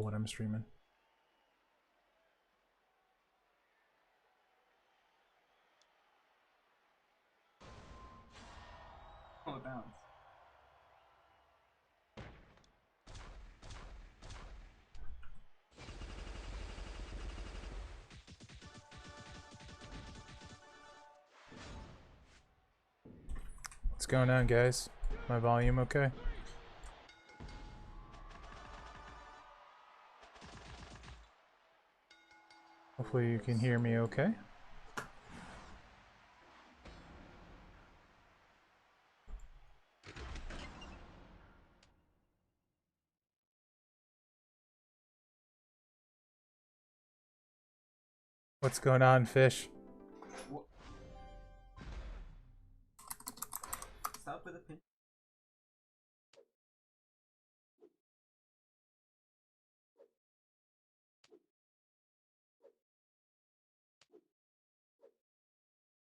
when I'm streaming. Oh, it bounced. What's going on, guys? My volume okay? Hopefully you can hear me okay. What's going on, Fish? What? Stop with the pin.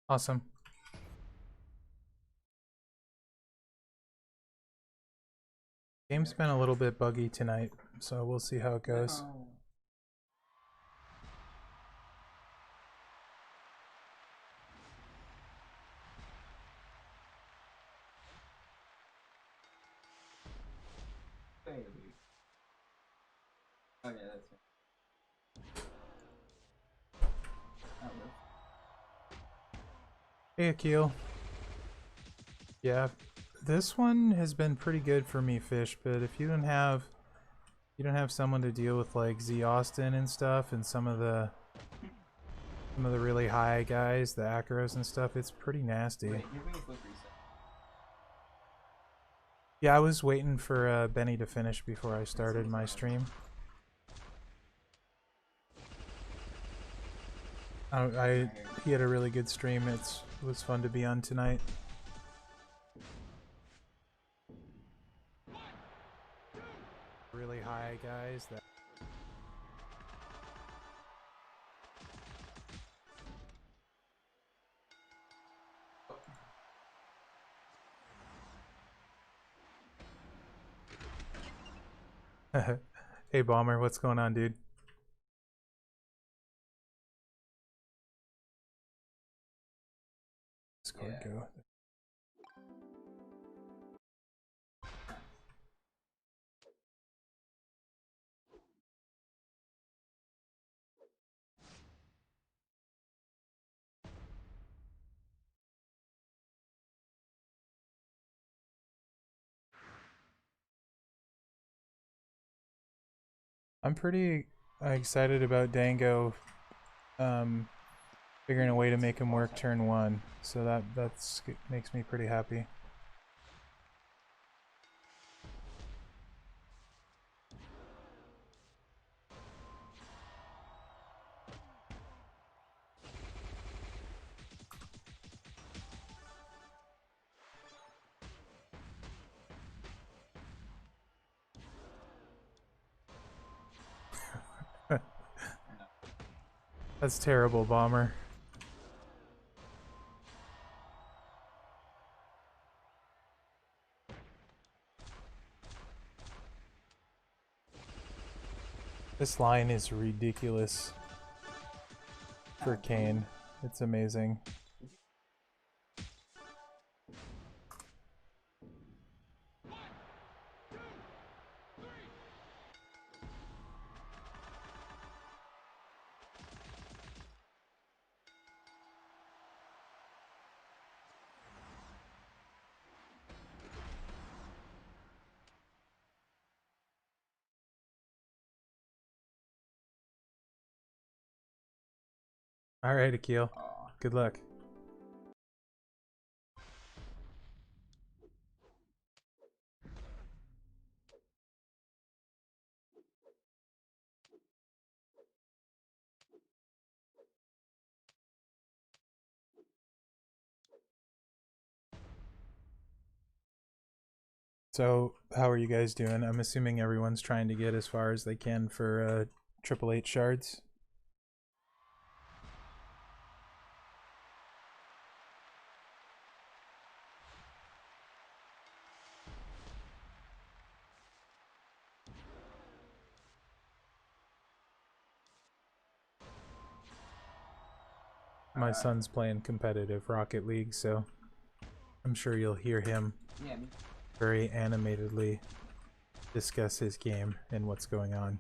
Awesome. Game's been a little bit buggy tonight, so we'll see how it goes. No. Baby. Oh yeah, that's it. That works. Hey, Akil. Yeah, this one has been pretty good for me, Fish, but if you don't have someone to deal with like Z Austin and stuff and some of the really high guys, the Acros and stuff, it's pretty nasty. Wait, give me a flip reset. Yeah, I was waiting for Benny to finish before I started my stream. He had a really good stream. It was fun to be on tonight. Really high guys that Hey Bomber, what's going on, dude? Discord go. I'm pretty excited about Dango figuring a way to make him work turn 1, so that makes me pretty happy. That's terrible, Bomber. This line is ridiculous for Kane. It's amazing. Alright, Akil. Good luck. So, how are you guys doing? I'm assuming everyone's trying to get as far as they can for Triple Eight shards. my son's playing competitive Rocket League, so I'm sure you'll hear him Yeah. very animatedly discuss his game and what's going on.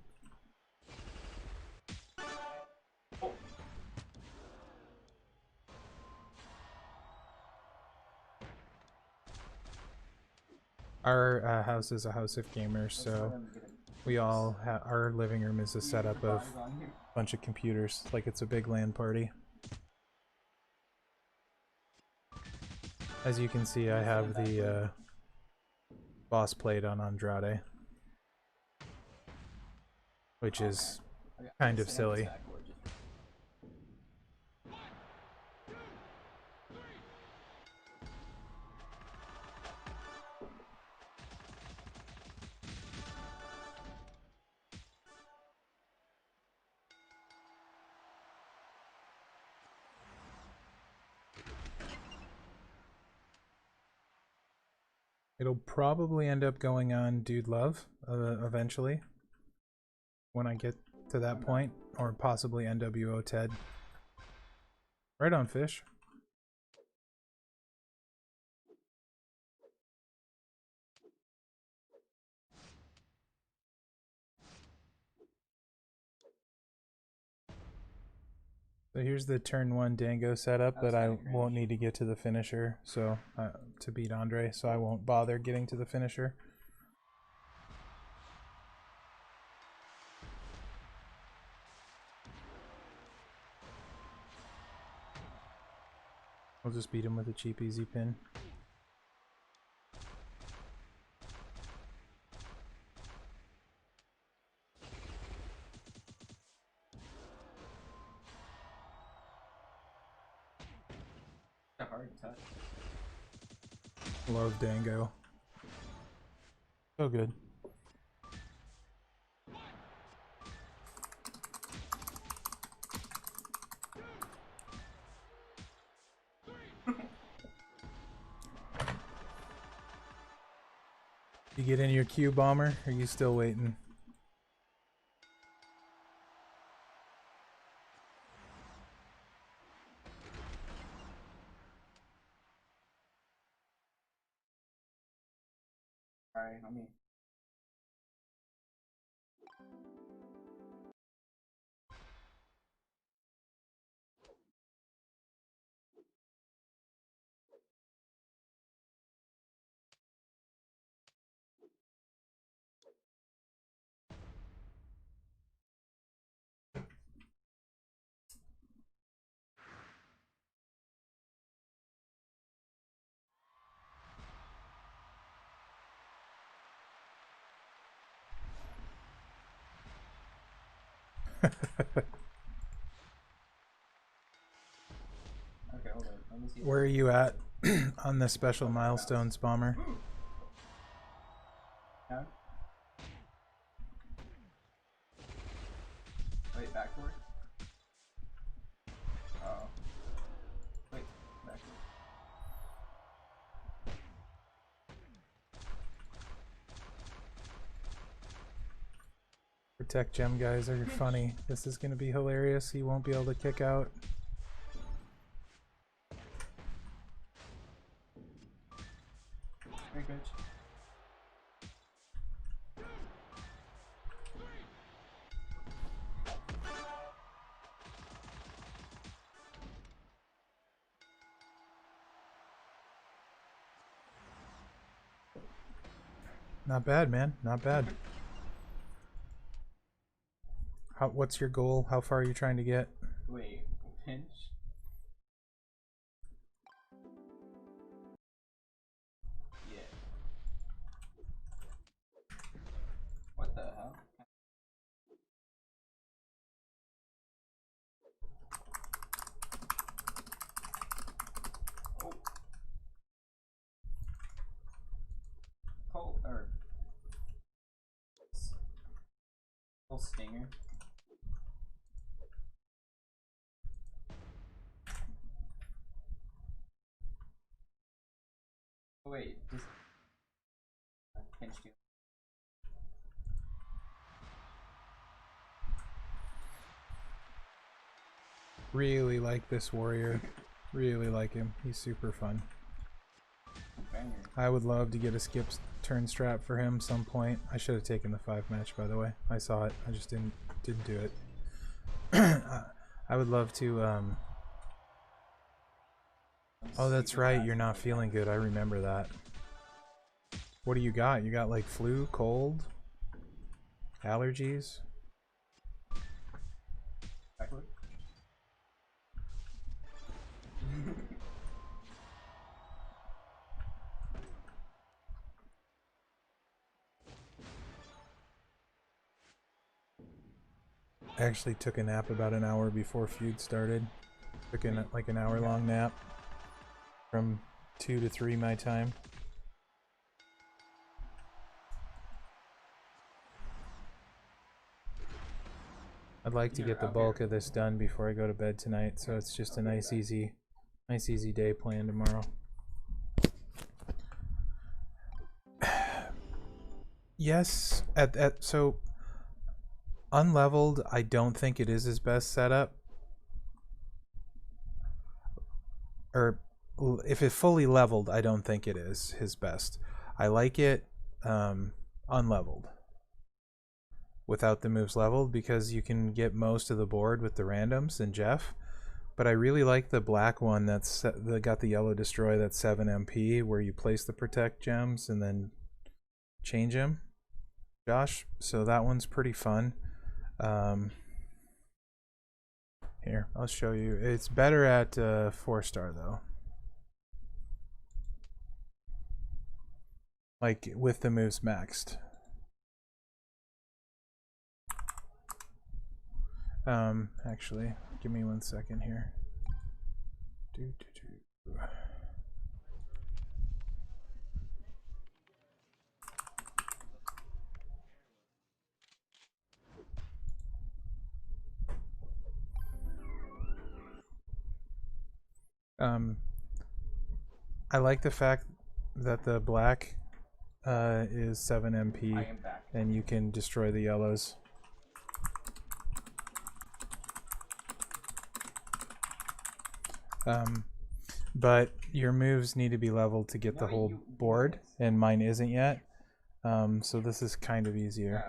Our house is a house of gamers, so we all our living room is a setup of a bunch of computers, like it's a big LAN party. As you can see, I have the boss plate on Andrade, which is kind of silly. It'll probably end up going on Dude Love eventually, when I get to that point, or possibly NWO Ted. Right on, Fish. So here's the turn 1 Dango setup, but I won't need to get to the finisher so to beat Andre, so I won't bother getting to the finisher. I'll just beat him with a cheap easy pin. A hard touch. Love Dango. So good. You get in your queue, Bomber? Or are you still waiting? Alright, let me. Okay, hold on. Let me see. Where are you at on the special milestones, Bomber? Yeah. Wait, backward? Oh. Wait, backward. Protect gem guys are funny. This is gonna be hilarious. He won't be able to kick out. Very good. Not bad, man. Not bad. What's your goal? How far are you trying to get? Wait, pinch? Yeah. What the hell? Oh. Cold, or... Full stinger. Wait, this... Pinch you. Really like this warrior. Really like him. He's super fun. Banger. I would love to get a skip turn strat for him some point. I should have taken the 5 match, by the way. I saw it. I just didn't do it. I would love to. Oh, that's right. You're not feeling good. I remember that. What do you got? You got like flu, cold, allergies? Backward. I actually took a nap about an hour before Feud started. Took like an hour long nap from 2 to 3 my time. I'd like to get the bulk of this done before I go to bed tonight, so it's just a nice easy day planned tomorrow. Yes, so unleveled, I don't think it is his best setup. Or if it's fully leveled, I don't think it is his best. I like it unleveled without the moves leveled because you can get most of the board with the randoms and Jeff. But I really like the black one that got the yellow destroy, that's 7 MP, where you place the protect gems and then change them, Josh. So that one's pretty fun. Here, I'll show you. It's better at 4-star though. Like with the moves maxed. Actually, give me 1 second here. I like the fact that the black is 7 MP and you can destroy the yellows. But your moves need to be leveled to get the whole board, and mine isn't yet. So this is kind of easier.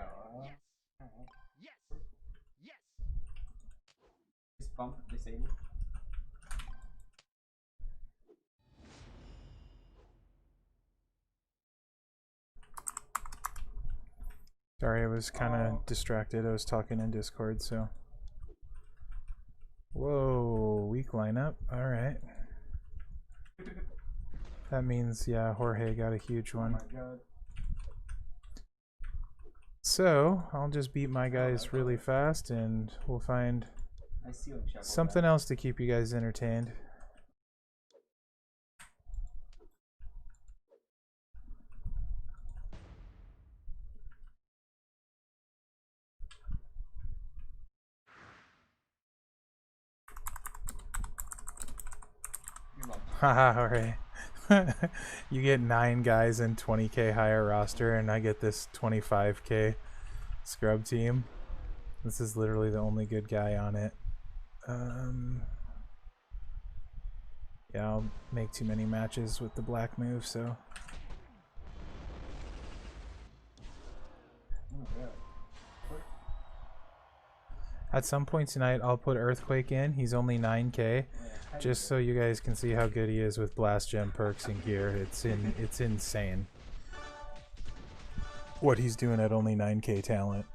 Sorry, I was kind of distracted. I was talking in Discord, so. Whoa, weak lineup. All right. That means, yeah, Jorge got a huge one. Oh my God. So, I'll just beat my guys really fast and we'll find something else to keep you guys entertained. Haha, Jorge. You get 9 guys in 20k higher roster and I get this 25k scrub team. This is literally the only good guy on it. Yeah, I'll make too many matches with the black move, so. At some point tonight, I'll put Earthquake in. He's only 9k, just so you guys can see how good he is with Blast Gem perks and gear. It's insane what he's doing at only 9k talent.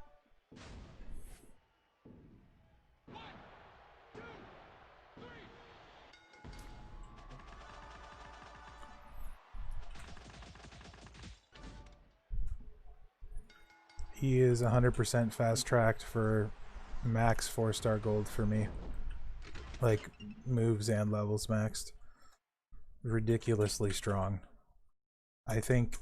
He is 100% fast tracked for max 4-star gold for me. Like moves and levels maxed. Ridiculously strong. I think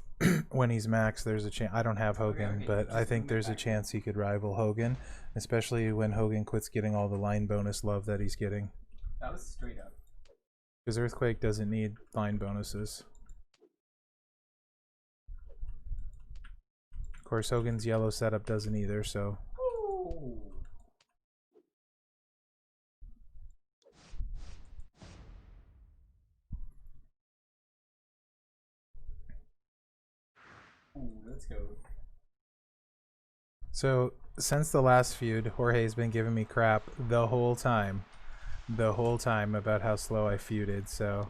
when he's maxed, there's a chance. I don't have Hogan, but I think there's a chance he could rival Hogan, especially when Hogan quits getting all the line bonus love that he's getting. That was straight up. Because Earthquake doesn't need line bonuses. Of course, Hogan's yellow setup doesn't either, so. Ooh. Ooh, let's go. So since the last feud, Jorge's been giving me crap the whole time about how slow I feuded. So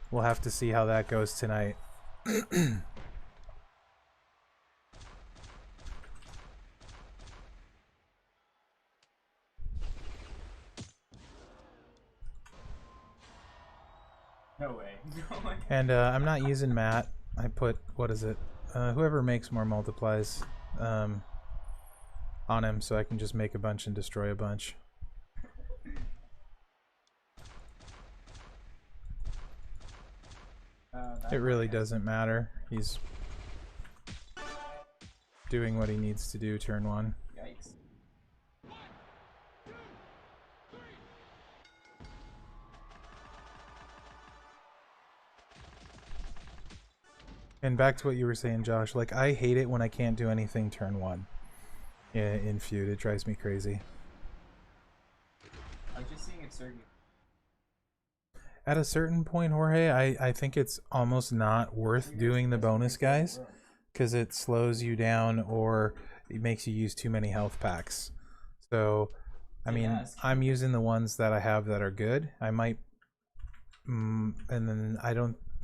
we'll have to see how that goes tonight. No way. No way. And I'm not using Matt. I put, what is it? Whoever makes more multiplies on him, so I can just make a bunch and destroy a bunch. It really doesn't matter. He's doing what he needs to do turn one. Yikes. And back to what you were saying, Josh. Like, I hate it when I can't do anything turn one. Yeah, in Feud, it drives me crazy. I was just seeing if Sergey. At a certain point, Jorge, I think it's almost not worth doing the bonus guys because it slows you down or it makes you use too many health packs. So, I mean, I'm using the ones that I have that are good. I might, and then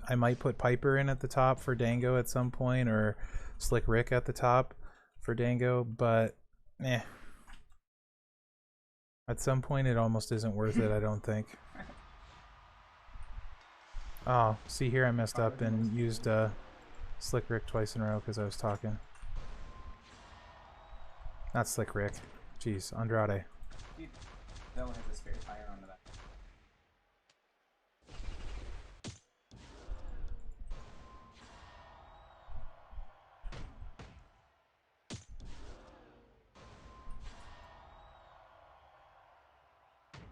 I might put Piper in at the top for Dango at some point, or Slick Rick at the top for Dango, but at some point it almost isn't worth it, I don't think. Oh, see here I messed up and used Slick Rick twice in a row because I was talking. Not Slick Rick. Jeez, Andrade. Dude, that one has a spare tire on the back.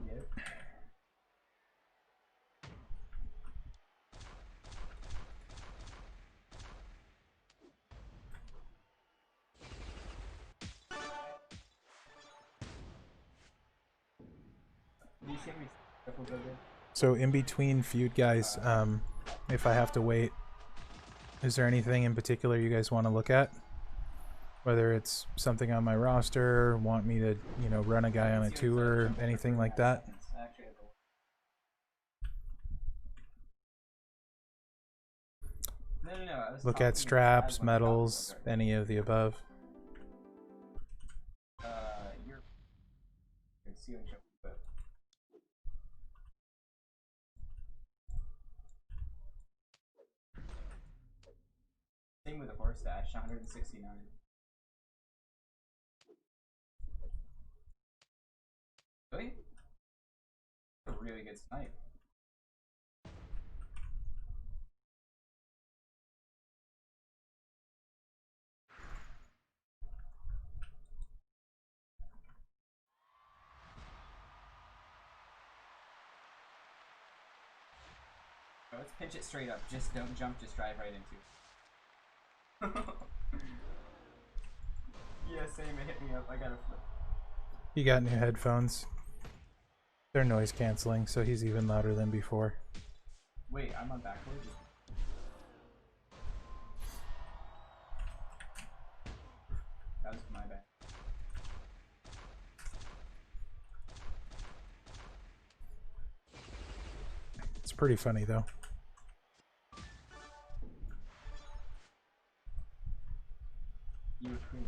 Yep. Do you see how many circles I did? So in between feud guys, if I have to wait, is there anything in particular you guys want to look at? Whether it's something on my roster, want me to, you know, run a guy on a tour, anything like that? No. Look at straps, medals, any of the above. You're ceiling shop, but same with the horse dash, 169. Really? A really good snipe. Oh, let's pinch it straight up. Just don't jump, just drive right into it. Yeah, same, it hit me up. I gotta flip. He got new headphones. They're noise canceling, so he's even louder than before. Wait, I'm on backwards. That was my bad. It's pretty funny though. You were cringe.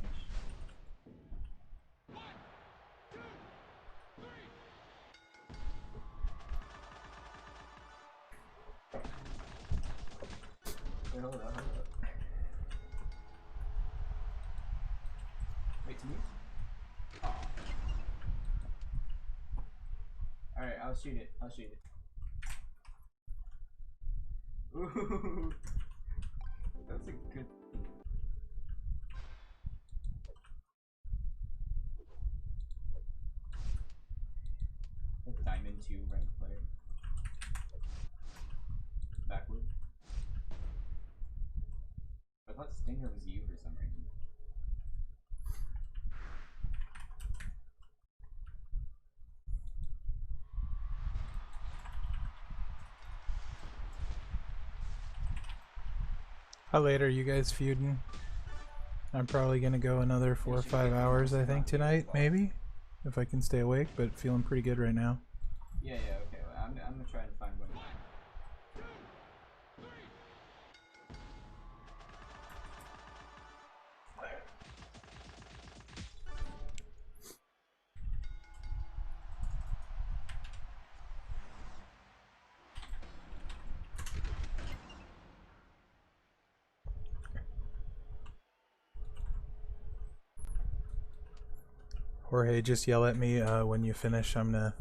Wait, hold up. Wait, to me? Oh. Alright, I'll shoot it. Ooh. That's a good. That's Diamond 2 ranked player. Backward. I thought Stinger was you for some reason. How late are you guys feuding? I'm probably gonna go another 4 or 5 hours, I think, tonight, maybe, if I can stay awake. But feeling pretty good right now. Yeah, okay. Well, I'm gonna try and find one. Jorge, just yell at me when you finish. I'm gonna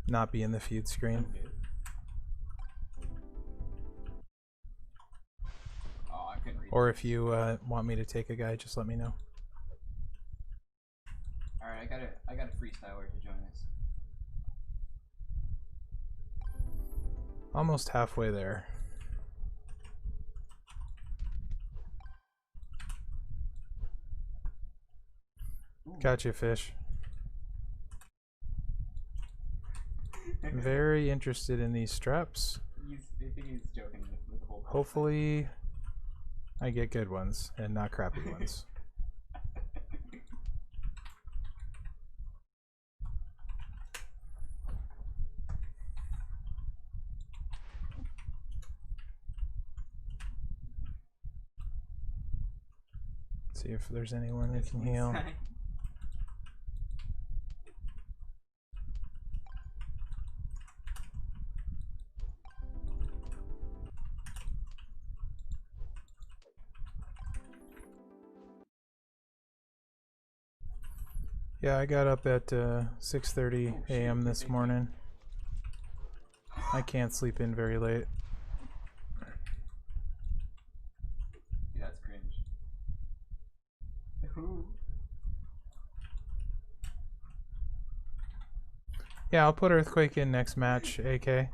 not be in the feud screen. Oh, I couldn't read. Or if you want me to take a guy, just let me know. Alright, I got a freestyler to join us. Almost halfway there. Ooh. Gotcha, fish. Very interested in these straps. I think he's joking with the whole. Hopefully, I get good ones and not crappy ones. See if there's anyone that can heal. Yeah, I got up at 6:30 a.m. this morning. I can't sleep in very late. Yeah, that's cringe. Yeah, I'll put Earthquake in next match, AK.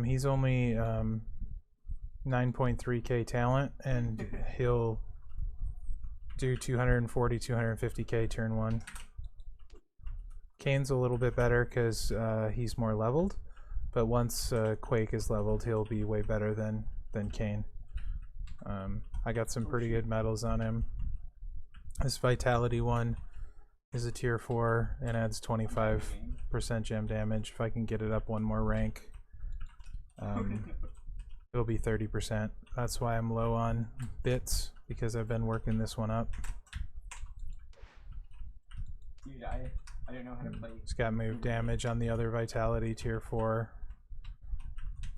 He's only 9.3k talent, and he'll do 240, 250k turn 1. Kane's a little bit better because he's more leveled, but once Quake is leveled, he'll be way better than Kane. I got some pretty good medals on him. This Vitality one is a tier 4 and adds 25% gem damage. If I can get it up one more rank, it'll be 30%. That's why I'm low on bits, because I've been working this one up. Dude, I don't know how to play. It's got move damage on the other Vitality tier 4,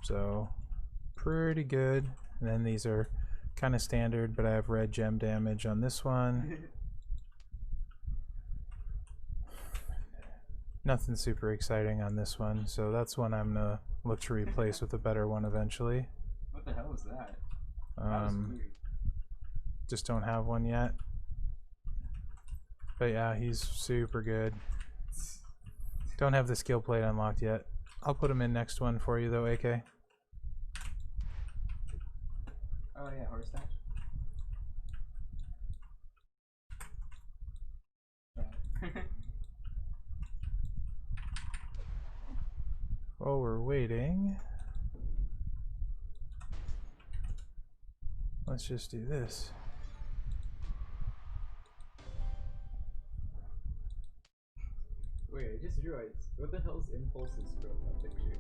so pretty good. And then these are kind of standard, but I have red gem damage on this one. Nothing super exciting on this one, so that's one I'm gonna look to replace with a better one eventually. What the hell is that? That was weird. Just don't have one yet. But yeah, he's super good. Don't have the skill plate unlocked yet. I'll put him in next one for you though, AK. Oh yeah, horse dash. While we're waiting, let's just do this. Wait, I just realized, what the hell's Impulse's profile picture?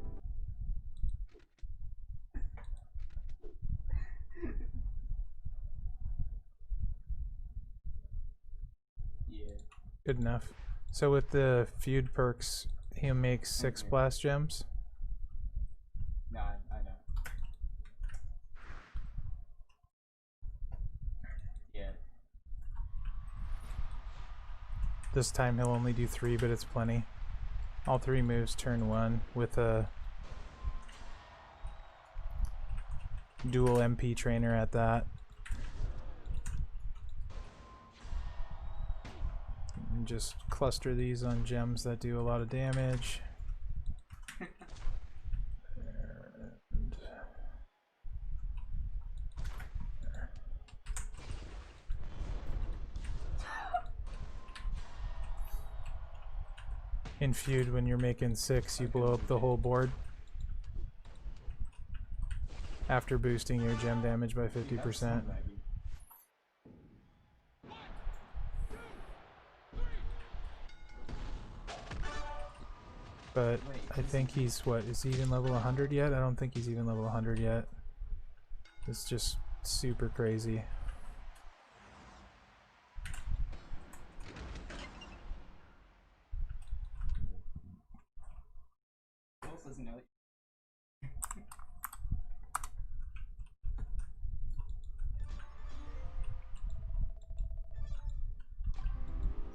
Yeah. Good enough. So with the feud perks, he makes 6 blast gems. Nah, I know. Yeah. This time he'll only do 3, but it's plenty. All 3 moves turn 1 with a dual MP trainer at that. And just cluster these on gems that do a lot of damage. In Feud, when you're making 6, you blow up the whole board. after boosting your gem damage by 50%. But I think he's, what, is he even level 100 yet? I don't think he's even level 100 yet. It's just super crazy.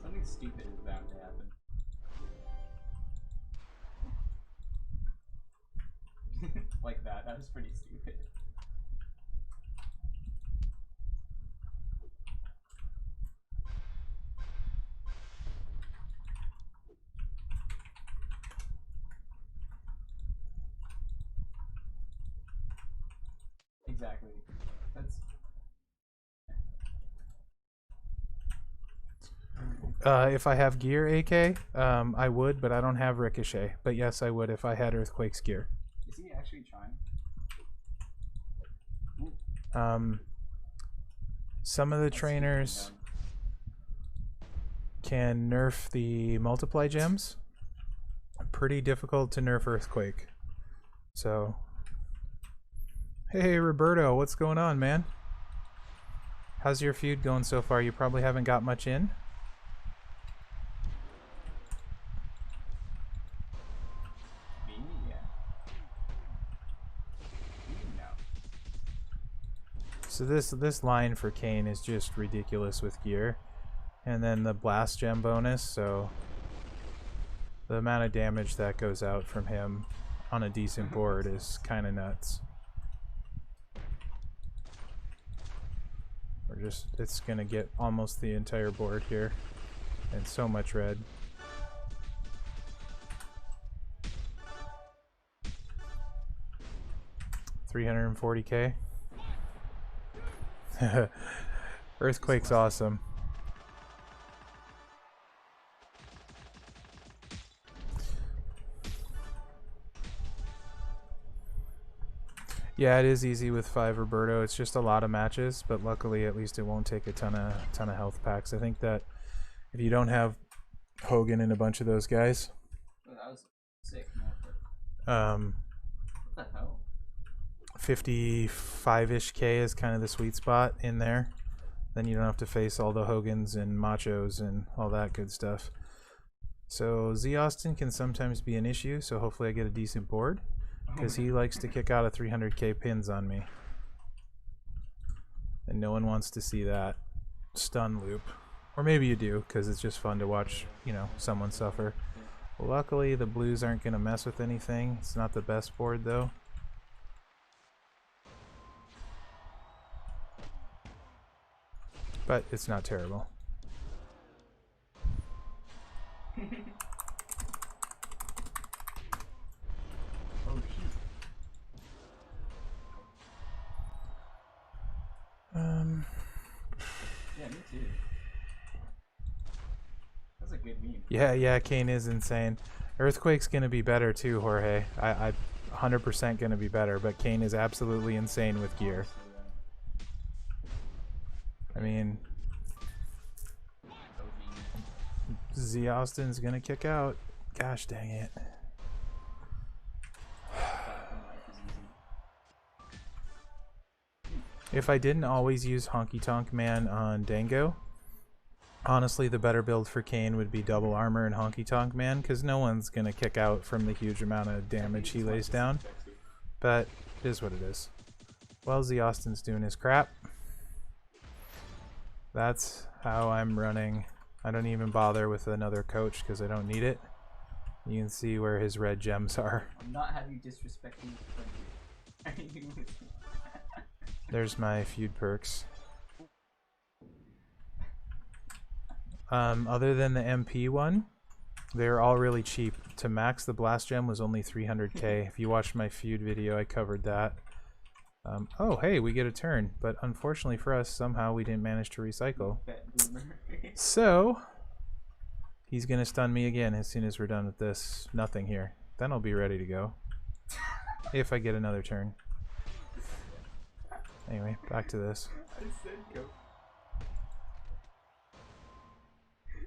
Something stupid is bound to happen. Like that. That was pretty stupid. Exactly. That's. If I have gear, AK, I would, but I don't have Ricochet. But yes, I would if I had Earthquake's gear. Is he actually trying? Some of the trainers can nerf the multiply gems. Pretty difficult to nerf Earthquake. So, hey Roberto, what's going on, man? How's your feud going so far? You probably haven't got much in. So this line for Kayn is just ridiculous with gear, and then the blast gem bonus. So the amount of damage that goes out from him on a decent board is kind of nuts. We're just, it's gonna get almost the entire board here, and so much red. $340K. Earthquake's awesome. Yeah, it is easy with 5 Roberto. It's just a lot of matches, but luckily at least it won't take a ton of health packs. I think that if you don't have Hogan and a bunch of those guys, oh, that was sick. What the hell? 55-ish K is kind of the sweet spot in there. Then you don't have to face all the Hogans and Machos and all that good stuff. So Z Austin can sometimes be an issue, so hopefully I get a decent board, because he likes to kick out of 300K pins on me. And no one wants to see that stun loop. Or maybe you do, because it's just fun to watch, you know, someone suffer. Luckily the blues aren't going to mess with anything. It's not the best board though. But it's not terrible. Yeah, me too. That's a good meme. Yeah, Kayn is insane. Earthquake's gonna be better too, Jorge. I 100% gonna be better, but Kayn is absolutely insane with gear. I mean, Z Austin's gonna kick out. Gosh dang it. If I didn't always use Honky Tonk Man on Dango, honestly the better build for Kayn would be double armor and Honky Tonk Man, because no one's gonna kick out from the huge amount of damage he lays down. But it is what it is. Well, Z Austin's doing his crap. That's how I'm running. I don't even bother with another coach because I don't need it. You can see where his red gems are. I'm not having disrespecting you. There's my feud perks. Other than the MP one, they're all really cheap. To max the blast gem was only 300k. If you watched my feud video, I covered that. Oh, hey, we get a turn, but unfortunately for us, somehow we didn't manage to recycle. So, he's gonna stun me again as soon as we're done with this. Nothing here. Then I'll be ready to go. If I get another turn. Anyway, back to this. I said go.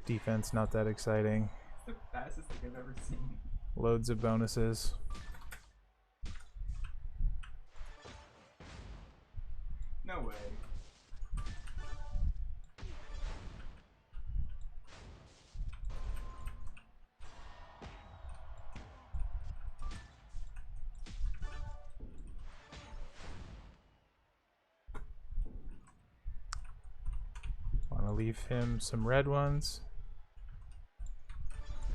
Defense, not that exciting. It's the fastest thing I've ever seen. Loads of bonuses. No way. Want to leave him some red ones.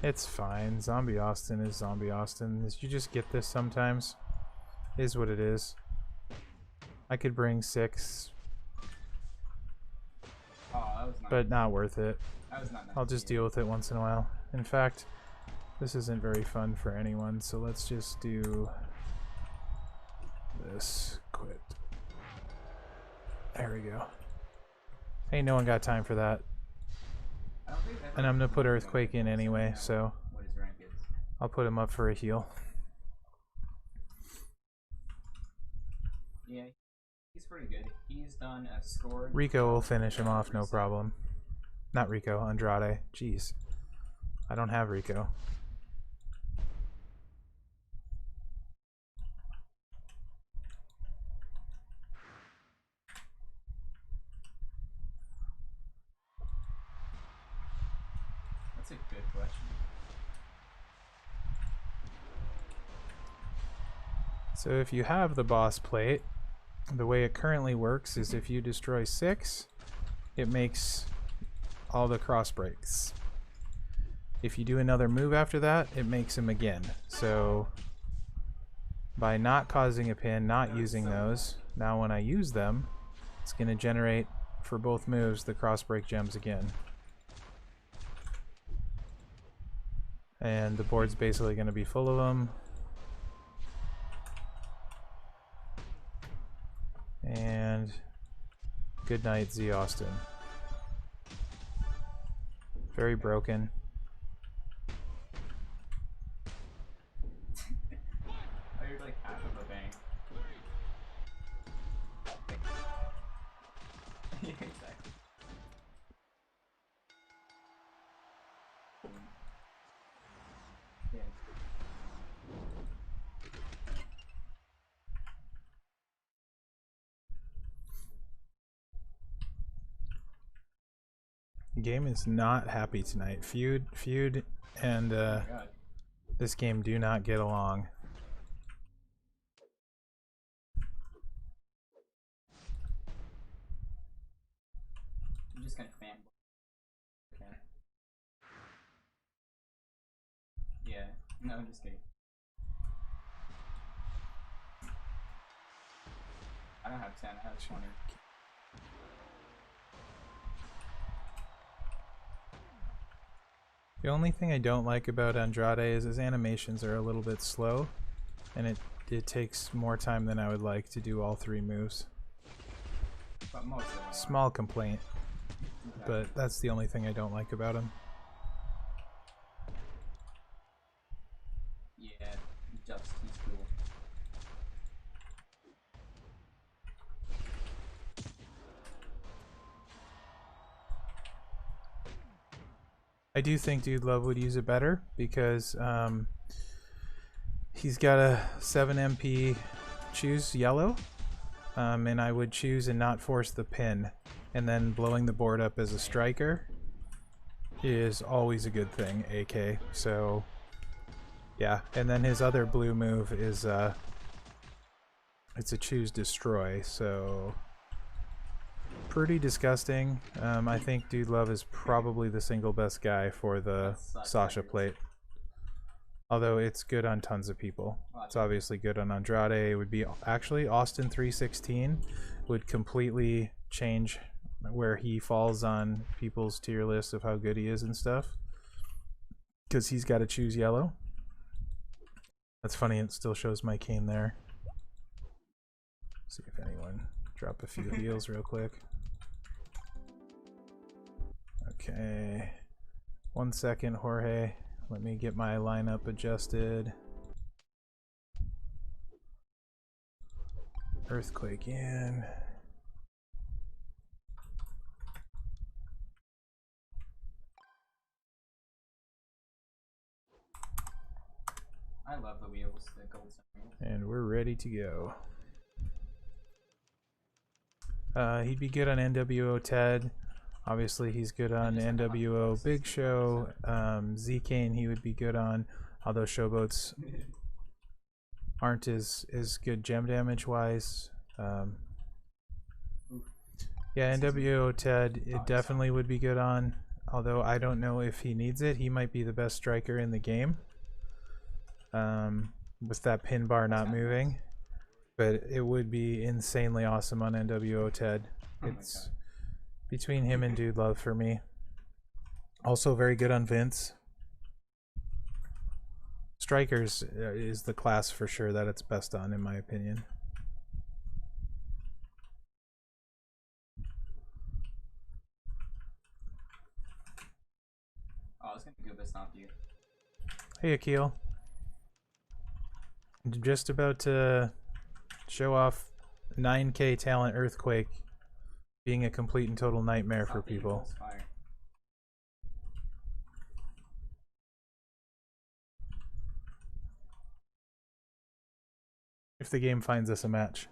It's fine. Zombie Austin is Zombie Austin. You just get this sometimes. Is what it is. I could bring 6, Oh, that was not. but not worth it. That was not nice. I'll just deal with it once in a while. In fact, this isn't very fun for anyone, so let's just do this. Quit. There we go. Ain't no one got time for that. I don't think I've And I'm ever gonna put seen Earthquake in anyway, so what his rank is. I'll put him up for a heal. Yeah, he's pretty good. He's done a score. Rico will finish him off, no problem. Not Rico, Andrade. Jeez. I don't have Rico. That's a good question. So if you have the boss plate, the way it currently works is if you destroy 6, it makes all the cross breaks. If you do another move after that, it makes them again. So by not causing a pin, not using those, now when I use them, it's going to generate for both moves the cross break gems again. And the board's basically going to be full of them. And good night, Z Austin. Very broken. I heard like half of a bang. Yeah, exactly. Yeah. Game is not happy tonight. Feud and Oh my god. this game do not get along. I'm just gonna fanboy. Okay. Yeah. No, I'm just kidding. I don't have 10, I have 20. The only thing I don't like about Andrade is his animations are a little bit slow, and it takes more time than I would like to do all 3 moves. But most of them are. Small complaint, Okay. but that's the only thing I don't like about him. Yeah, just he's cool. I do think Dude Love would use it better because he's got a 7 MP choose yellow, and I would choose and not force the pin, and then blowing the board up as a striker is always a good thing, AK. So yeah, and then his other blue move is it's a choose destroy, so pretty disgusting. I think Dude Love is probably the single best guy for the Sasha plate. Although it's good on tons of people. It's obviously good on Andrade. It would be actually Austin 316 would completely change where he falls on people's tier list of how good he is and stuff. Because he's got to choose yellow. That's funny, it still shows my cane there. See if anyone drop a few heals real quick. Okay. 1 second, Jorge. Let me get my lineup adjusted. Earthquake in. And we're ready to go. He'd be good on NWO Ted. Obviously, he's good on NWO Big Show. Z-Kane, he would be good on, although Showboats aren't as good gem damage wise. Yeah, NWO Ted, it definitely would be good on, although I don't know if he needs it. He might be the best striker in the game with that pin bar not moving. But it would be insanely awesome on NWO Ted. It's between him and Dude Love for me. Also very good on Vince. Strikers is the class for sure that it's best on, in my opinion. Oh, I was gonna go best stomp you. Hey Akil. I'm just about to show off 9K talent Earthquake being a complete and total nightmare for people. If the game finds us a match.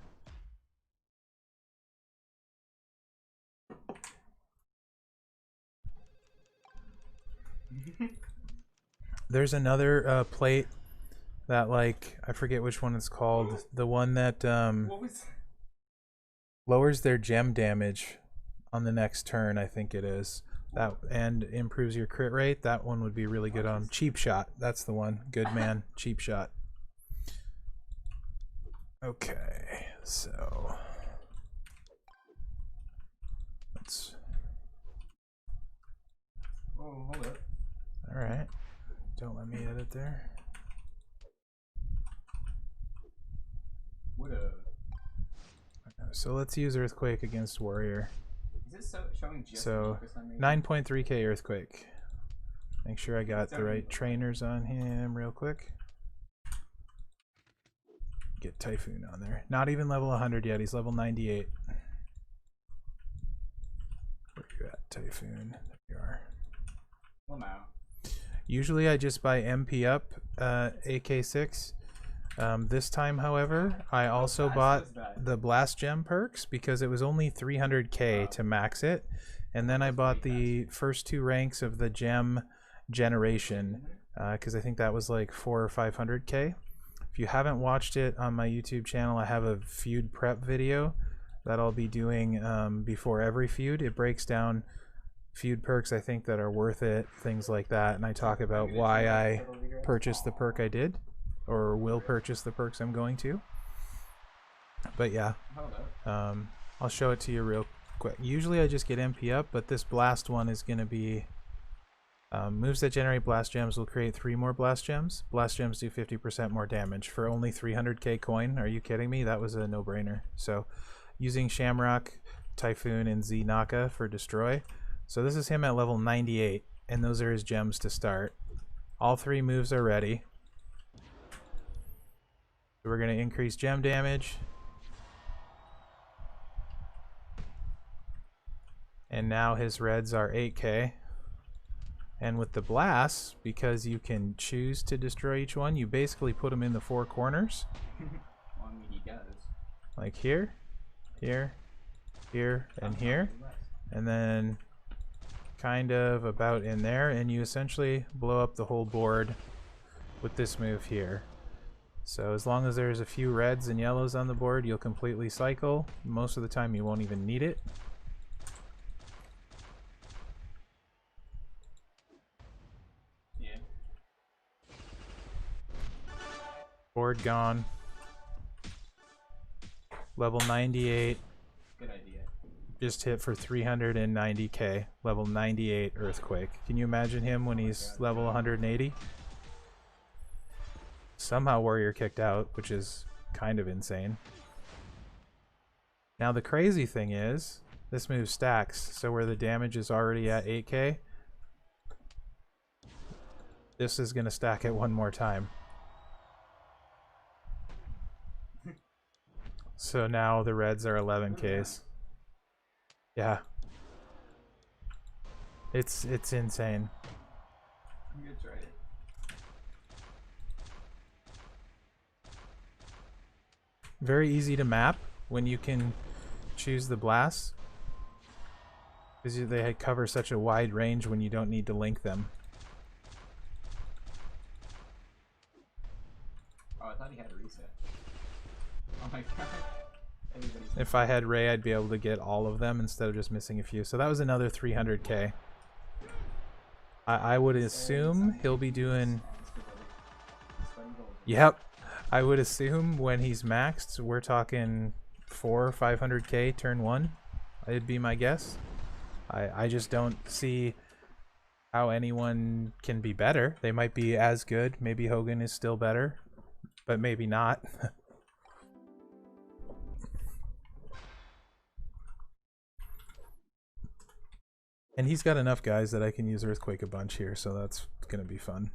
There's another plate that, like, I forget which one it's called. The one that lowers their gem damage on the next turn, I think it is. That and improves your crit rate. That one would be really good on. Cheap Shot. That's the one. Good man. Cheap Shot. Okay, so let's. Oh, hold up. All right. Don't let me edit there. What a. So let's use Earthquake against Warrior. Is this showing just so 9.3k Earthquake. Make sure I got the right trainers on him real quick. Get Typhoon on there. Not even level 100 yet. He's level 98. Where you at, Typhoon? There you are. Well, now. Usually I just buy MP up AK6. This time, however, I also bought the Blast Gem perks because it was only 300k to max it. And then I bought the first 2 ranks of the gem generation because I think that was like 400 or 500k. If you haven't watched it on my YouTube channel, I have a feud prep video that I'll be doing before every feud. It breaks down feud perks I think that are worth it, things like that, and I talk about why I purchased the perk I did, or will purchase the perks I'm going to. But yeah, I'll show it to you real quick. Usually I just get MP up, but this blast one is going to be moves that generate blast gems will create 3 more blast gems. Blast gems do 50% more damage for only 300k coin. Are you kidding me? That was a no-brainer. So using Shamrock, Typhoon, and Z Naka for destroy. So this is him at level 98, and those are his gems to start. All 3 moves are ready. So we're going to increase gem damage. And now his reds are 8k. And with the blasts, because you can choose to destroy each one, you basically put them in the 4 corners. Well, I mean, he does. Like here, here, here, and here. And then kind of about in there, and you essentially blow up the whole board with this move here. So as long as there's a few reds and yellows on the board, you'll completely cycle. Most of the time you won't even need it. Yeah. Board gone. Level 98. Good idea. Just hit for 390k. Level 98 Earthquake. Can you imagine him when he's level 180? Somehow Warrior kicked out, which is kind of insane. Now the crazy thing is, this move stacks, so where the damage is already at 8k, this is going to stack it one more time. So now the reds are 11ks. Yeah. It's insane. I'm gonna try it. Very easy to map when you can choose the blasts. Because they cover such a wide range when you don't need to link them. Oh, I thought he had a reset. Oh my god. If I had Ray, I'd be able to get all of them instead of just missing a few. So that was another 300k. I would assume he'll be doing... Yep. I would assume when he's maxed, we're talking 400 or 500k turn 1. It'd be my guess. I just don't see how anyone can be better. They might be as good. Maybe Hogan is still better, but maybe not. And he's got enough guys that I can use Earthquake a bunch here, so that's going to be fun.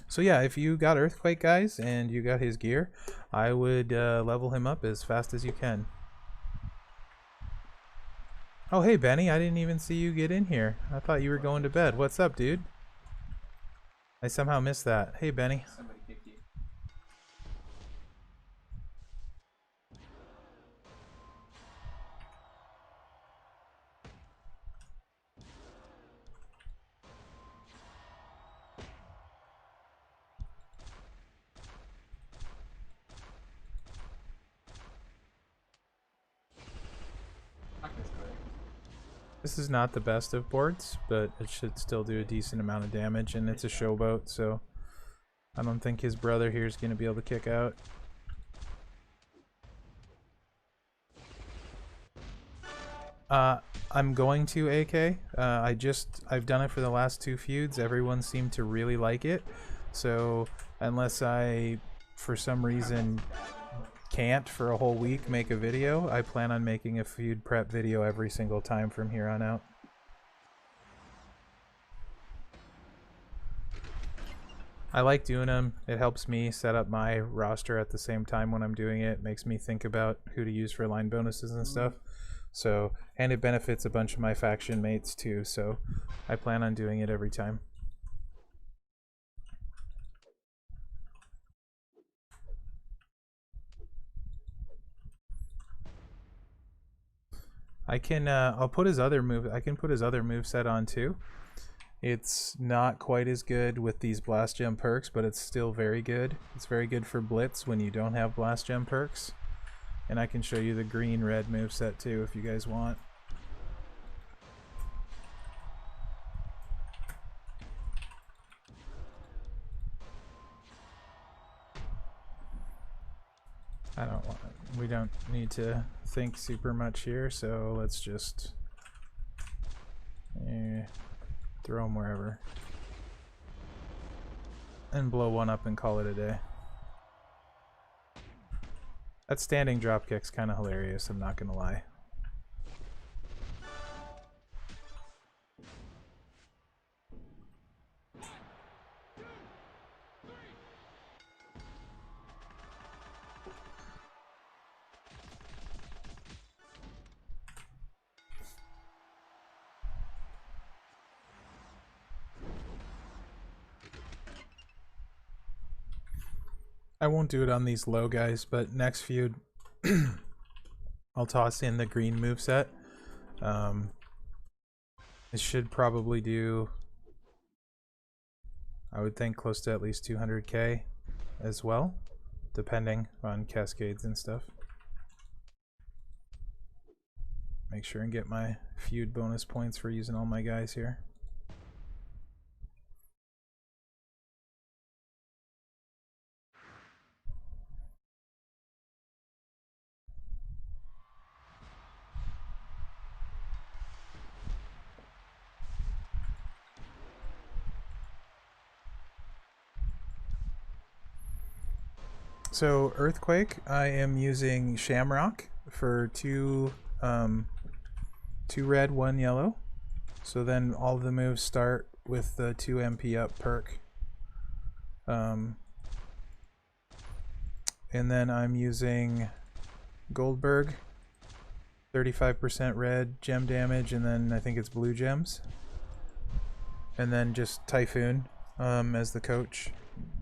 So yeah, if you got Earthquake guys and you got his gear, I would level him up as fast as you can. Oh hey Benny, I didn't even see you get in here. I thought you were going to bed. What's up, dude? I somehow missed that. Hey Benny. Somebody kicked you. This is not the best of boards, but it should still do a decent amount of damage, and it's a showboat, so I don't think his brother here is going to be able to kick out. I'm going to AK. I've done it for the last 2 feuds. Everyone seemed to really like it, so unless I, for some reason, can't for a whole week make a video, I plan on making a feud prep video every single time from here on out. I like doing them. It helps me set up my roster at the same time when I'm doing it. It makes me think about who to use for line bonuses and stuff. So, and it benefits a bunch of my faction mates too, so I plan on doing it every time. I can I'll put his other move. I can put his other move set on too. It's not quite as good with these blast gem perks, but it's still very good. It's very good for blitz when you don't have blast gem perks. And I can show you the green red move set too if you guys want. We don't need to think super much here, so let's just throw them wherever and blow one up and call it a day. That standing dropkick's kind of hilarious, I'm not gonna lie. I won't do it on these low guys, but next feud I'll toss in the green moveset. It should probably do, I would think, close to at least 200k as well, depending on cascades and stuff. Make sure and get my feud bonus points for using all my guys here. So Earthquake, I am using Shamrock for two red, 1 yellow. So then all of the moves start with the 2 MP up perk. And then I'm using Goldberg, 35% red gem damage, and then I think it's blue gems. And then just Typhoon as the coach,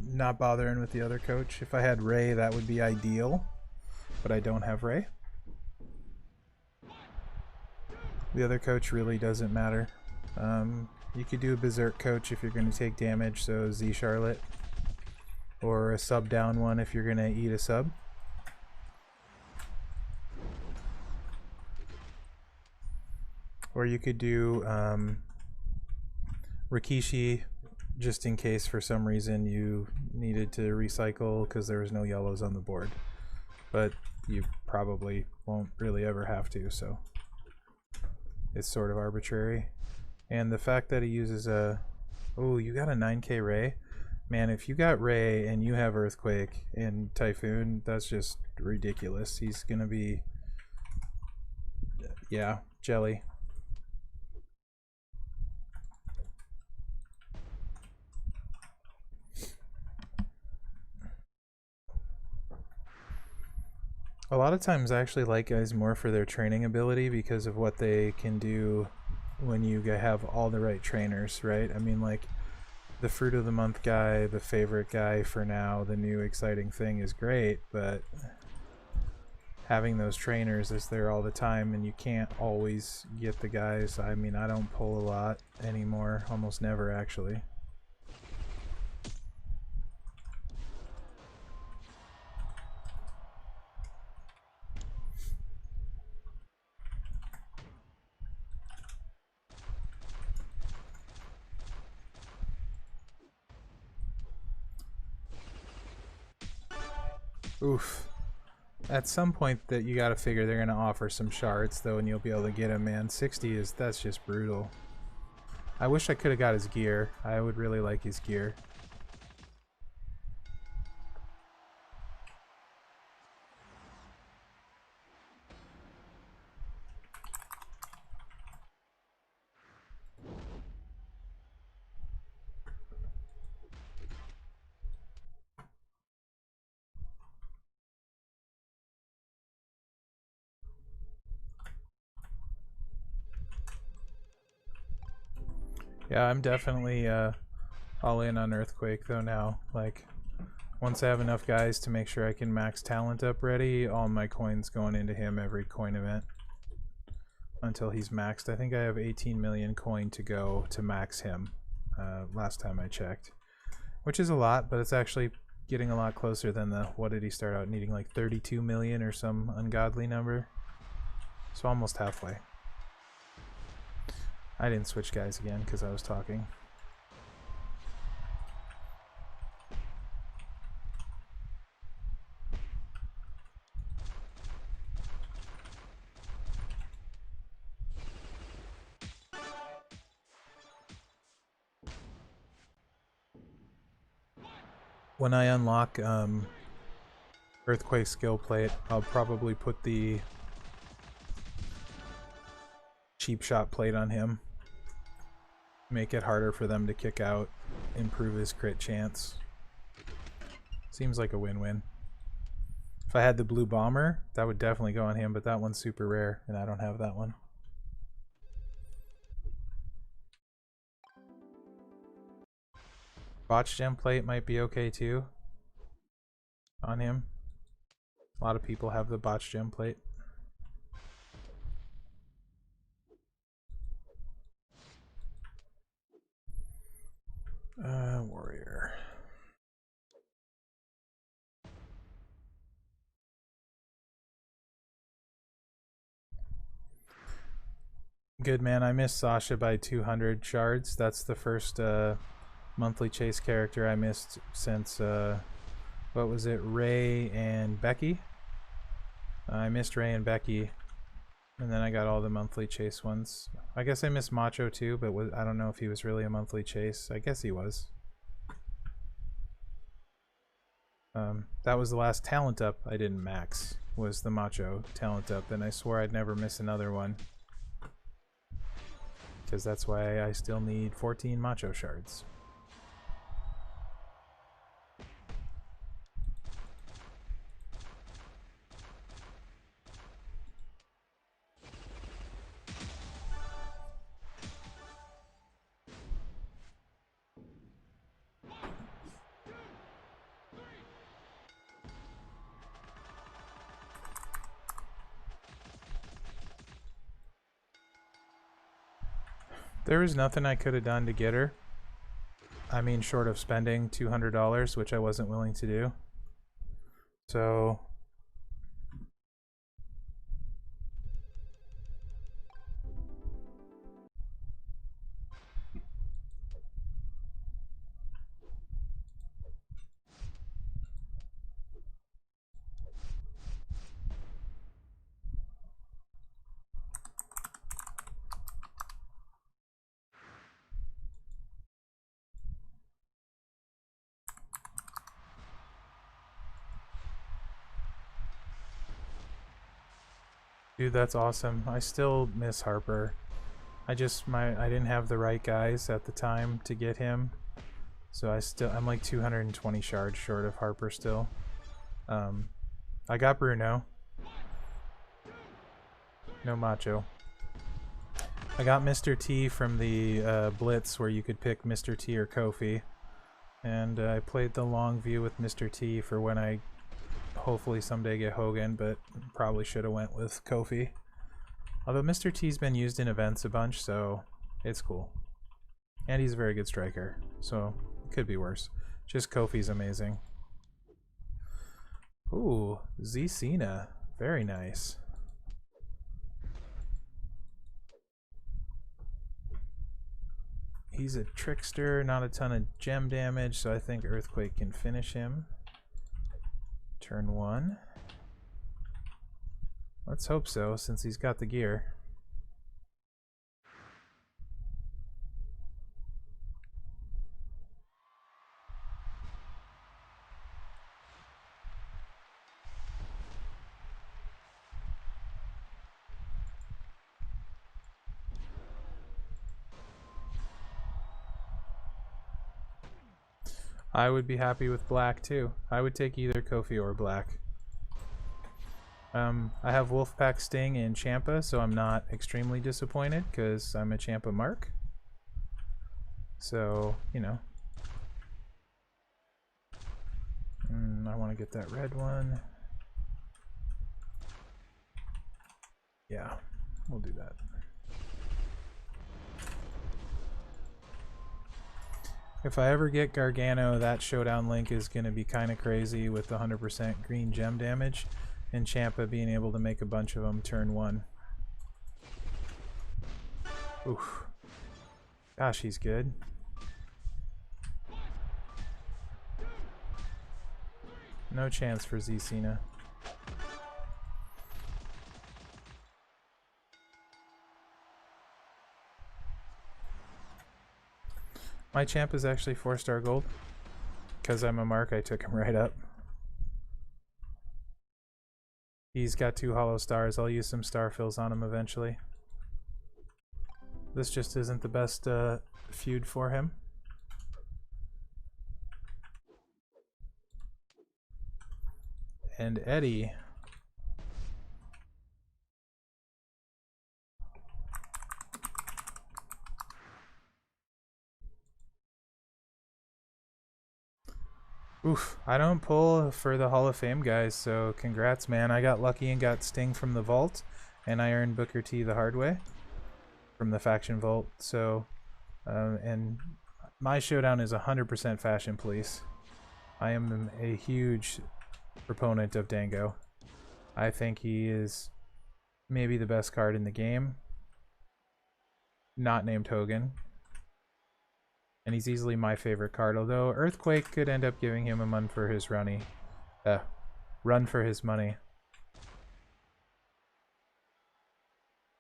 not bothering with the other coach. If I had Ray, that would be ideal, but I don't have Ray. The other coach really doesn't matter. You could do a Berserk coach if you're going to take damage, so Z Charlotte. Or a sub down one if you're going to eat a sub. Or you could do Rikishi, just in case for some reason you needed to recycle because there was no yellows on the board. But you probably won't really ever have to, so it's sort of arbitrary. And the fact that he uses a... Oh, you got a 9k Ray? Man, if you got Ray and you have Earthquake and Typhoon, that's just ridiculous. He's gonna be... Yeah, jelly. A lot of times I actually like guys more for their training ability because of what they can do when you have all the right trainers, right? I mean, like, the Fruit of the Month guy, the favorite guy for now, the new exciting thing is great, but having those trainers is there all the time and you can't always get the guys. I mean, I don't pull a lot anymore, almost never actually. Oof. At some point that you gotta figure they're gonna offer some shards though and you'll be able to get them, man. 60 is, that's just brutal. I wish I could have got his gear. I would really like his gear. Yeah, I'm definitely all in on Earthquake though now. Like, once I have enough guys to make sure I can max talent up ready, all my coins going into him every coin event until he's maxed. I think I have 18 million coin to go to max him last time I checked, which is a lot, but it's actually getting a lot closer than the, what did he start out needing, like 32 million or some ungodly number. So almost halfway. I didn't switch guys again because I was talking. When I unlock Earthquake skill plate, I'll probably put the cheap shot plate on him. Make it harder for them to kick out, improve his crit chance. Seems like a win-win. If I had the blue bomber, that would definitely go on him, but that one's super rare, and I don't have that one. Botch gem plate might be okay too on him. A lot of people have the botch gem plate. Warrior. Good, man. I missed Sasha by 200 shards. That's the first monthly chase character I missed since, what was it, Ray and Becky? I missed Ray and Becky, and then I got all the monthly chase ones. I guess I missed Macho too, but I don't know if he was really a monthly chase. I guess he was. That was the last talent up I didn't max, was the Macho talent up, and I swore I'd never miss another one. Because that's why I still need 14 Macho shards. There was nothing I could have done to get her. I mean, short of spending $200, which I wasn't willing to do. So... Dude, that's awesome. I still miss Harper. I didn't have the right guys at the time to get him. So I'm like 220 shards short of Harper still. I got Bruno. No macho. I got Mr. T from the Blitz where you could pick Mr. T or Kofi. And I played the long view with Mr. T for when I hopefully someday get Hogan, but probably should have went with Kofi. Although Mr. T's been used in events a bunch, so it's cool. And he's a very good striker, so it could be worse. Just Kofi's amazing. Ooh, Z Cena. Very nice. He's a trickster, not a ton of gem damage, so I think Earthquake can finish him. Turn 1. Let's hope so, since he's got the gear. I would be happy with black too. I would take either Kofi or black. I have Wolfpack Sting and Champa, so I'm not extremely disappointed because I'm a Champa mark. So, you know. I want to get that red one. Yeah, we'll do that. If I ever get Gargano, that showdown link is going to be kind of crazy with 100% green gem damage and Champa being able to make a bunch of them turn 1. Oof. Gosh, he's good. No chance for Z Cena. My champ is actually 4-star gold. Because I'm a mark, I took him right up. He's got 2 hollow stars. I'll use some star fills on him eventually. This just isn't the best feud for him. And Eddie. Oof, I don't pull for the Hall of Fame guys, so congrats, man. I got lucky and got Sting from the vault, and I earned Booker T the hard way from the faction vault. So, and my showdown is 100% Fashion Police. I am a huge proponent of Dango. I think he is maybe the best card in the game. Not named Hogan. And he's easily my favorite card, although Earthquake could end up giving him a run for his money.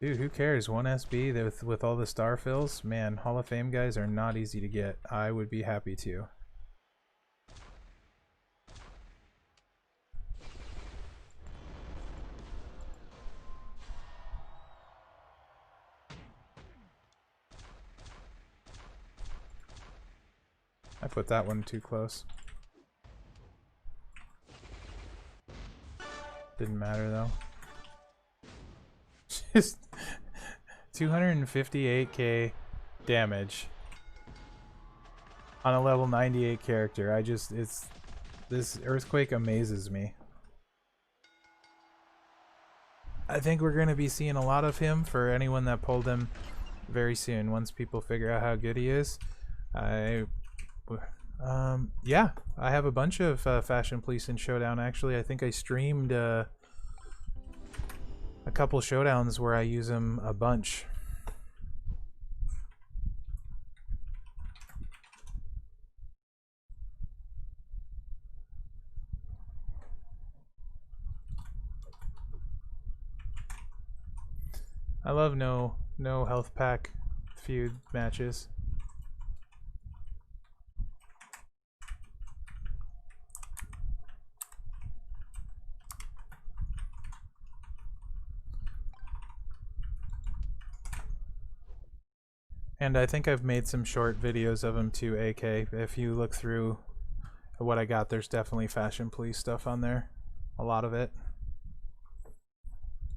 Dude, who cares? 1 SB with all the star fills? Man, Hall of Fame guys are not easy to get. I would be happy to. I put that one too close. Didn't matter though. Just 258k damage on a level 98 character. This Earthquake amazes me. I think we're going to be seeing a lot of him for anyone that pulled him very soon. Once people figure out how good he is, yeah, I have a bunch of Fashion Police in Showdown. Actually, I think I streamed a couple showdowns where I use him a bunch. I love no health pack feud matches. And I think I've made some short videos of him too, AK. If you look through what I got, there's definitely Fashion Police stuff on there. A lot of it.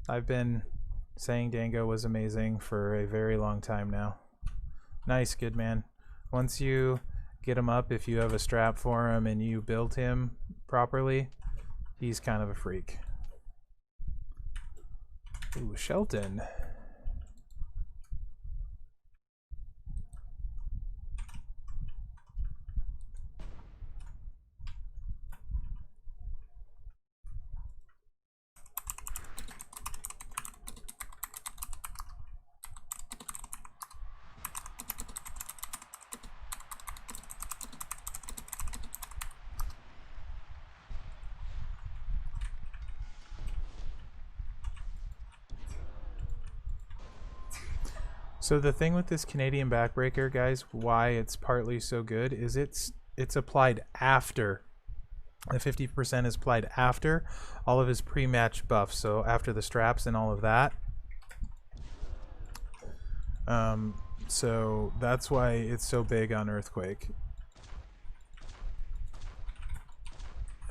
I've been saying Dango was amazing for a very long time now. Nice, good man. Once you get him up, if you have a strap for him and you build him properly, he's kind of a freak. Ooh, Shelton. So the thing with this Canadian backbreaker, guys, why it's partly so good is it's applied after. The 50% is applied after all of his pre-match buffs, so after the straps and all of that. So that's why it's so big on Earthquake.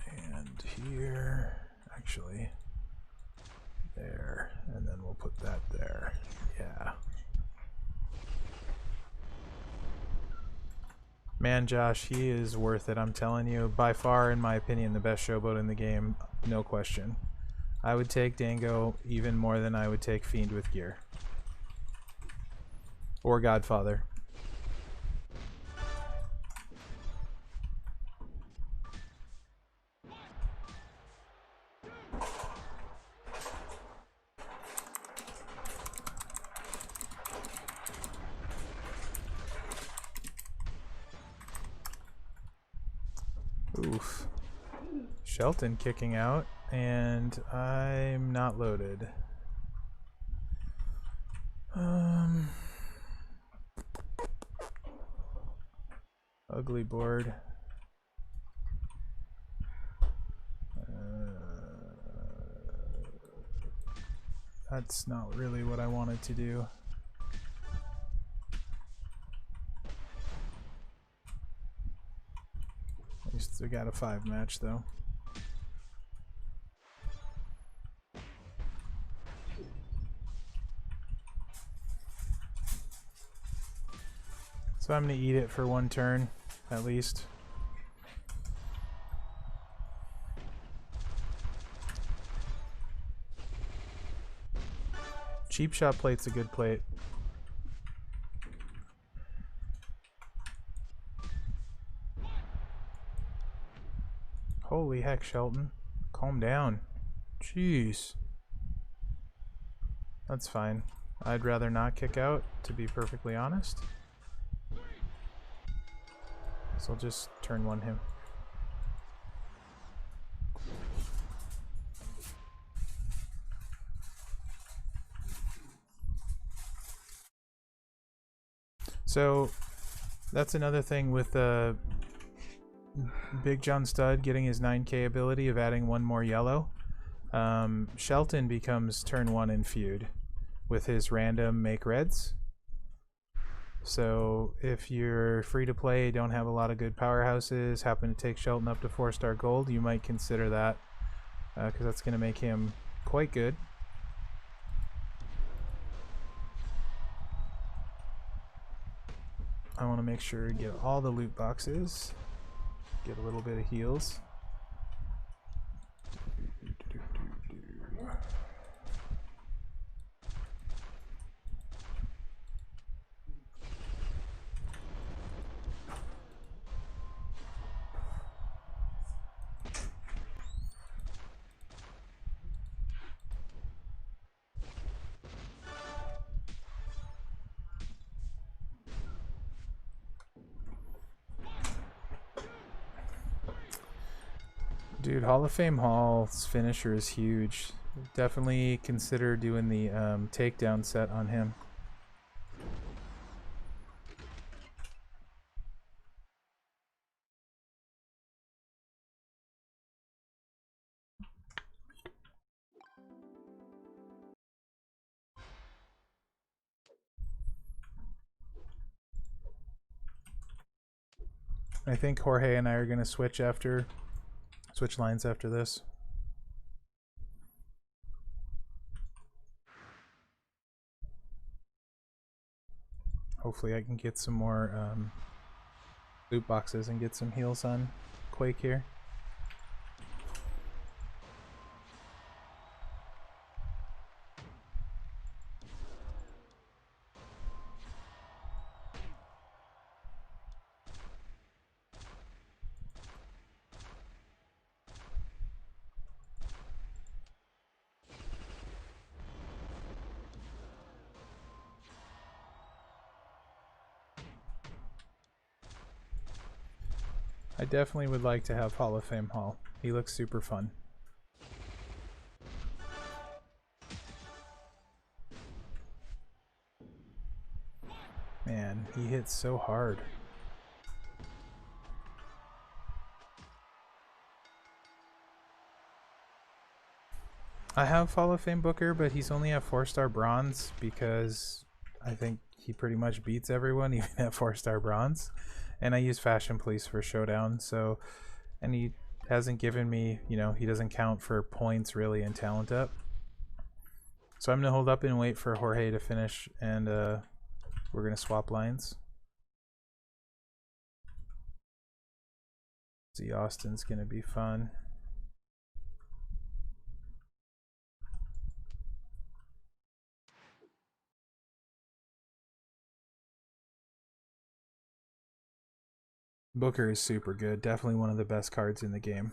And here, actually, there, and then we'll put that there. Yeah. Man, Josh, he is worth it. I'm telling you, by far, in my opinion, the best showboat in the game, no question. I would take Dango even more than I would take Fiend with gear. Or Godfather. Oof. Shelton kicking out, and I'm not loaded. Ugly board. That's not really what I wanted to do. At least we got a 5 match though. So I'm gonna eat it for 1 turn, at least. Cheap shot plate's a good plate. Holy heck, Shelton. Calm down. Jeez. That's fine. I'd rather not kick out, to be perfectly honest. So I'll just turn 1 him. So that's another thing with Big John Stud getting his 9k ability of adding 1 more yellow. Shelton becomes turn 1 in Feud with his random make reds. So if you're free to play, don't have a lot of good powerhouses, happen to take Shelton up to 4-star gold, you might consider that, because that's going to make him quite good. I want to make sure to get all the loot boxes, get a little bit of heals. Dude, Hall of Fame Hall's finisher is huge. Definitely consider doing the takedown set on him. I think Jorge and I are going to switch lines after this. Hopefully I can get some more loot boxes and get some heals on Quake here. I definitely would like to have Hall of Fame Hall. He looks super fun. Man, he hits so hard. I have Hall of Fame Booker, but he's only at 4-star bronze because I think he pretty much beats everyone, even at 4-star bronze. And I use Fashion Police for Showdown, so, and he hasn't given me, you know, he doesn't count for points really in Talent Up. So I'm gonna hold up and wait for Jorge to finish, and we're gonna swap lines. Z Austin's gonna be fun. Booker is super good. Definitely one of the best cards in the game.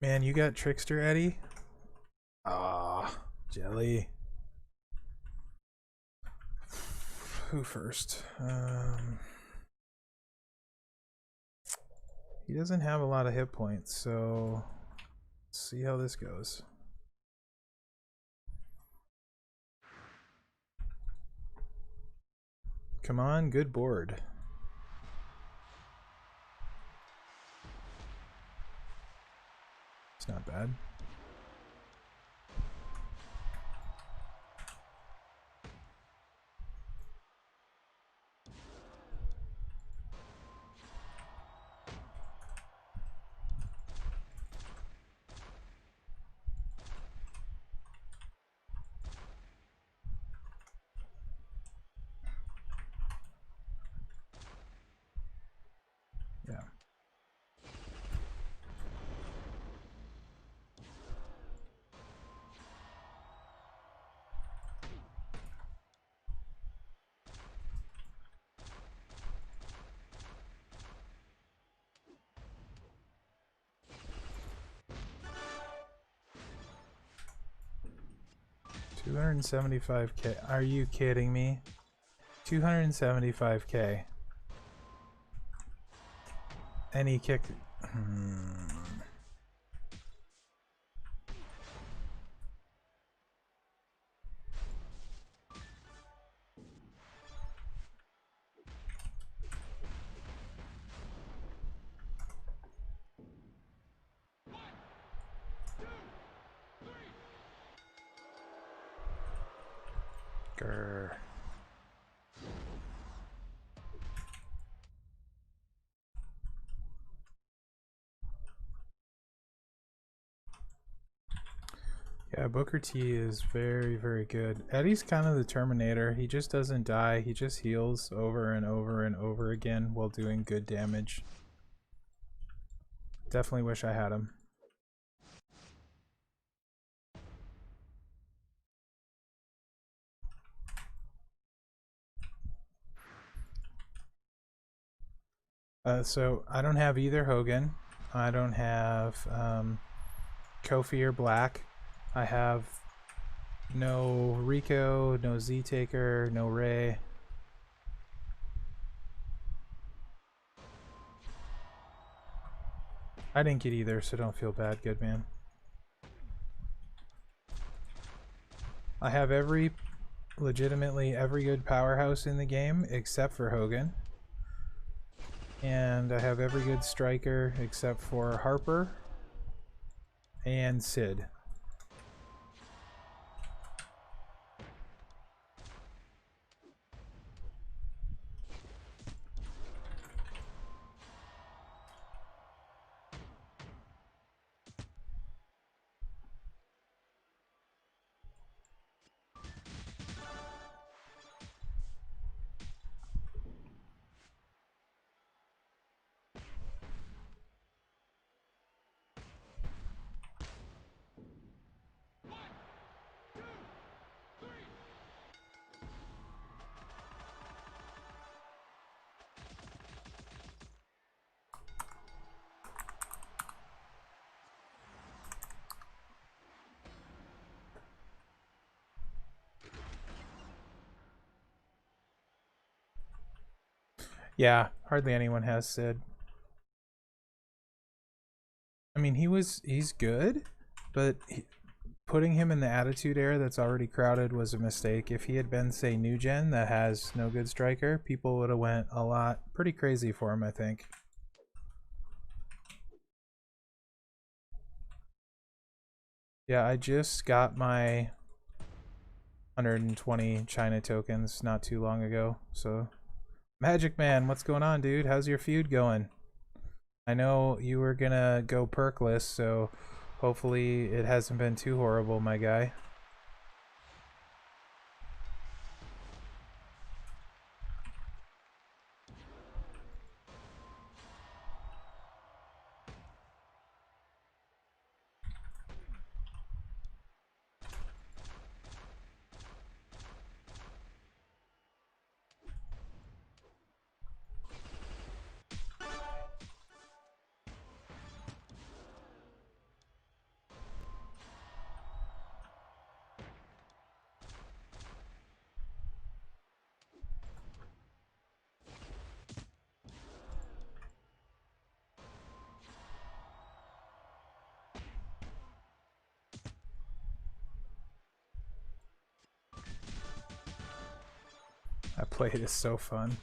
Man, you got Trickster Eddie? Ah, jelly. Who first? He doesn't have a lot of hit points, so let's see how this goes. Come on, good board. It's not bad. Yeah. $275K. Are you kidding me? $275K. And he kicked. Grr. Yeah, Booker T is very, very good. Eddie's kind of the Terminator. He just doesn't die. He just heals over and over and over again while doing good damage. Definitely wish I had him. So I don't have either Hogan. I don't have Kofi or Black. I have no Rico, no Z Taker, no Ray. I didn't get either, so don't feel bad, good man. I have legitimately every good powerhouse in the game except for Hogan. And I have every good striker except for Harper and Sid. Yeah, hardly anyone has Sid. I mean, he's good, but putting him in the Attitude Era that's already crowded was a mistake. If he had been, say, New Gen that has no good striker, people would have went pretty crazy for him, I think. Yeah, I just got my 120 China tokens not too long ago, so... Magic Man, what's going on, dude? How's your feud going? I know you were gonna go perkless, so hopefully it hasn't been too horrible, my guy. That play is so fun.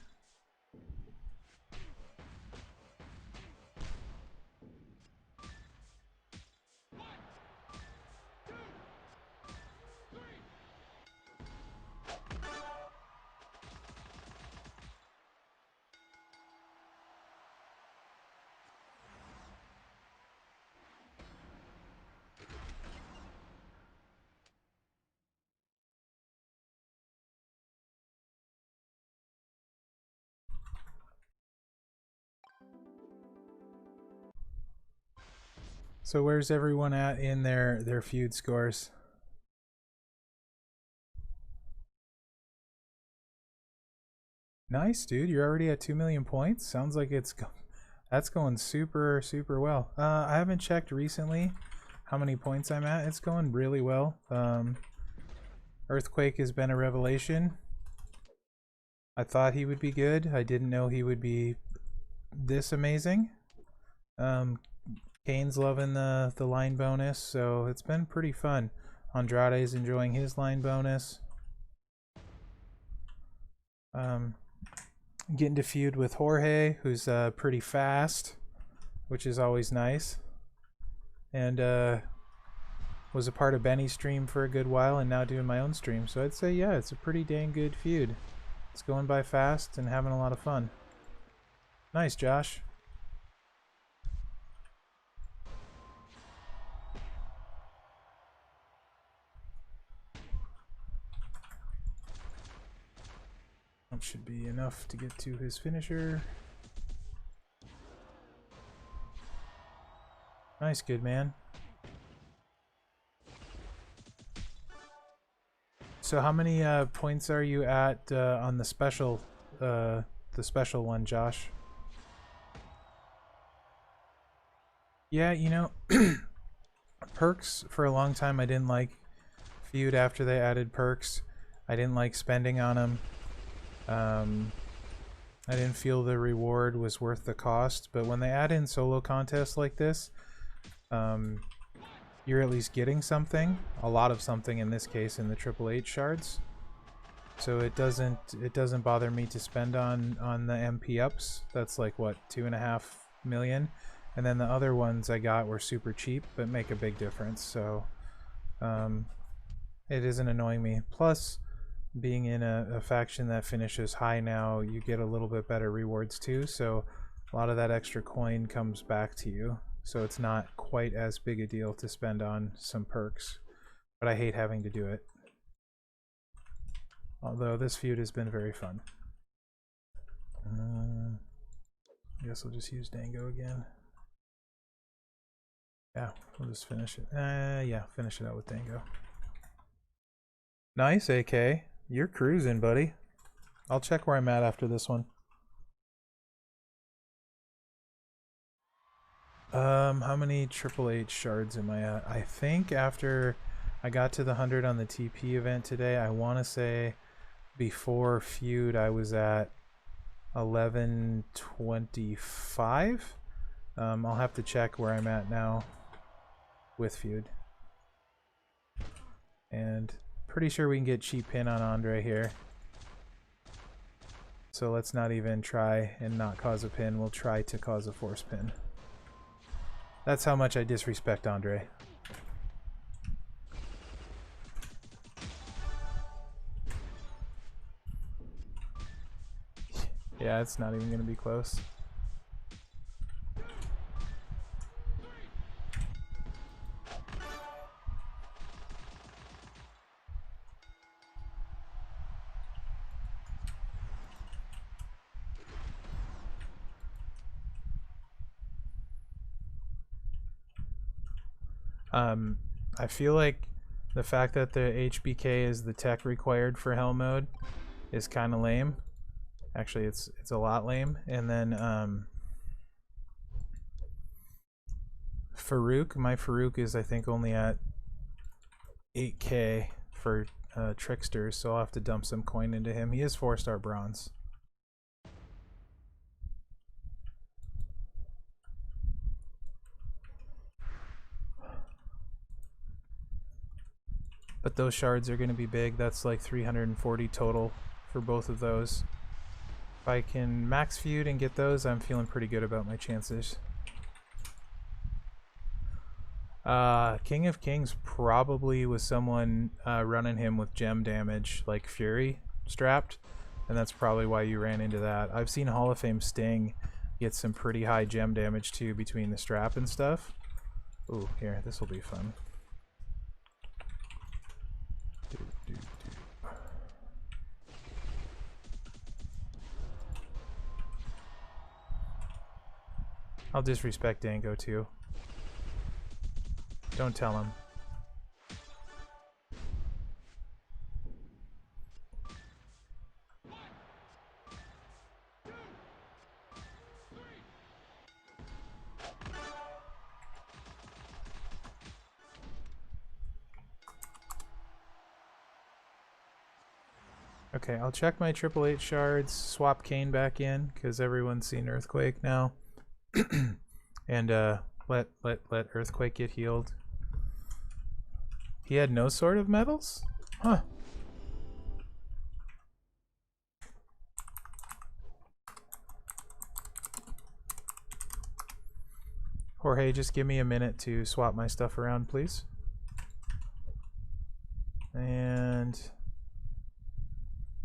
So where's everyone at in their feud scores? Nice, dude. You're already at 2 million points. Sounds like that's going super well. I haven't checked recently how many points I'm at. It's going really well. Earthquake has been a revelation. I thought he would be good. I didn't know he would be this amazing. Kane's loving the line bonus, so it's been pretty fun. Andrade's enjoying his line bonus. Getting to feud with Jorge, who's pretty fast, which is always nice. And was a part of Benny's stream for a good while, and now doing my own stream. So I'd say, yeah, it's a pretty dang good feud. It's going by fast and having a lot of fun. Nice, Josh. That should be enough to get to his finisher. Nice, good man. So how many points are you at on the special one, Josh? Yeah, you know, perks for a long time I didn't like Feud after they added perks. I didn't like spending on them. I didn't feel the reward was worth the cost, but when they add in solo contests like this, um, you're at least getting something, a lot of something in this case in the Triple H shards. So it doesn't bother me to spend on the MP ups. That's like what, 2.5 million, and then the other ones I got were super cheap but make a big difference. So it isn't annoying me. Plus, being in a faction that finishes high now, you get a little bit better rewards too. So a lot of that extra coin comes back to you. So it's not quite as big a deal to spend on some perks. But I hate having to do it. Although this feud has been very fun. I guess I'll just use Dango again. Yeah, we'll just finish it. Yeah, finish it out with Dango. Nice, AK. You're cruising, buddy. I'll check where I'm at after this one. How many Triple H shards am I at? I think after I got to the 100 on the TP event today, I want to say before Feud I was at 1125. I'll have to check where I'm at now with Feud. And pretty sure we can get cheap pin on Andre here. So let's not even try and not cause a pin. We'll try to cause a force pin. That's how much I disrespect Andre. Yeah, it's not even going to be close. I feel like the fact that the HBK is the tech required for Hell mode is kind of lame. Actually, it's a lot lame. And then Farouk, my Farouk is I think only at 8k for Tricksters, so I'll have to dump some coin into him. He is 4-star bronze. But those shards are going to be big. That's like 340 total for both of those. If I can max Feud and get those, I'm feeling pretty good about my chances. King of Kings probably was someone running him with gem damage, like Fury strapped, and that's probably why you ran into that. I've seen Hall of Fame Sting get some pretty high gem damage too between the strap and stuff. Ooh, here, this will be fun. I'll disrespect Dango too. Don't tell him. Okay, I'll check my Triple H shards, swap Kane back in, because everyone's seen Earthquake now. And let Earthquake get healed. He had no sort of medals? Huh. Jorge, just give me a minute to swap my stuff around, please. And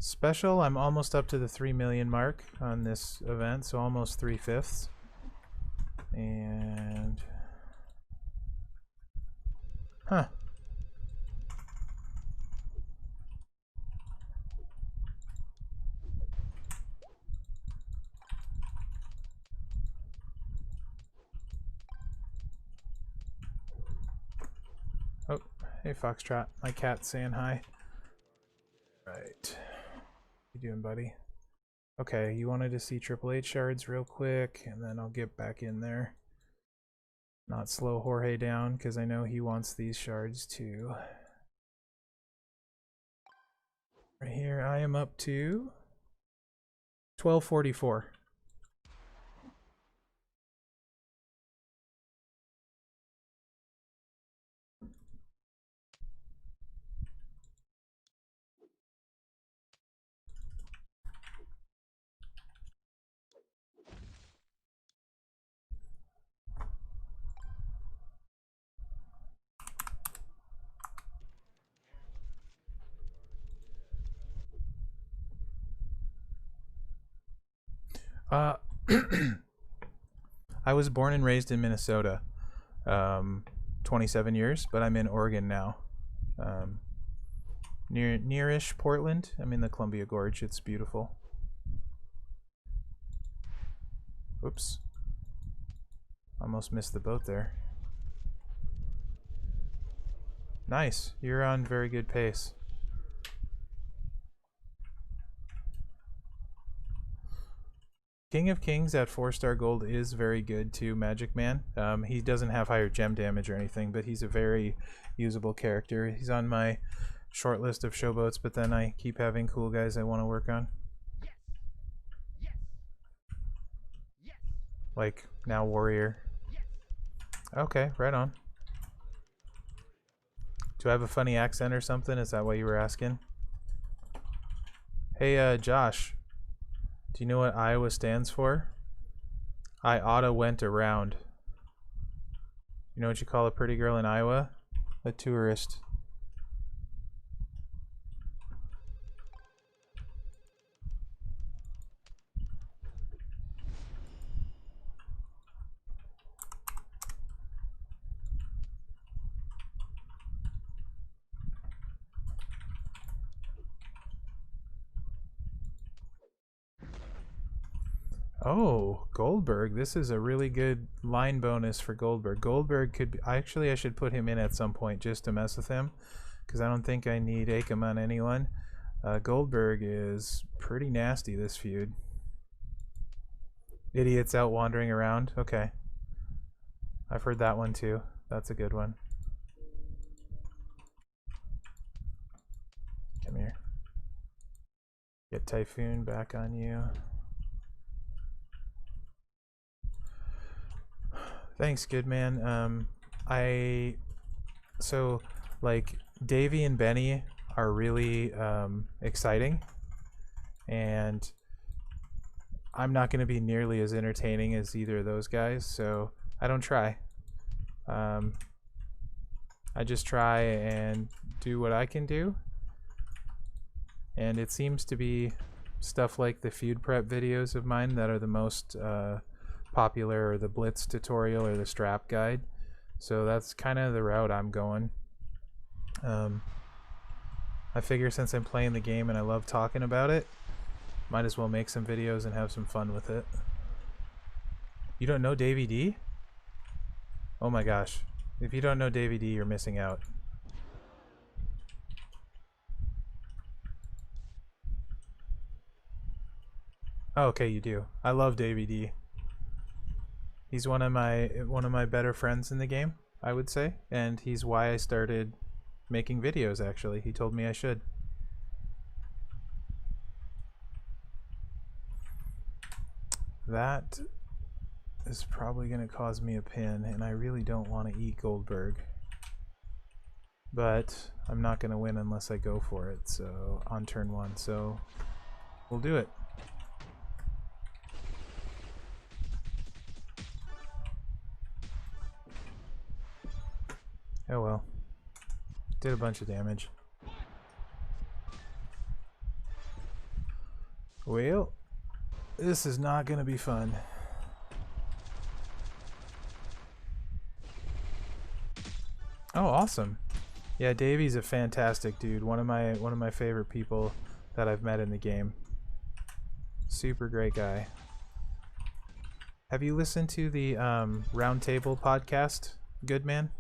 special, I'm almost up to the 3 million mark on this event, so almost 3/5. And huh. Oh, hey Foxtrot, my cat's saying hi. Right. How you doing, buddy? Okay, you wanted to see Triple H shards real quick, and then I'll get back in there. Not slow Jorge down, because I know he wants these shards too. Right here, I am up to 1244. Uh, I was born and raised in Minnesota, 27 years, but I'm in Oregon now. Nearish Portland. I'm in the Columbia Gorge. It's beautiful. Oops. Almost missed the boat there. Nice. You're on very good pace. King of Kings at 4-star gold is very good too, Magic Man. He doesn't have higher gem damage or anything, but he's a very usable character. He's on my short list of showboats, but then I keep having cool guys I want to work on. Like now Warrior. Okay, right on. Do I have a funny accent or something? Is that what you were asking? Hey, Josh. Do you know what Iowa stands for? I oughta went around. You know what you call a pretty girl in Iowa? A tourist. Oh, Goldberg. This is a really good line bonus for Goldberg. Goldberg could be, actually I should put him in at some point just to mess with him, because I don't think I need Akam on anyone. Goldberg is pretty nasty this feud. Idiots out wandering around. Okay. I've heard that one too. That's a good one. Come here. Get Typhoon back on you. Thanks, good man. So like Davey and Benny are really exciting, and I'm not going to be nearly as entertaining as either of those guys, so I don't try. I just try and do what I can do, and it seems to be stuff like the feud prep videos of mine that are the most popular, or the blitz tutorial or the strap guide. So that's kind of the route I'm going. I figure since I'm playing the game and I love talking about it, might as well make some videos and have some fun with it. You don't know Davey D? Oh my gosh. If you don't know Davey D, you're missing out. Oh, okay, you do. I love Davey D. He's one of my better friends in the game, I would say, and he's why I started making videos. Actually, he told me I should. That is probably going to cause me a pin, and I really don't want to eat Goldberg, but I'm not going to win unless I go for it. So on turn 1, so we'll do it. Oh well. Did a bunch of damage. Well, this is not going to be fun. Oh, awesome. Yeah, Davey's a fantastic dude. One of my favorite people that I've met in the game. Super great guy. Have you listened to the Roundtable podcast, good man?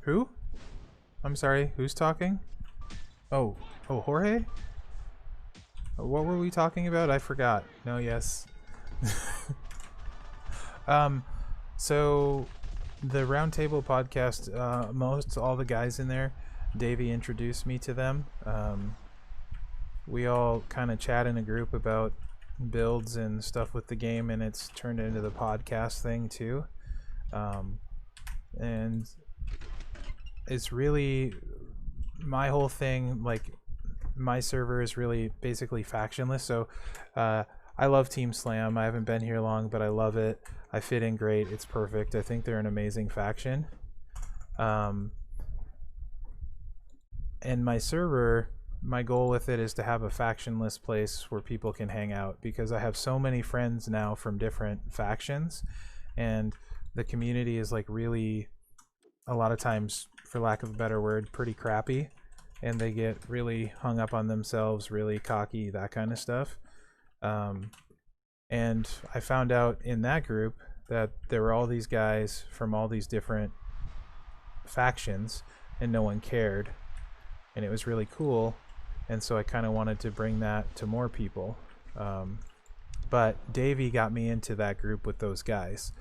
Who? I'm sorry, who's talking? Oh, Jorge? What were we talking about? I forgot. No, yes. So the Roundtable podcast, most all the guys in there, Davey introduced me to them. We all kind of chat in a group about builds and stuff with the game, and it's turned into the podcast thing too. And it's really my whole thing, like my server is really basically factionless. So I love Team Slam. I haven't been here long, but I love it. I fit in great. It's perfect. I think they're an amazing faction. And my server, my goal with it is to have a factionless place where people can hang out, because I have so many friends now from different factions, and the community is like really, a lot of times, for lack of a better word, pretty crappy, and they get really hung up on themselves, really cocky, that kind of stuff. And I found out in that group that there were all these guys from all these different factions, and no one cared, and it was really cool. And so I kind of wanted to bring that to more people. But Davey got me into that group with those guys.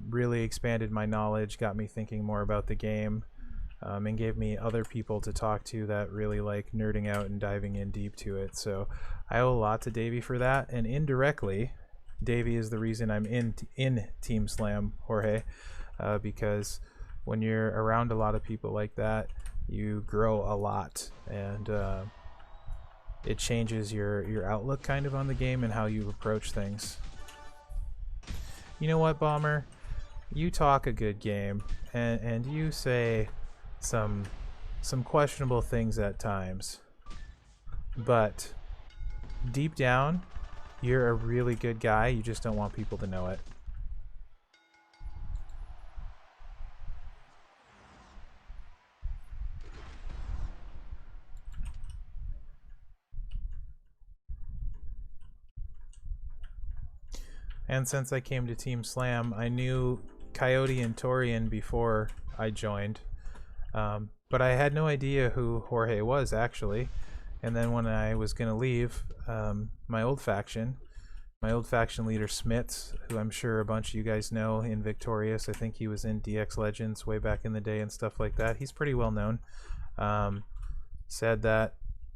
Really expanded my knowledge, got me thinking more about the game, and gave me other people to talk to that really like nerding out and diving in deep to it. So I owe a lot to Davey for that, and indirectly, Davey is the reason I'm in Team Slam, Jorge, because when you're around a lot of people like that, you grow a lot, and it changes your outlook kind of on the game and how you approach things. You know what, Bomber? You talk a good game, and you say some questionable things at times, but deep down, you're a really good guy. You just don't want people to know it. And since I came to Team Slam, I knew Coyote and Torian before I joined. But I had no idea who Jorge was, actually. And then when I was going to leave my old faction leader, Smits, who I'm sure a bunch of you guys know in Victorious, I think he was in DX Legends way back in the day and stuff like that. He's pretty well known. Said that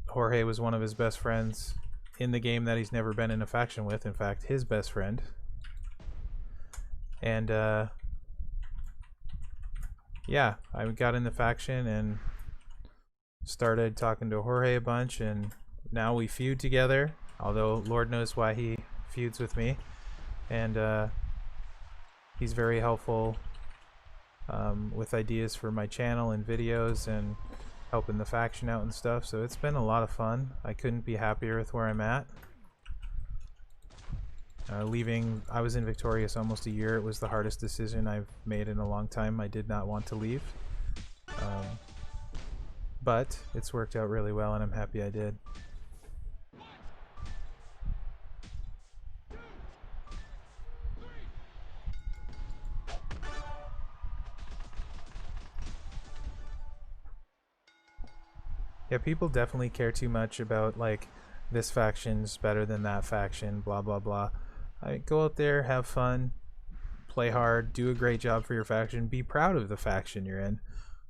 Jorge was one of his best friends in the game that he's never been in a faction with. In fact, his best friend. And yeah, I got in the faction and started talking to Jorge a bunch, and now we feud together, although Lord knows why he feuds with me. And he's very helpful with ideas for my channel and videos and helping the faction out and stuff, so it's been a lot of fun. I couldn't be happier with where I'm at. Leaving, I was in Victorious almost a year. It was the hardest decision I've made in a long time. I did not want to leave. But it's worked out really well, and I'm happy I did. Yeah, people definitely care too much about, like, this faction's better than that faction, blah, blah, blah. Go out there, have fun, play hard, do a great job for your faction, be proud of the faction you're in.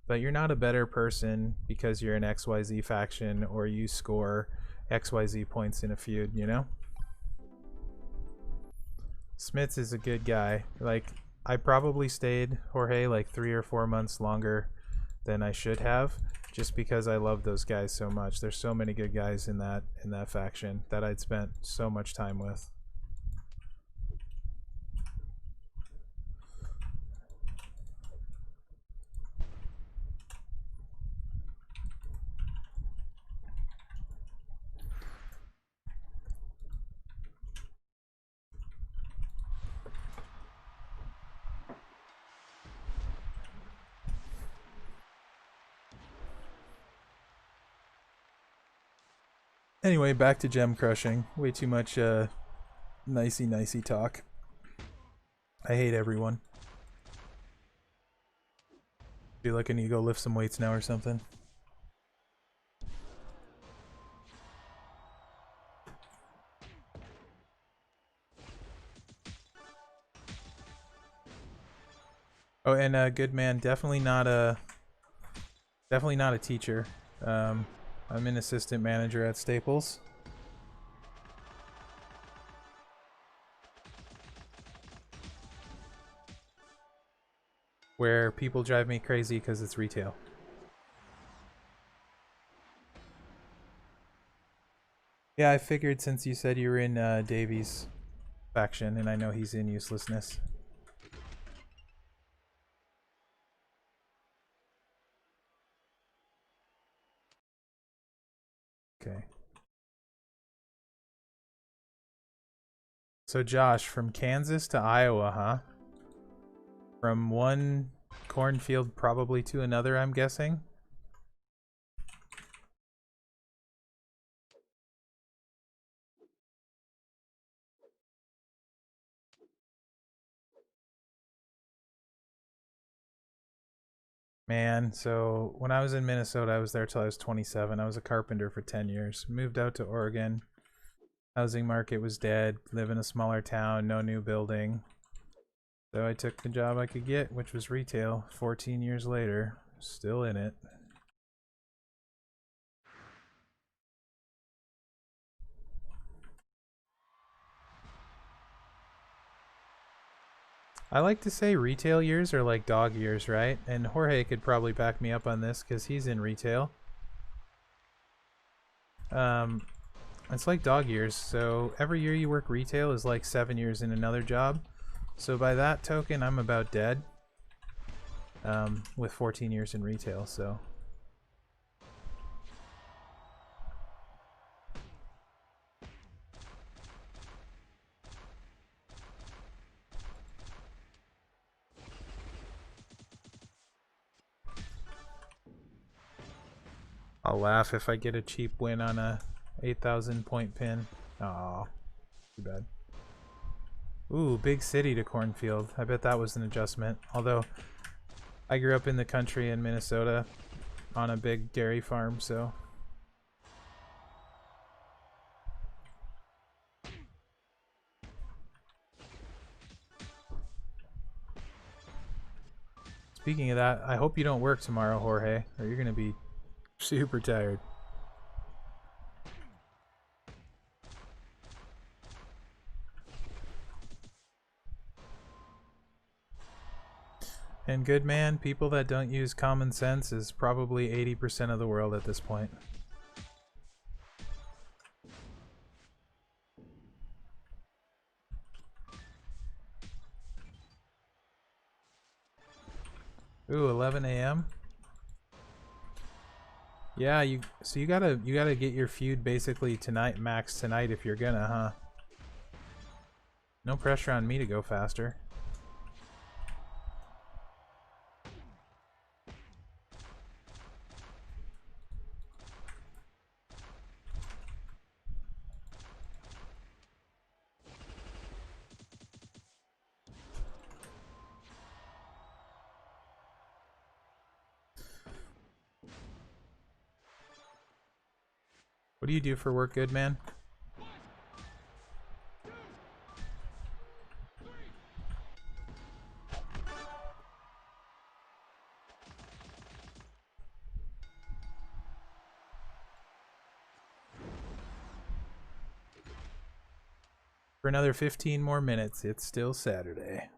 But you're not a better person because you're an XYZ faction or you score XYZ points in a feud, you know? Smits is a good guy. Like, I probably stayed, Jorge, like 3 or 4 months longer than I should have, just because I love those guys so much. There's so many good guys in that faction that I'd spent so much time with. Anyway, back to gem crushing. Way too much nicey talk. I hate everyone. Be looking to go lift some weights now or something. Oh, and good man, definitely not a teacher. I'm an assistant manager at Staples. Where people drive me crazy because it's retail. Yeah, I figured since you said you were in Davies' faction, and I know he's in uselessness. Okay. So Josh, from Kansas to Iowa, huh? From one cornfield probably to another, I'm guessing? Man, so when I was in Minnesota, I was there till I was 27. I was a carpenter for 10 years. Moved out to Oregon. Housing market was dead. Live in a smaller town, no new building. So I took the job I could get, which was retail. 14 years later, still in it. I like to say retail years are like dog years, right? And Jorge could probably back me up on this because he's in retail. It's like dog years. So every year you work retail is like 7 years in another job. So by that token, I'm about dead. With 14 years in retail, so. I'll laugh if I get a cheap win on a 8,000 point pin. Aw, too bad. Ooh, big city to cornfield. I bet that was an adjustment. Although, I grew up in the country in Minnesota on a big dairy farm, so. Speaking of that, I hope you don't work tomorrow, Jorge, or you're gonna be super tired. And good man, people that don't use common sense is probably 80% of the world at this point. Ooh, 11 a.m. Yeah, so you gotta get your feud basically tonight, max tonight if you're gonna, huh? No pressure on me to go faster. What do you do for work, good man? For another 15 more minutes, it's still Saturday.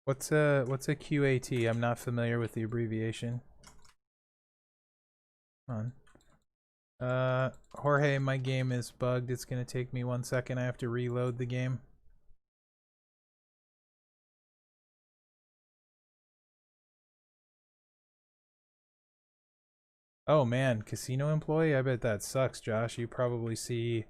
What's a QAT? I'm not familiar with the abbreviation. Come on. Jorge, my game is bugged. It's gonna take me 1 second. I have to reload the game. Oh man, casino employee? I bet that sucks, Josh. You probably see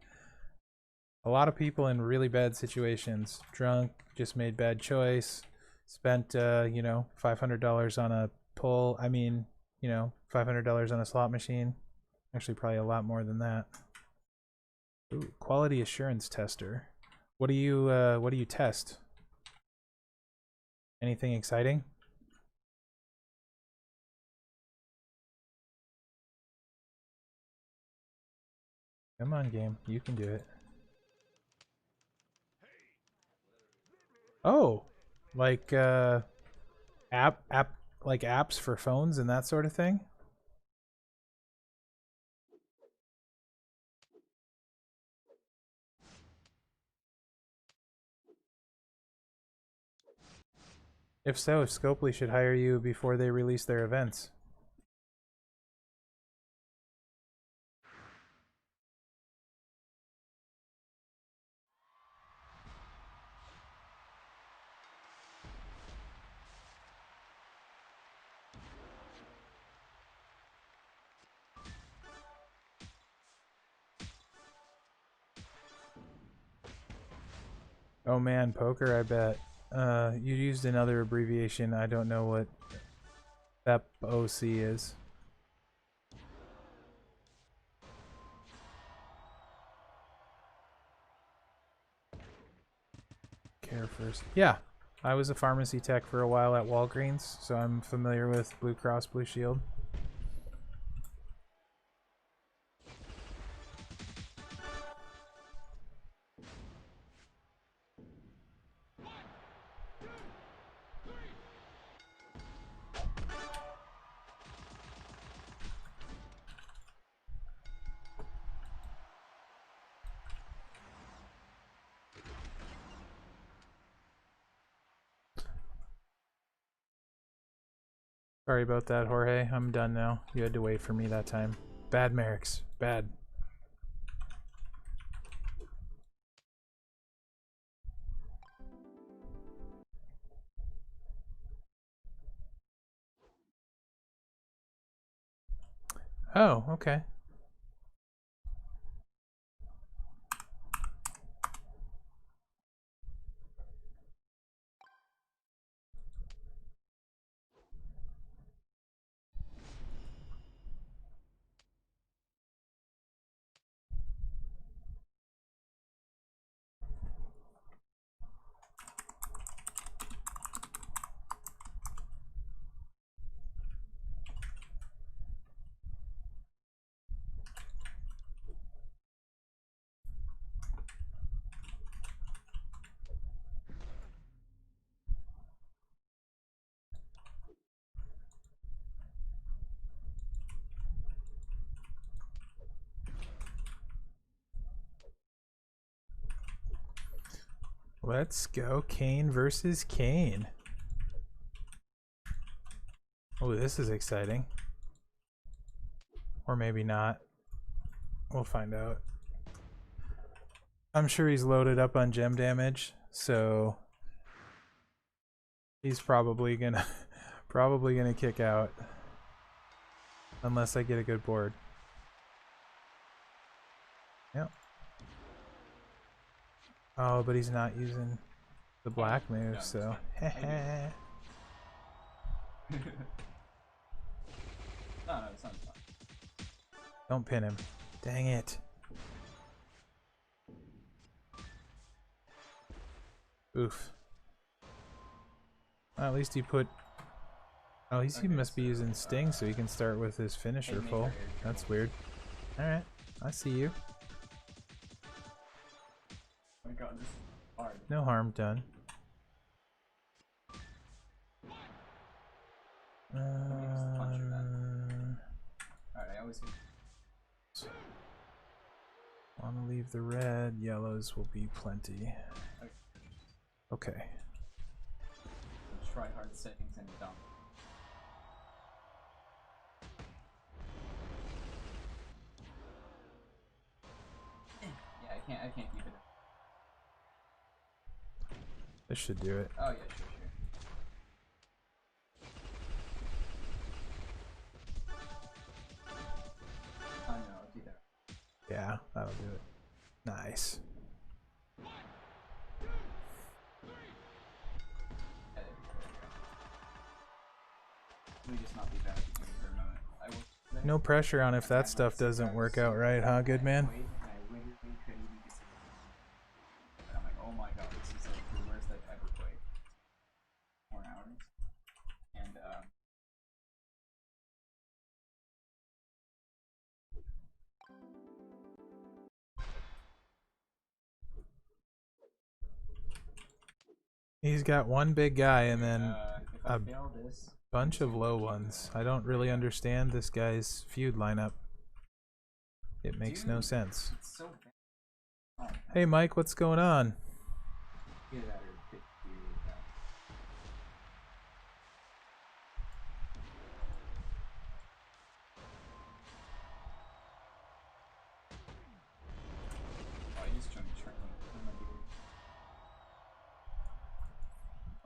a lot of people in really bad situations. Drunk, just made bad choice, spent $500 on a pull. I mean, $500 on a slot machine. Actually, probably a lot more than that. Ooh, quality assurance tester. What do you test? Anything exciting? Come on, game. You can do it. Oh, like like apps for phones and that sort of thing. If so, Scopely should hire you before they release their events. Oh man, poker, I bet. You used another abbreviation. I don't know what FEPOC is. Care first. Yeah, I was a pharmacy tech for a while at Walgreens, so I'm familiar with Blue Cross Blue Shield. Sorry about that, Jorge. I'm done now. You had to wait for me that time. Bad Merrick's. Bad. Oh, okay. Let's go Kane versus Kane. Oh, this is exciting. Or maybe not. We'll find out. I'm sure he's loaded up on gem damage, so he's probably gonna kick out. Unless I get a good board. Yep. Oh, but he's not using the black move, so heh. No, it's not fun. Don't pin him. Dang it. Oof. Well, at least he put... Oh, he must be using Sting so he can start with his finisher full. That's weird. Alright, I see you. Oh my god, this is hard. No harm done. Alright, I always want to leave the red. Yellows will be plenty. Okay. Try hard settings and dump. Yeah, I can't keep it. This should do it. Oh yeah, sure. Oh no, I'll do that. Yeah, that'll do it. Nice. Let me just not be bad for a moment. I will today. No pressure on if that stuff doesn't work out right, huh, good man? And I literally couldn't even consider it. But I'm like, oh my god, this is like the worst I've ever played. 4 hours. And He's got one big guy and then if I a fail this, bunch of low ones. I don't really understand this guy's feud lineup. It makes no sense. it's so bad. Oh, Hey Mike, what's going on? get out of here. Oh, he's trying to train.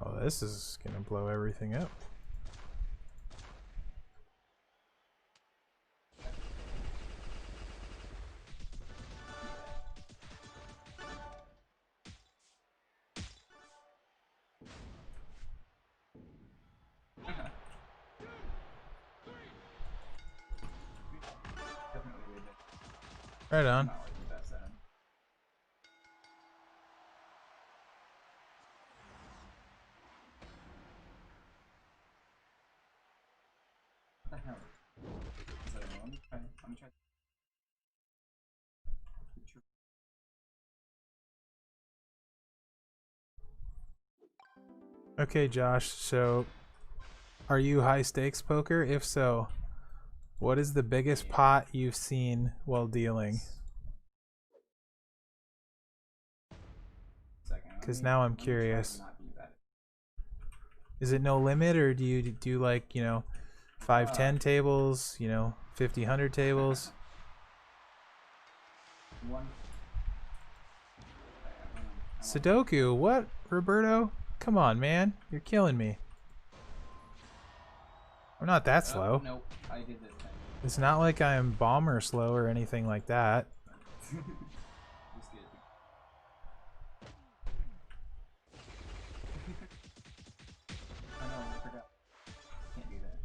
Oh, this is gonna blow everything up. Definitely way better. Right on. Not like the best at him. What the hell? Is that a one? Let me try. Okay, Josh, so are you high stakes poker? If so, what is the biggest pot you've seen while dealing? Because now I'm curious. Is it no limit, or do you do like, 5, 10 tables, 50, 100 tables? Sudoku, what, Roberto? Come on, man, you're killing me. I'm not that slow. Nope, I did this thing. It's not like I'm bomber slow or anything like that. Just get I know, I forgot. Can't do that.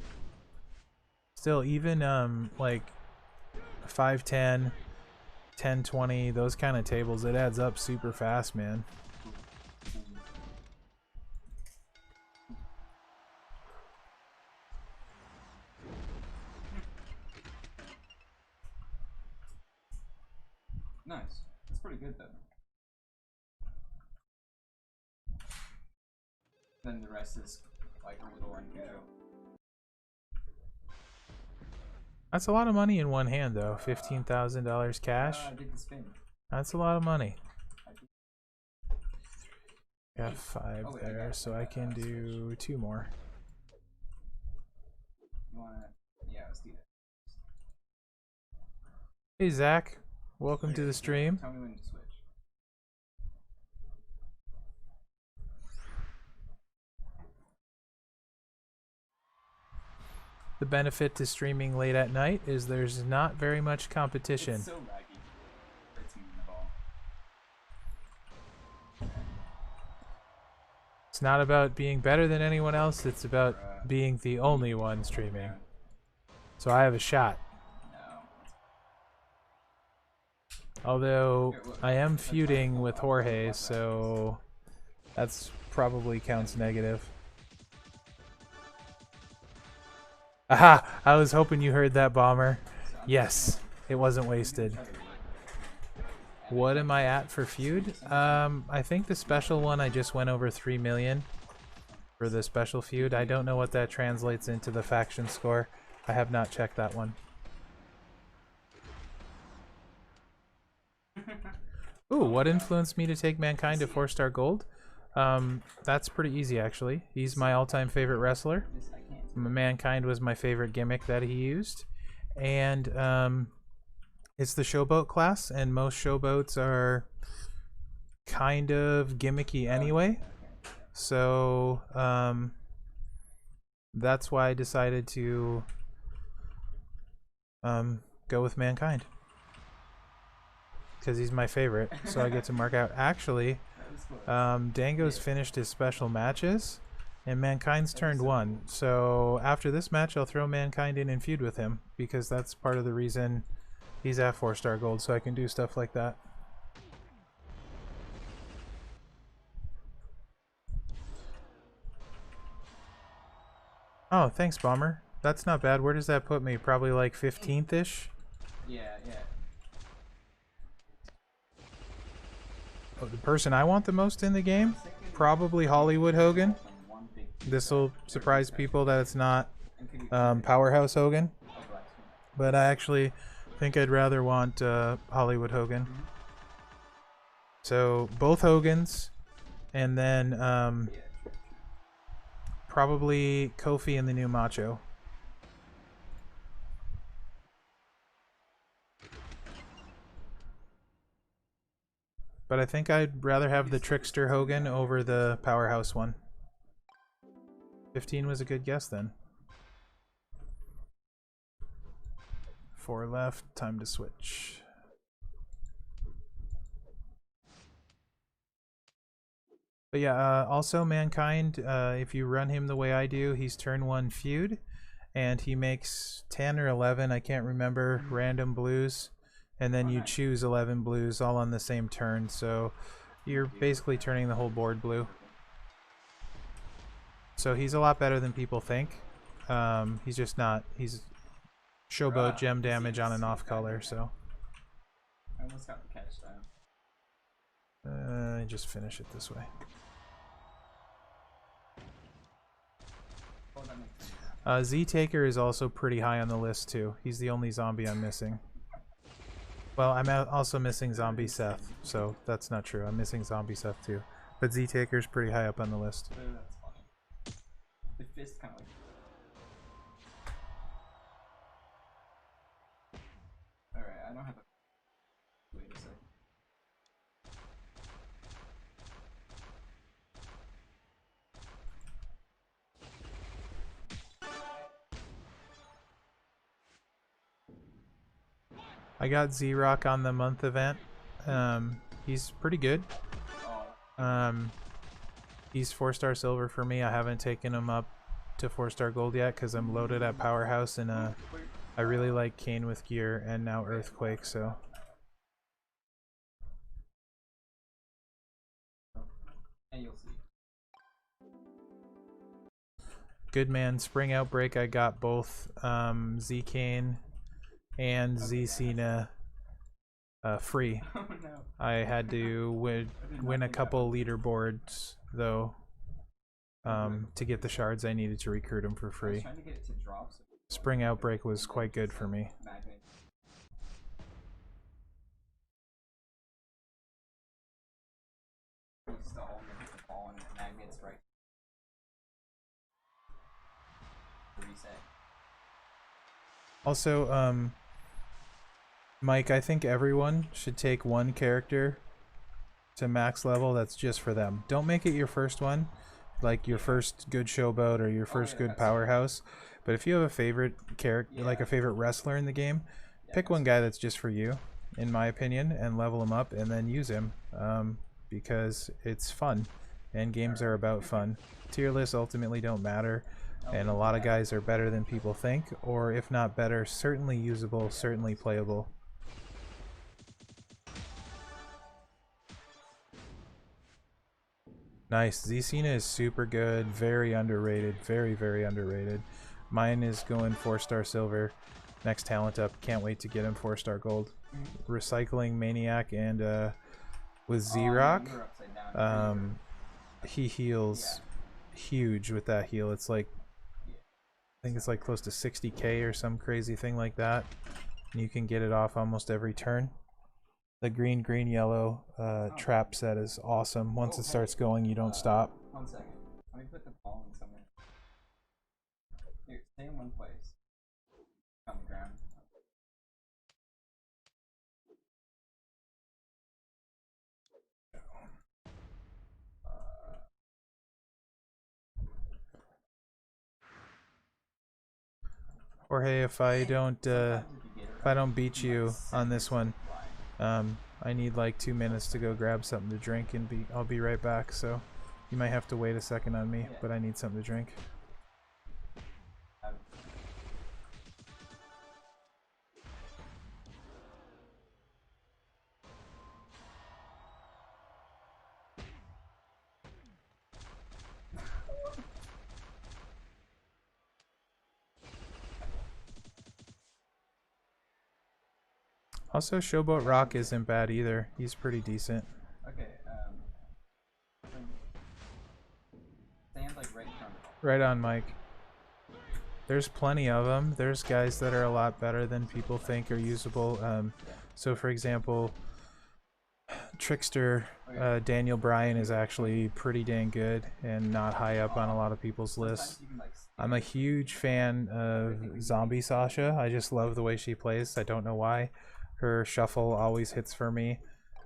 Still, even like 5, 10, 10, 20, those kind of tables, it adds up super fast, man. Nice. That's pretty good though. Then the rest is like a little unusual. That's a lot of money in one hand, though. $15,000 cash. I did the spin. That's a lot of money. I did. Got 5 Oh, wait, there, so I can do 2 more. You wanna? Yeah, let's do that. Hey, Zach. Welcome to the stream. Tell me when to switch. The benefit to streaming late at night is there's not very much competition. It's so laggy. It's moving the ball. It's not about being better than anyone else, it's about being the only one streaming. So I have a shot. Although I am feuding with Jorge, so that's probably counts negative. Aha! I was hoping you heard that, Bomber. Yes, it wasn't wasted. What am I at for feud? I think the special one I just went over 3 million for the special feud. I don't know what that translates into the faction score. I have not checked that one. Ooh, what influenced me to take Mankind to 4-star gold? That's pretty easy, actually. He's my all-time favorite wrestler. Mankind was my favorite gimmick that he used. And it's the showboat class, and most showboats are kind of gimmicky anyway. So that's why I decided to go with Mankind. Because he's my favorite, so I get to mark out. Actually, Dango's finished his special matches, And Mankind's turned 1. So after this match, I'll throw Mankind in and feud with him, because that's part of the reason he's at 4-star gold, so I can do stuff like that. Oh, thanks, Bomber. That's not bad. Where does that put me? Probably like 15th-ish? Yeah, yeah. Oh, the person I want the most in the game? Probably Hollywood Hogan. This will surprise people that it's not Powerhouse Hogan. But I actually think I'd rather want Hollywood Hogan. So both Hogans, and then probably Kofi and the new Macho. But I think I'd rather have the Trickster Hogan over the Powerhouse one. 15 was a good guess then. 4 left, time to switch. But yeah, also Mankind, if you run him the way I do, he's turn 1 feud, and he makes 10 or 11, I can't remember, random blues, and then you choose 11 blues all on the same turn, so you're basically turning the whole board blue. So he's a lot better than people think. He's just not, he's showboat gem damage on an off color, so. I almost got the catch though. Just finish it this way. Z-Taker is also pretty high on the list too. He's the only zombie I'm missing. Well, I'm also missing Zombie Seth, so that's not true. I'm missing Zombie Seth too. But Z-Taker's pretty high up on the list. That's funny. The fist kind of like... Alright, I don't have a... Wait a second. I got Z-Rock on the month event. He's pretty good. He's 4-star silver for me. I haven't taken him up to 4-star gold yet because I'm loaded at Powerhouse, and I really like Kane with gear and now Earthquake, so. And you'll see. Good man, Spring Outbreak. I got both Z-Kane and Z-Cena free. Oh no. I had to win a couple leaderboards though to get the shards I needed to recruit him for free. Spring Outbreak was quite good for me. Also, Mike, I think everyone should take one character to max level that's just for them. Don't make it your first one, like your first good showboat or your first good powerhouse. But if you have a favorite character, like a favorite wrestler in the game, pick one guy that's just for you, in my opinion, and level him up and then use him, because it's fun, and games are about fun. Tier lists ultimately don't matter, and a lot of guys are better than people think, or if not better, certainly usable, certainly playable. Nice. Z-Cena is super good, very underrated, very, very underrated. Mine is going 4-star silver. Next talent up, can't wait to get him 4-star gold. Recycling Maniac, and with Z-Rock, he heals huge with that heal. It's like, I think it's like close to 60k or some crazy thing like that. And you can get it off almost every turn. The green, green, yellow trap set is awesome. Once it starts going, you don't stop. 1 second. Let me put the ball in somewhere. Here, stay in one place. On the ground. Jorge, if I don't beat you on this one, I need like 2 minutes to go grab something to drink, and I'll be right back. So You might have to wait a second on me, Yeah. but I need something to drink. Also, Showboat Rock isn't bad either. He's pretty decent. Okay, stand like right in front of it. Right on, Mike. There's plenty of them. There's guys that are a lot better than people think are usable. So, for example, Trickster Daniel Bryan is actually pretty dang good and not high up on a lot of people's lists. I'm a huge fan of Zombie Sasha. I just love the way she plays. I don't know why. Her shuffle always hits for me.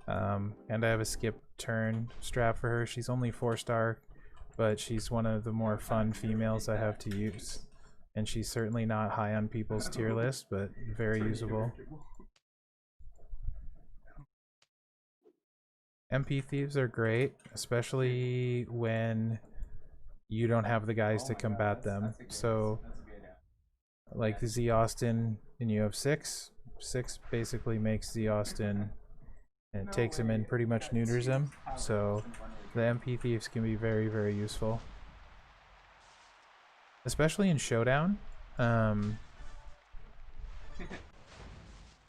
And I have a skip turn strat for her. She's only 4-star, but she's one of the more fun females I have to use. And she's certainly not high on people's tier list, but very usable. MP Thieves are great, especially when you don't have the guys to combat them. So, like the Z Austin, and you have 6. 6 basically makes Z Austin, and it takes him in, pretty much neuters him. So, the MP Thieves can be very, very useful. Especially in Showdown,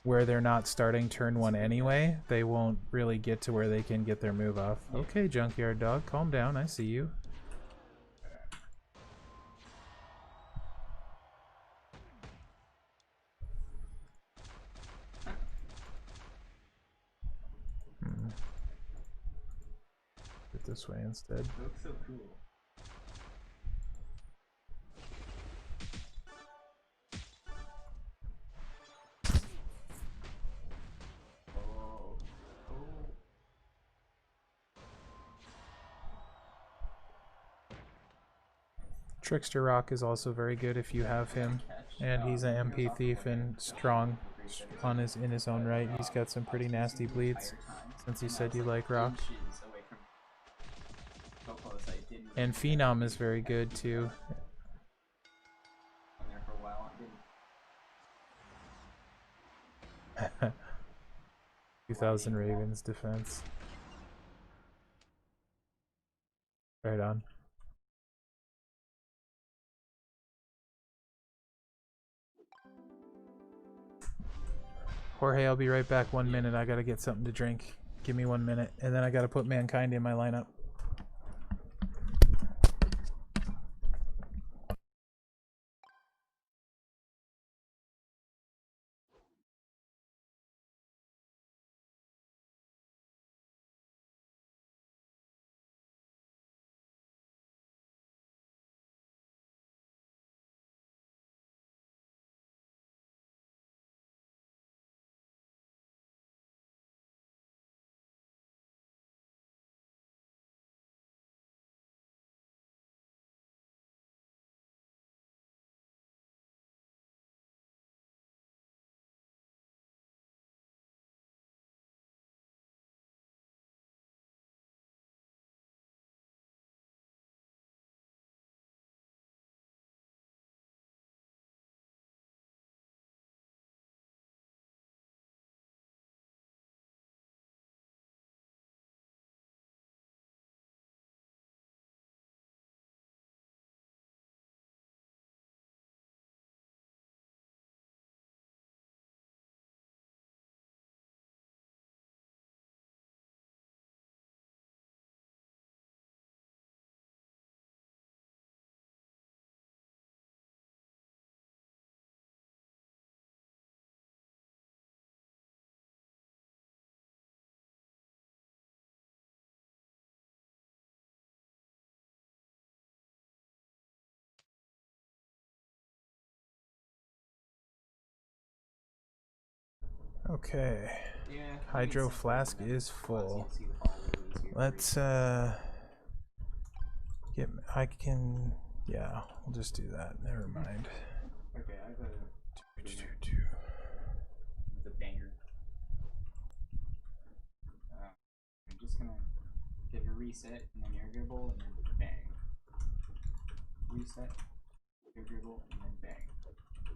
where they're not starting turn 1 anyway, they won't really get to where they can get their move off. Okay, Junkyard Dog, calm down, I see you. Get this way instead. It looks so cool. Trickster Rock is also very good if you have him, and he's an MP thief and strong on in his own right. He's got some pretty nasty bleeds, since you said you like Rock. And Phenom is very good too. 2000 Ravens defense. Right on. Jorge, I'll be right back. 1 minute. I gotta get something to drink. Give me 1 minute, and then I gotta put Mankind in my lineup. Okay. Hydro flask is full. Let's get. I can. Yeah, we'll just do that. Never mind. Okay, I have a banger. I'm just gonna get your reset, and then air dribble, and then bang. Reset, air dribble, and then bang.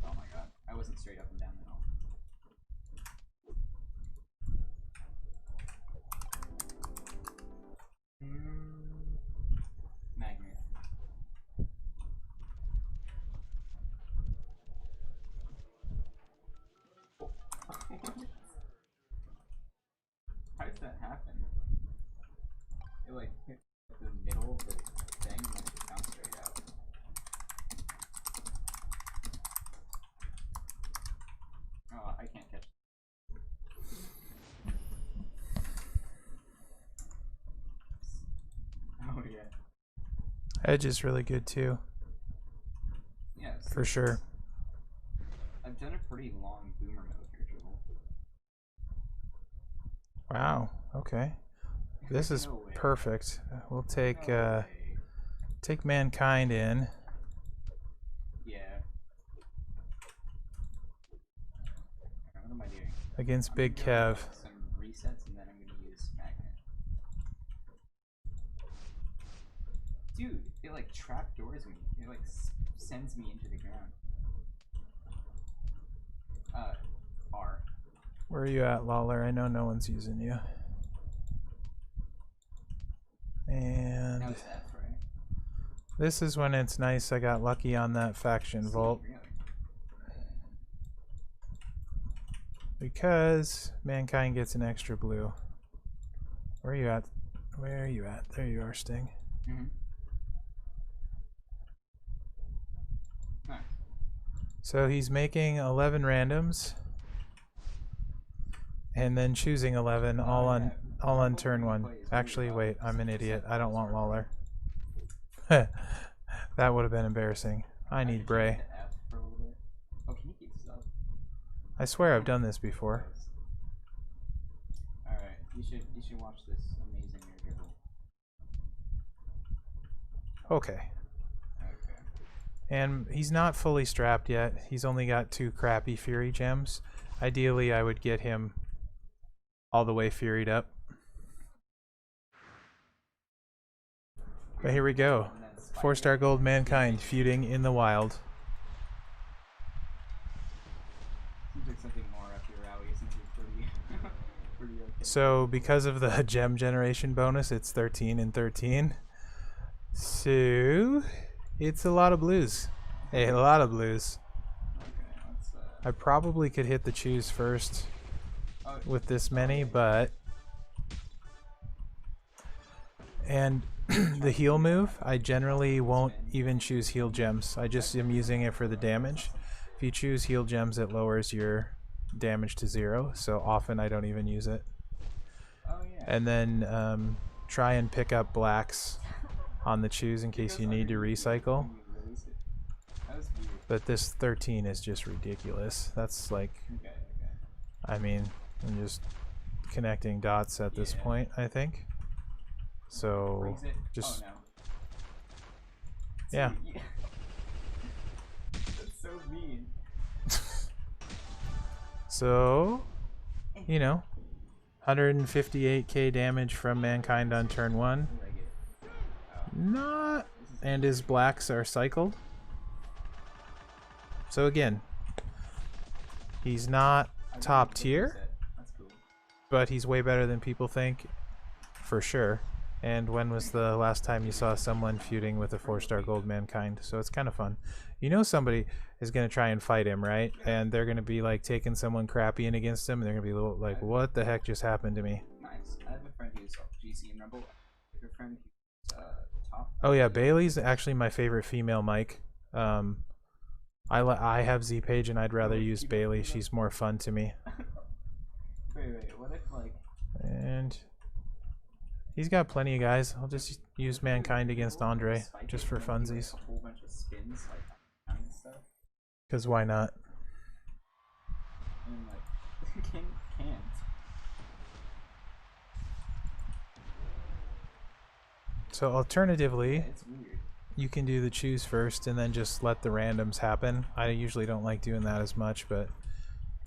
Oh my god. I wasn't straight up and down at all. Magnet. How does that happen? It like hit the middle of the thing and then it bounced straight out. Oh, I can't catch it. Oh yeah. Edge is really good too. Yeah. For sure. I've done a pretty long boomer mode here, dribble. Wow. Okay. This is No way. perfect. We'll take No way. take Mankind in. Yeah. Alright, what am I doing? Against I'm Big gonna go Kev. with some resets and then I'm gonna use magnet. Dude, it like trapdoors me. It like sends me into the ground. R. Where are you at, Lawler? I know no one's using you. And Now it's F, right? this is when it's nice I got lucky on that faction vault. Really? Because Mankind gets an extra blue. Where are you at? Where are you at? There you are, Sting. Mm-hmm. Nice. So he's making 11 randoms and then choosing 11 all on turn 1. Actually, wait, I'm an idiot. I don't want Lawler. That would have been embarrassing. I need Bray. Oh, can you keep this up? I swear I've done this before. Alright, you should watch this amazing air dribble. Okay. Okay. And he's not fully strapped yet. He's only got 2 crappy Fury gems. Ideally, I would get him all the way Furied up. But here we go. 4-star gold Mankind feuding in the wild. Seems like something more up your alley. Seems like pretty okay. So because of the gem generation bonus, it's 13 and 13. So it's a lot of blues. A lot of blues. Okay, let's I probably could hit the choose first with this many, but and the heal move, I generally won't even choose heal gems. I just am using it for the damage. If you choose heal gems, it lowers your damage to 0, so often I don't even use it. And then try and pick up blacks on the choose in case you need to recycle. But this 13 is just ridiculous. That's like, I mean, I'm just connecting dots at this point, I think. So just yeah. That's so mean. So, you know, 158k damage from Mankind on turn 1. Not, and his blacks are cycled. So again, he's not top tier, but he's way better than people think, for sure. And when was the last time you saw someone feuding with a 4-star gold Mankind? So it's kind of fun. You know somebody is going to try and fight him, right? And they're going to be like taking someone crappy in against him, and they're going to be a little like, what the heck just happened to me? Nice. I have a friend who's GC and Rumble. Your friend who's top. Oh yeah, Bailey's actually my favorite female mic. I have Z-Page and I'd rather use Bailey. She's more fun to me. Wait, what if like... And he's got plenty of guys. I'll just use Mankind against Andre, just for funsies. A whole bunch of spins, like, and stuff. Because why not? And like, can't. So alternatively, Yeah, it's weird. you can do the choose first and then just let the randoms happen. I usually don't like doing that as much, but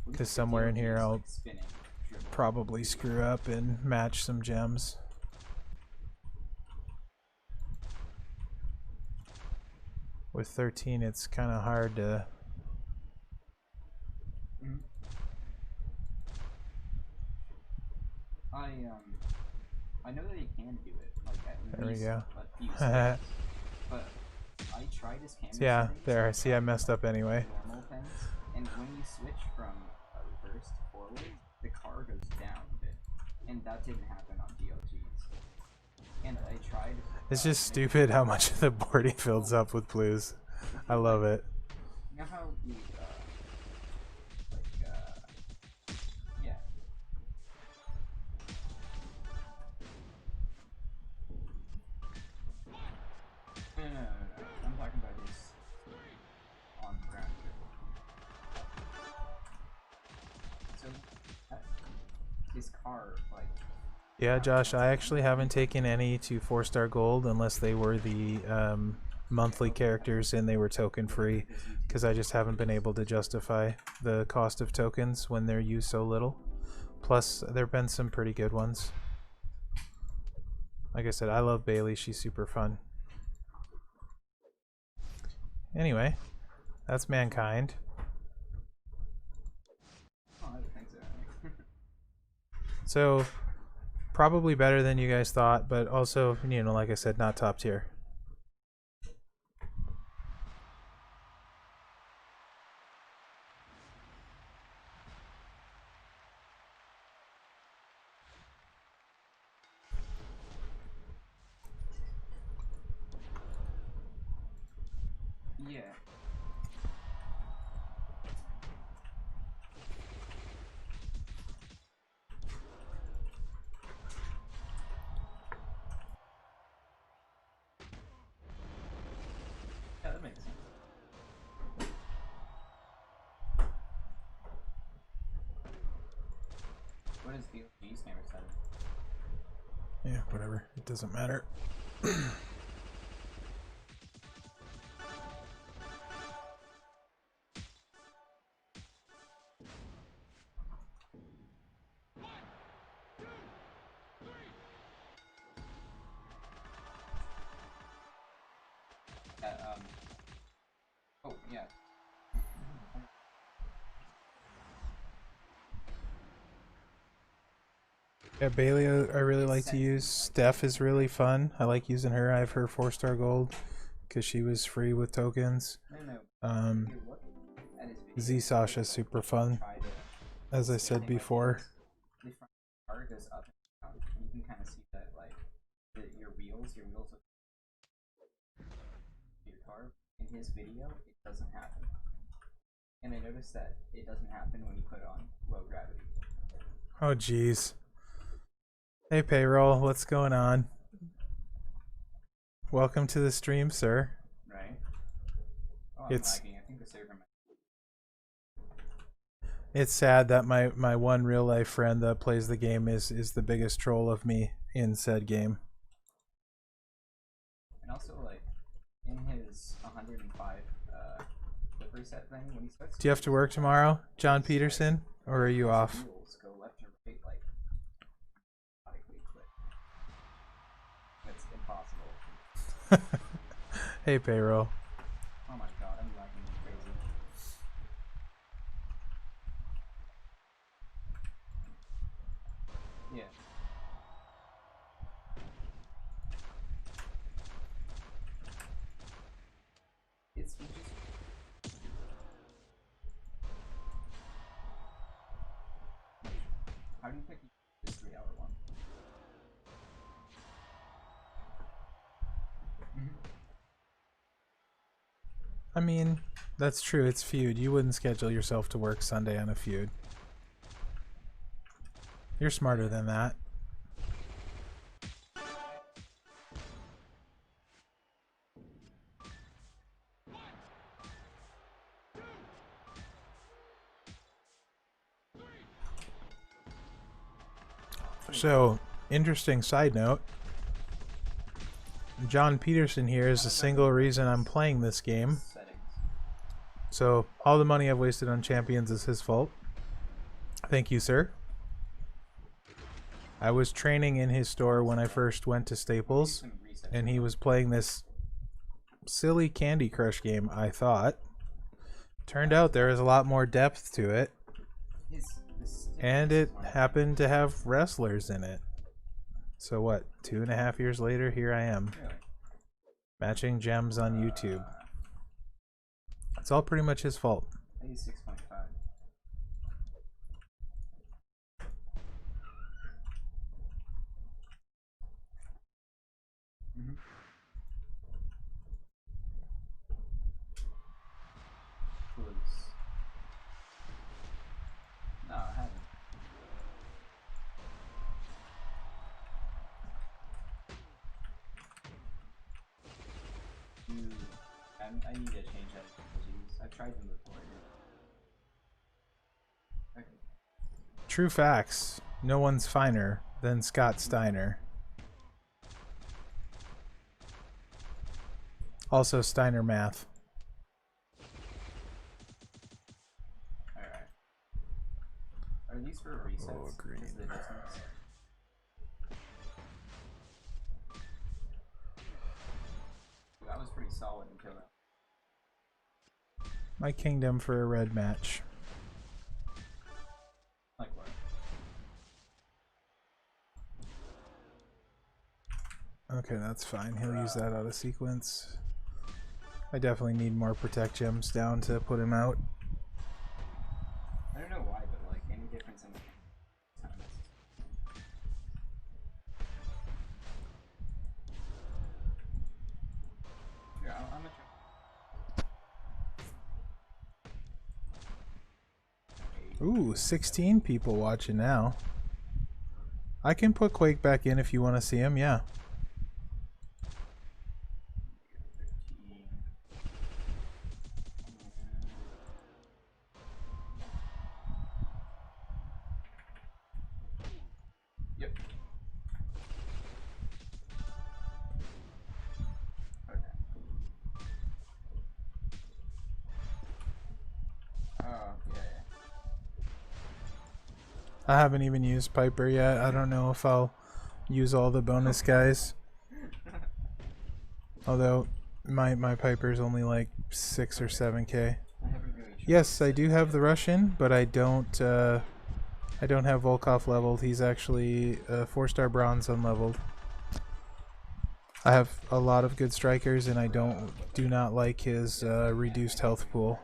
because somewhere in here I'll probably screw up and match some gems. with 13, it's kind of hard to. Mm-hmm. I know that he can do it, like at There we least go. a few seconds. But I tried his camera Yeah, settings. there. And See, I messed up anyway. normal pens, and when you switch from reverse to forward, the car goes down a bit, and that didn't happen on DLGs. And I tried. It's just stupid how much of the board he fills up with blues. I love it. You know how you yeah. No. I'm talking about his on ground. So his car, like. Yeah, Josh, I actually haven't taken any to 4-star gold unless they were the monthly characters and they were token free, because I just haven't been able to justify the cost of tokens when they're used so little. Plus, there have been some pretty good ones. Like I said, I love Bailey. She's super fun. Anyway, that's Mankind. Oh, I would think so. So, probably better than you guys thought, but also, you know, like I said, not top tier. Yeah. Yeah, that makes sense. What is DLG's camera setting? Yeah, whatever. It doesn't matter. Oh, yeah. Yeah, Bailey, I really like to use. Steph is really fun. I like using her. I have her 4-star gold because she was free with tokens. Z Sasha is super fun, as I said before. The front car goes up and down. You can kind of see that, like, your wheels look your car. In his video, it doesn't happen. And I noticed that it doesn't happen when you put on low gravity. Oh, jeez. Hey, Payroll, what's going on? Welcome to the stream, sir. Right? Oh, I'm lagging. I think the server might. It's sad that my one real life friend that plays the game is the biggest troll of me in said game. And also, like, in his 105 clip reset thing, when he starts. Do you have to work tomorrow, John Peterson, or are you off? Wheels go left or right, like, quick. It's impossible. Hey, Payroll. Oh my god, I'm lagging like crazy. Yeah. It's just. How do you pick this 3-hour one? I mean, that's true. It's Feud. You wouldn't schedule yourself to work Sunday on a Feud. You're smarter than that. So, interesting side note. John Peterson here is the single reason I'm playing this game. So, all the money I've wasted on champions is his fault. Thank you, sir. I was training in his store when I first went to Staples, and he was playing this silly Candy Crush game, I thought. Turned out there was a lot more depth to it. And it happened to have wrestlers in it. So what, 2.5 years later, here I am. Really? Matching gems on YouTube. It's all pretty much his fault. I use 6.5. Please. No, I haven't. I need to change that difficulties. I've tried them before. Okay. True facts. No one's finer than Scott Steiner. Also Steiner math. Alright. Are these for resets? Oh, green. Is the distance? That was pretty solid until that. My kingdom for a red match. Like what? Okay, that's fine. He'll use that out of sequence. I definitely need more protect gems down to put him out. I don't know why, but like any difference in the time is. Yeah, I'm gonna try. Ooh, 16 people watching now. I can put Quake back in if you want to see him, yeah. Yep. Okay. Oh, yeah. I haven't even used Piper yet. I don't know if I'll use all the bonus guys. Although my Piper's only like 6 or 7k. I haven't really tried. Yes, I do have the Russian, but I don't have Volkov leveled. He's actually 4-star bronze unleveled. I have a lot of good strikers, and I do not like his reduced health pool.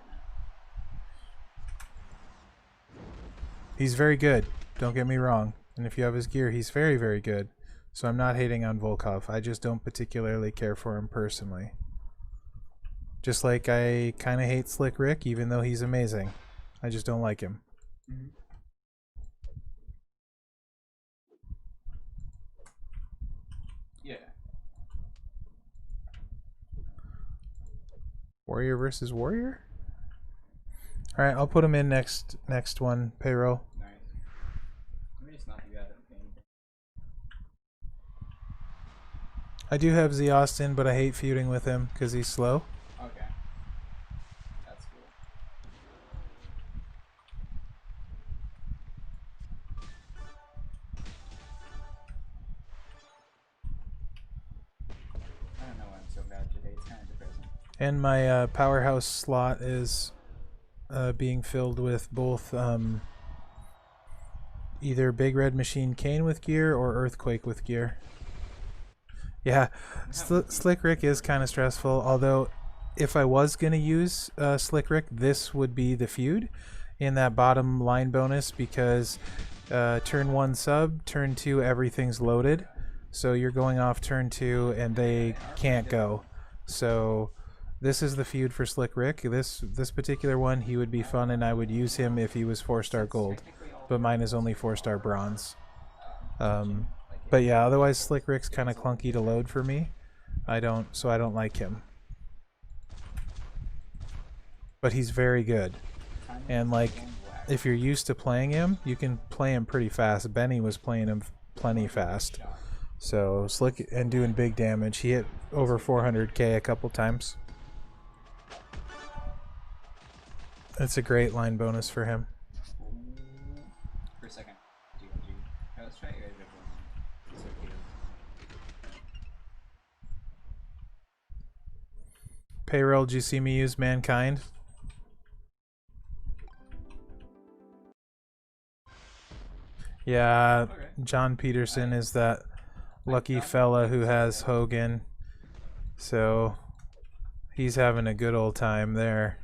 He's very good, don't get me wrong. And if you have his gear, he's very, very good. So I'm not hating on Volkov. I just don't particularly care for him personally. Just like I kind of hate Slick Rick, even though he's amazing. I just don't like him. Mm-hmm. Yeah. Warrior versus Warrior? Alright, I'll put him in next one, payroll. Nice. Let me just not do that at the game. I do have Z Austin, but I hate feuding with him because he's slow. Okay. That's cool. I don't know why I'm so bad today. It's kind of depressing. And my powerhouse slot is being filled with both either Big Red Machine Kane with gear or Earthquake with gear. Yeah, Slick Rick is kind of stressful, although if I was going to use Slick Rick, this would be the feud in that bottom line bonus because turn 1 sub, turn 2 everything's loaded. So you're going off turn 2 and they can't go. So this is the feud for Slick Rick. This particular one, he would be fun and I would use him if he was 4-star gold. But mine is only 4-star bronze. But yeah, otherwise Slick Rick's kind of clunky to load for me. I don't like him. But he's very good. And like, if you're used to playing him, you can play him pretty fast. Benny was playing him plenty fast. So Slick and doing big damage. He hit over 400k a couple times. It's a great line bonus for him. For a second. DLG. Let's try it. Payroll, did you see me use Mankind? Yeah, Okay. John Peterson is that lucky fella who has Hogan. So he's having a good old time there.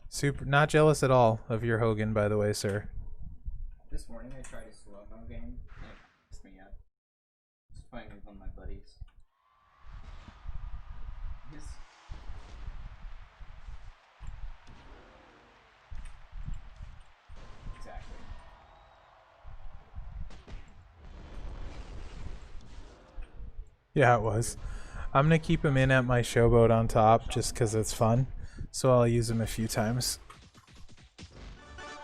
Super, not jealous at all of your Hogan, by the way, sir. This morning I tried a slow-mo game and it messed me up. Just playing with one of my buddies. His... Exactly. Yeah, it was. I'm gonna keep him in at my showboat on top just because it's fun. So I'll use him a few times.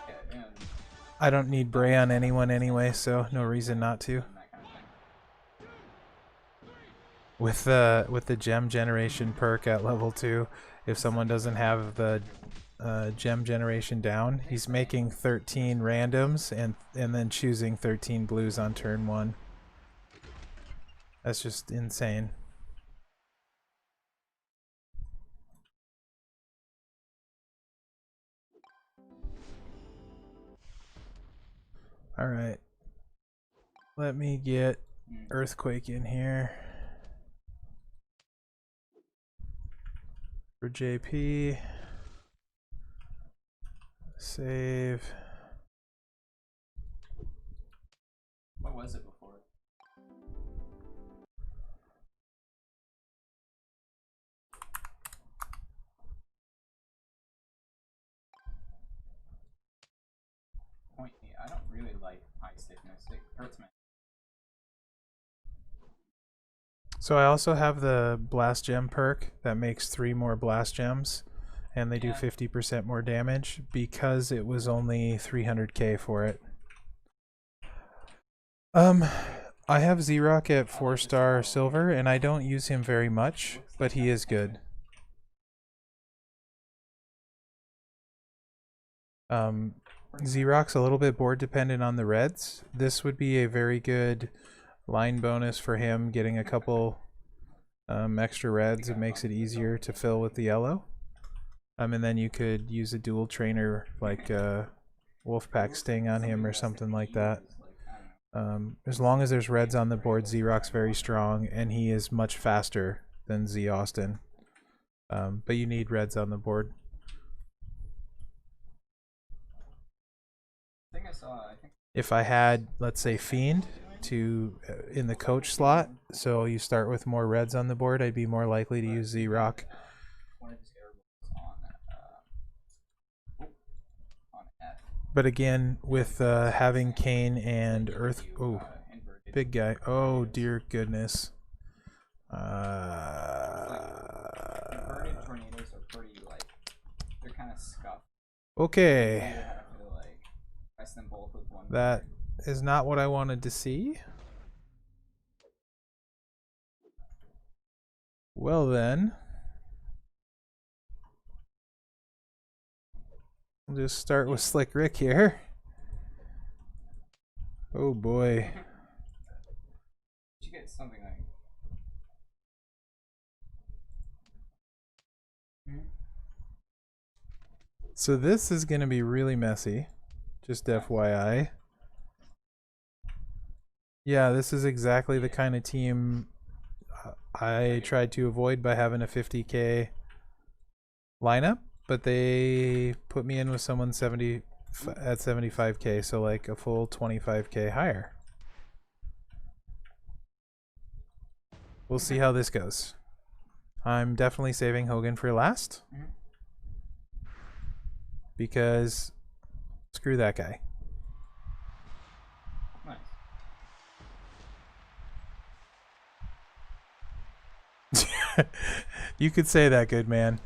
Yeah, and I don't need Bray on anyone anyway, so no reason not to. that kind of thing. With the gem generation perk at level 2, if someone doesn't have the gem generation down, he's making 13 randoms and then choosing 13 blues on turn 1. That's just insane. All right. Let me get Earthquake in here for JP. Save. What was it before? Point me. I don't really like high stiffness. It hurts me. So I also have the Blast Gem perk that makes 3 more Blast Gems, and they do 50% more damage because it was only 300k for it. I have Xerox at 4-star silver, and I don't use him very much, but he is good. Xerox a little bit board dependent on the reds. This would be a very good line bonus for him, getting a couple extra reds. It makes it easier to fill with the yellow. And then you could use a dual trainer like Wolfpack Sting on him or something like that. As long as there's reds on the board, Xerox very strong, and he is much faster than Z Austin. But you need reds on the board. If I had, let's say, Fiend to in the coach slot, so you start with more reds on the board, I'd be more likely to use Z-Rock. But again, with having Kane and Earth, oh, big guy, oh dear goodness. Inverted tornadoes are pretty, like, they're kind of scuffed. Okay. Them both with one that is not what I wanted to see. Well then, we'll just start with Slick Rick here. Oh boy. You get something like So this is going to be really messy. Just FYI. Yeah, this is exactly the kind of team I tried to avoid by having a 50k lineup, but they put me in with someone at 75k, so like a full 25k higher. We'll see how this goes. I'm definitely saving Hogan for last. Because screw that guy. Nice. You could say that, good man.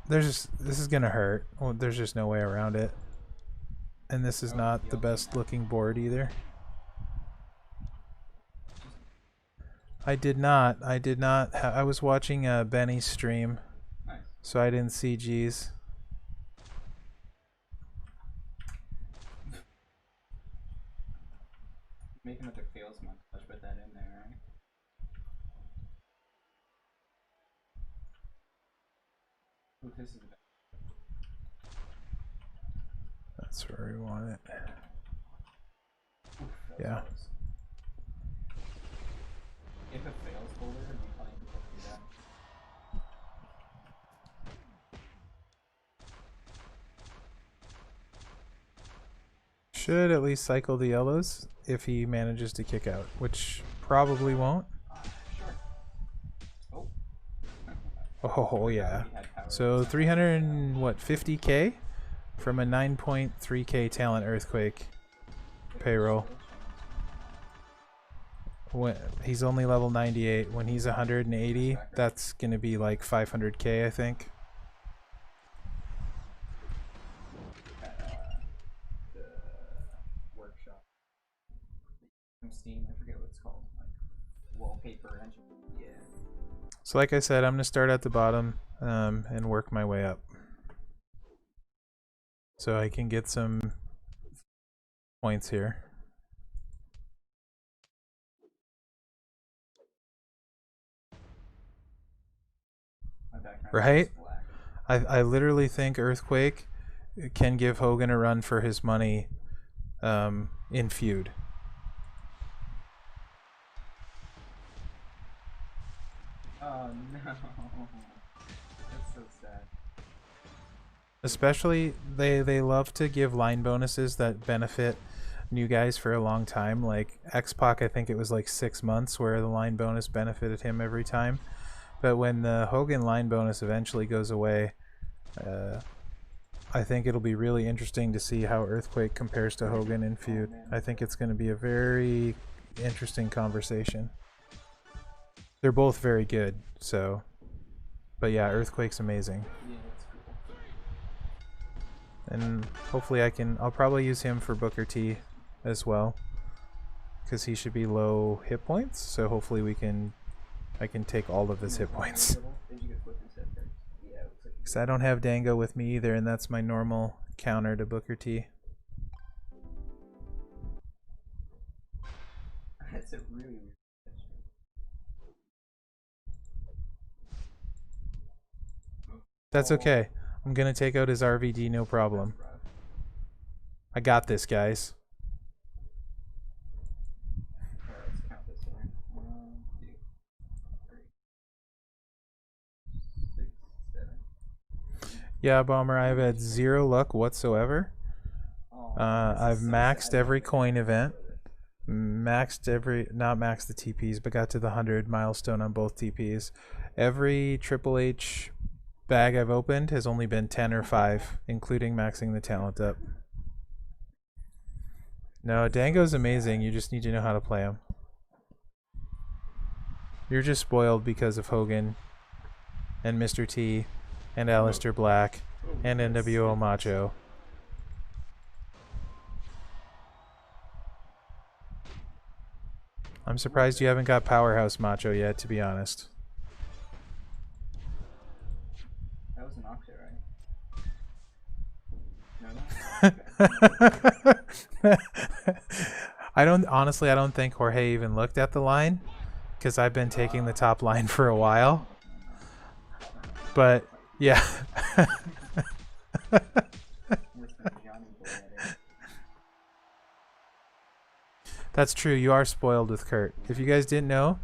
This is gonna hurt. Well, there's just no way around it. And this is not the best looking board either. I did not. I was watching Benny's stream, so I didn't see G's. Make another fails montage, put that in there, right? Ooh, this is the best. That's where we want it. Oof, Yeah. close. If it fails folder, you probably can go through that. Should at least cycle the yellows if he manages to kick out, which probably won't. Sure. Oh yeah. So 350K from a 9.3K talent earthquake payroll. When he's only level 98, when he's 180, that's gonna be like 500K, I think. The workshop from Steam, I forget what it's called, like wallpaper engine. Yeah. So like I said, I'm gonna start at the bottom and work my way up, so I can get some points here. Right? I literally think Earthquake can give Hogan a run for his money in Feud. Oh no. That's so sad. Especially, they love to give line bonuses that benefit new guys for a long time. Like X-Pac, I think it was like 6 months where the line bonus benefited him every time. But when the Hogan line bonus eventually goes away, I think it'll be really interesting to see how Earthquake compares to Hogan in Feud. I think it's going to be a very interesting conversation. They're both very good, so... But yeah, Earthquake's amazing. Yeah, that's cool. And hopefully I'll probably use him for Booker T as well, because he should be low hit points, so hopefully I can take all of his hit points. Because I don't have Dango with me either, and that's my normal counter to Booker T. That's a really weird That's okay. I'm gonna take out his RVD, no problem. I got this, guys. Let's count this here. 1, 2, 3, 6, 7. Yeah, Bomber, I've had 0 luck whatsoever. I've maxed every coin event. Not maxed the TPs, but got to the 100 milestone on both TPs. Every Triple H bag I've opened has only been 10 or 5, including maxing the talent up. No, Dango's amazing. You just need to know how to play him. You're just spoiled because of Hogan and Mr. T and Aleister Black and NWO Macho. I'm surprised you haven't got Powerhouse Macho yet, to be honest. That was an octa, right? I don't think Jorge even looked at the line, because I've been taking the top line for a while. But yeah. That's true. You are spoiled with Kurt. If you guys didn't know,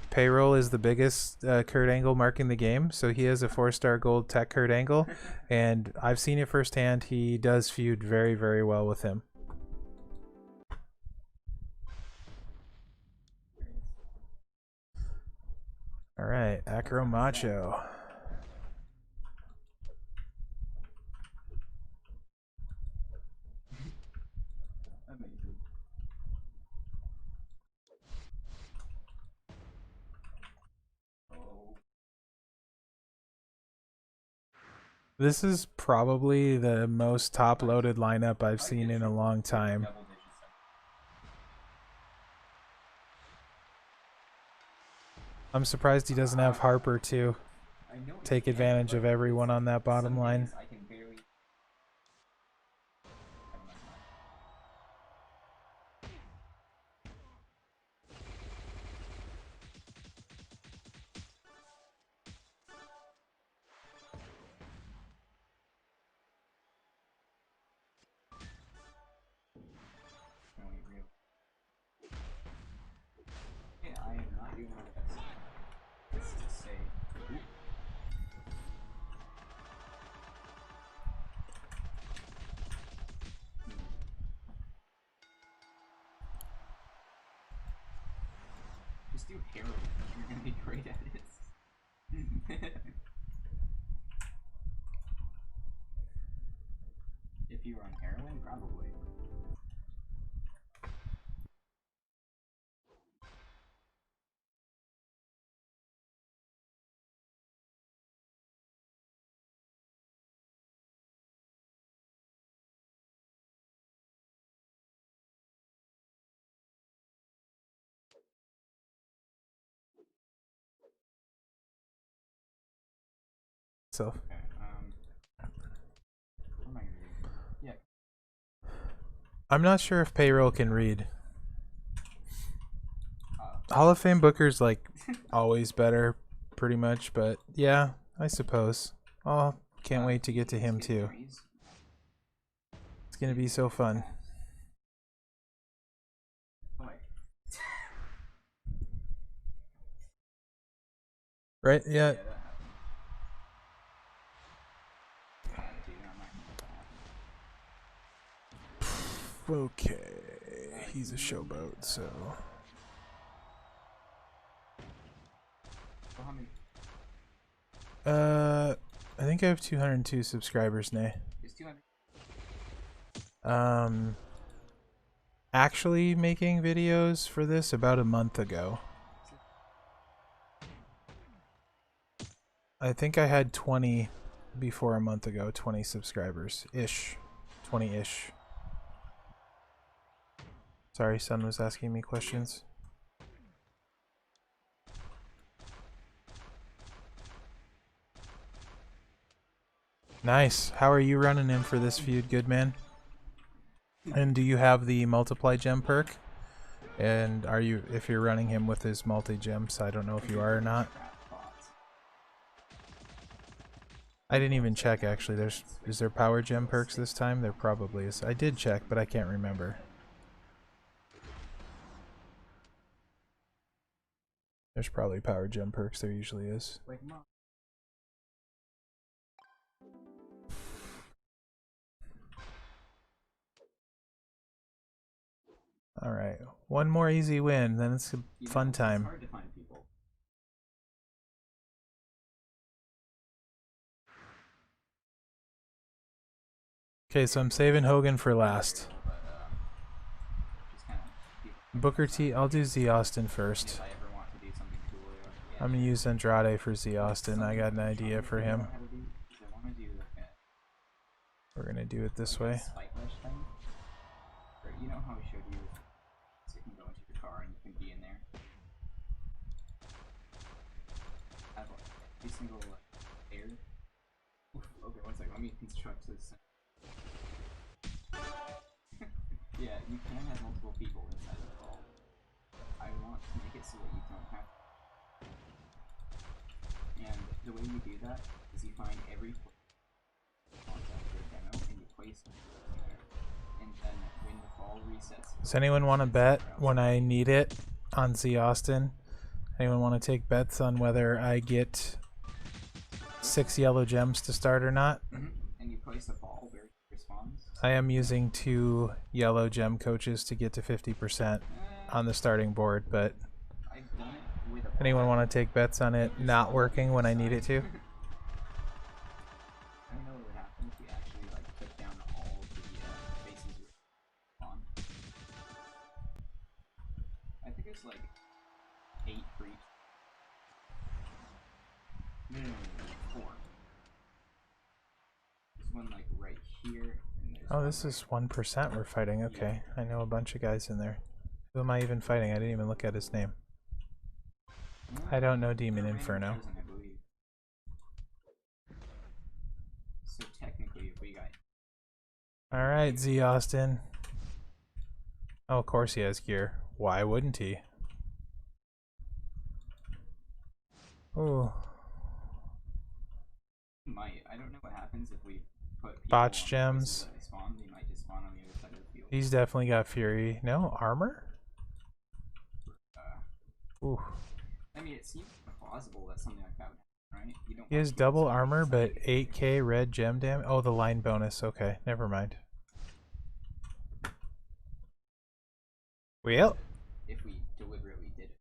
Payroll is the biggest Kurt Angle mark in the game. So he has a 4-star gold tech Kurt Angle, and I've seen it firsthand. He does feud very, very well with him. All right, Acro Macho. This is probably the most top-loaded lineup I've seen in a long time. I'm surprised he doesn't have Harper to take advantage of everyone on that bottom line. Just do heroin. You're gonna be great at it. If you were on heroin, probably. So Okay, what am I gonna do? Yeah. I'm not sure if payroll can read. Hall of Fame Booker's like always better, pretty much, but yeah, I suppose. Oh, can't wait to get to him too. It's gonna be so fun. Right? Yeah. Okay. He's a showboat, so. I think I have 202 subscribers now. Actually making videos for this about a month ago. I think I had 20 before a month ago, 20 subscribers-ish. 20-ish. Sorry, son was asking me questions. Nice. How are you running in for this feud, good man? And do you have the multiply gem perk? And are you, if you're running him with his multi-gems, I don't know if you are or not. I didn't even check actually. Is there power gem perks this time? There probably is. I did check, but I can't remember. There's probably power gem perks, there usually is. Alright, one more easy win, then it's a fun time. Okay, so I'm saving Hogan for last. Booker T, I'll do Z Austin first. I'm gonna use Andrade for Z Austin. I got an idea for him. We're gonna do it this way. You know how I showed you, so you can go into your car and you can be in there. I have a single air. Okay, one second. Let me construct this. Yeah, you can have multiple people inside the ball. I want to make it so that you don't have. And the way you do that is you find every contact for a demo and you place them there. And then when the ball resets. Does anyone want to bet when I need it on Z Austin? Anyone want to take bets on whether I get 6 yellow gems to start or not? And you place a ball where it responds. I am using 2 yellow gem coaches to get to 50% on the starting board, but anyone want to take bets on it not working when I need it to? I don't know what would happen if we actually like took down all the bases on. I think it's like 8 for each. No, 4. There's one like right here. Oh, this is 1% we're fighting. Okay, I know a bunch of guys in there. Who am I even fighting? I didn't even look at his name. I don't know Demon Inferno. So technically, if we got. Alright, Z Austin. Oh, of course he has gear. Why wouldn't he? Ooh. Might. I don't know what happens if we put botch gems. They spawn. They might just spawn on the other side of the field. He's definitely got fury. No armor? Ooh. I mean, it seems plausible that something like that would happen, right? You don't he has double armor, but 8k red gem damage. Oh, the line bonus. Okay, never mind. Well. If we deliberately did it.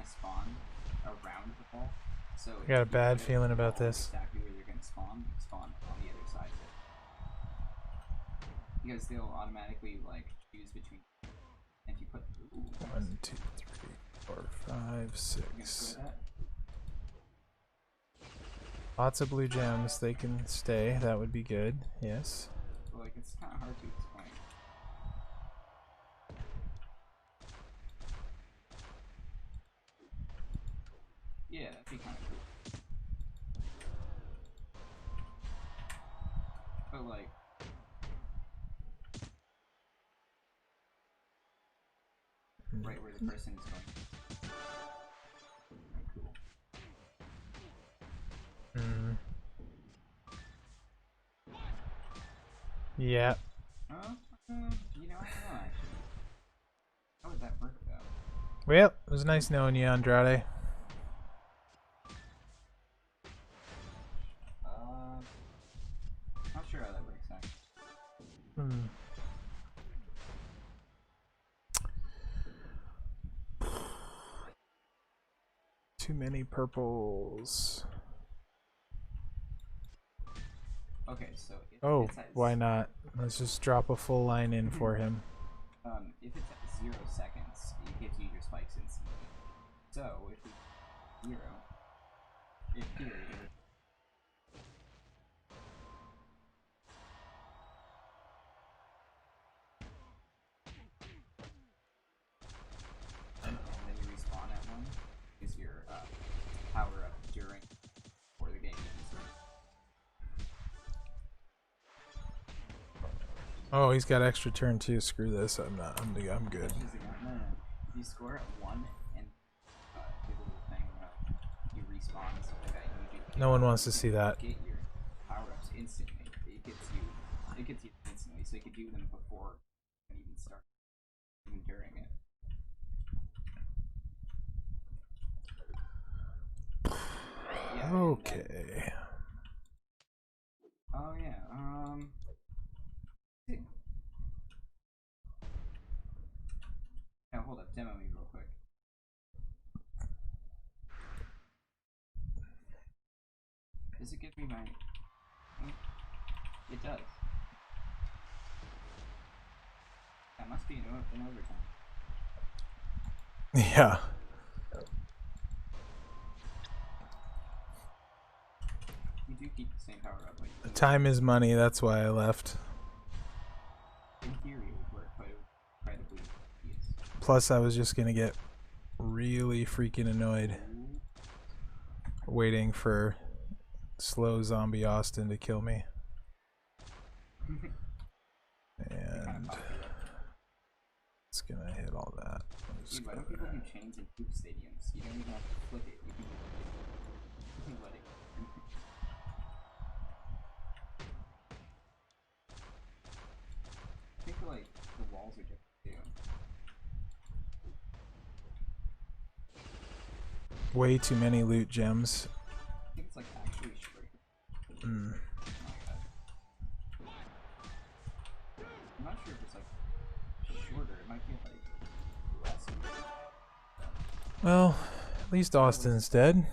gonna spawn around the ball. So I got a if you bad put feeling the about ball this. exactly where they're gonna spawn on the other side of it. Because they'll automatically like choose between. And if you put 1, 2, 3, 4, 5, 6. Lots of blue gems. They can stay. That would be good. Yes. But like it's kind of hard to explain. Yeah, that'd be kind of cool. But like, right where the person is going. Cool. Mm. Yeah. You know, I don't know actually. How would that work though? Well, it was nice knowing you, Andrade. Not sure how that works actually. Too many purples. Okay, so if Oh, it's at why not? Let's just drop a full line in for him. if it's at 0 seconds, it gives you your spikes instantly. So if we 0, in theory, it would. And then you respawn at 1, is your power up during before the game even starts. Oh, he's got extra turn too. Screw this. I'm not. I'm good. No. You score at 1 and do the little thing, you respawn and stuff like that. No one wants to see that. Get your power ups instantly. It gets you instantly, so you could do them before you even start, even during it. Yeah, okay. Oh yeah. Now hold up, demo me real quick. Does it give me my? It does. That must be an overtime. Yeah. You do keep the same power up. Like Time is money. That's why I left. in theory, it would work, but it would incredibly tedious. Plus, I was just gonna get really freaking annoyed waiting for slow zombie Austin to kill me. And it's gonna hit all that. Dude, why don't people do chains in poop stadiums? You don't even have to flip it. You can let it. I think like the walls are different too. Way too many loot gems. I think it's like actually straight. Mm. I'm not sure if it's like shorter. It might be like less. Well, at least Austin's dead.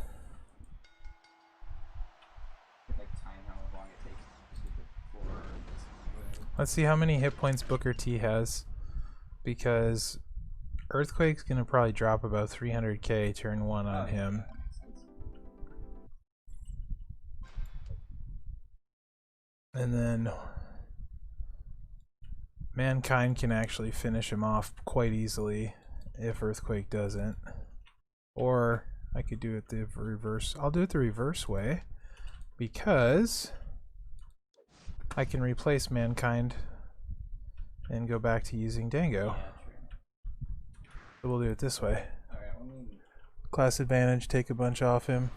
Like time how long it takes to get the floor. Let's see how many hit points Booker T has, because Earthquake's gonna probably drop about 300k turn 1 on him. Yeah, that makes sense. And then Mankind can actually finish him off quite easily if Earthquake doesn't. Or I could do it the reverse. I'll do it the reverse way, because I can replace Mankind and go back to using Dango. Yeah, true. So we'll do it this way. Alright, let me. Class advantage, take a bunch off him.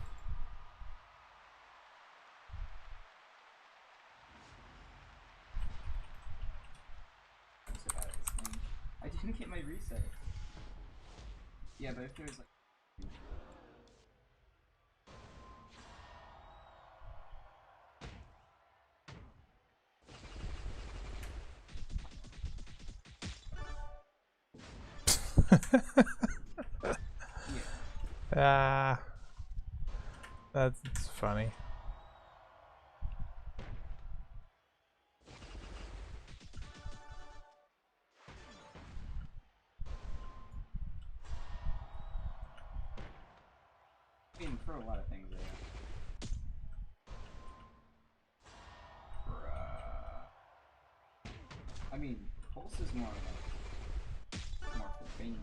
I didn't get my reset. Yeah, but if there's like. Yeah. Ah, that's funny. I mean, for a lot of things, yeah. I mean, Pulse is more for famous.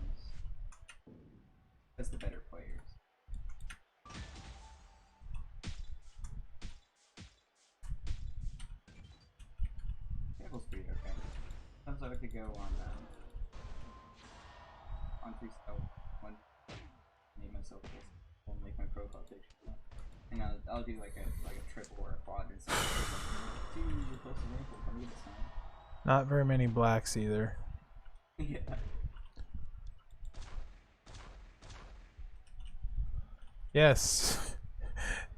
That's the better players. Table speed, okay. Sometimes I like to go on freestyle one, name myself Pulse, and make my profile picture. And I'll do like a triple or a quad and stuff. Dude, you're close to rainfall. Come get this time. Not very many blacks either. Yeah. Yes,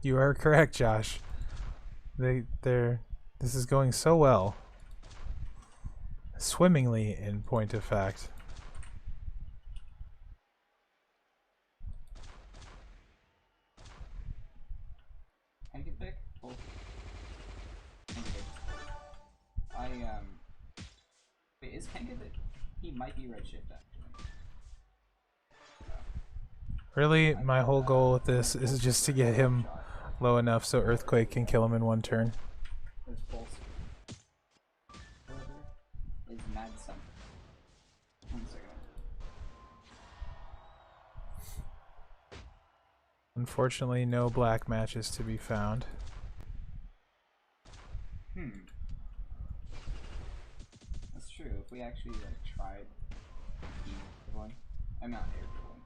you are correct, Josh. This is going so well. Swimmingly, in point of fact. I can pick both. Wait, is Penkavik? He might be redshift actually. Really, my whole goal with this is just to get him low enough so Earthquake can kill him in one turn. There's Pulse. Is mad something. 1 second. Unfortunately, no black matches to be found. That's true. If we actually like tried one, I'm not air dribbling.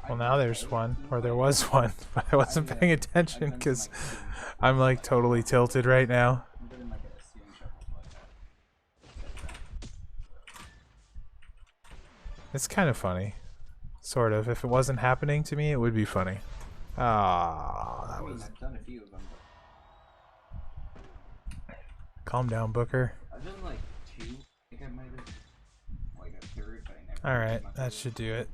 Well, now there's one, or there was one, but I wasn't paying attention because I'm like totally tilted right now. I'm doing like a ceiling shuffle like that. It's kind of funny. Sort of. If it wasn't happening to me, it would be funny. Ah, that was... I've done a few of them, but... Calm down, Booker. I've done like 2. I think I might have like a third, but I never... Alright, that should do it.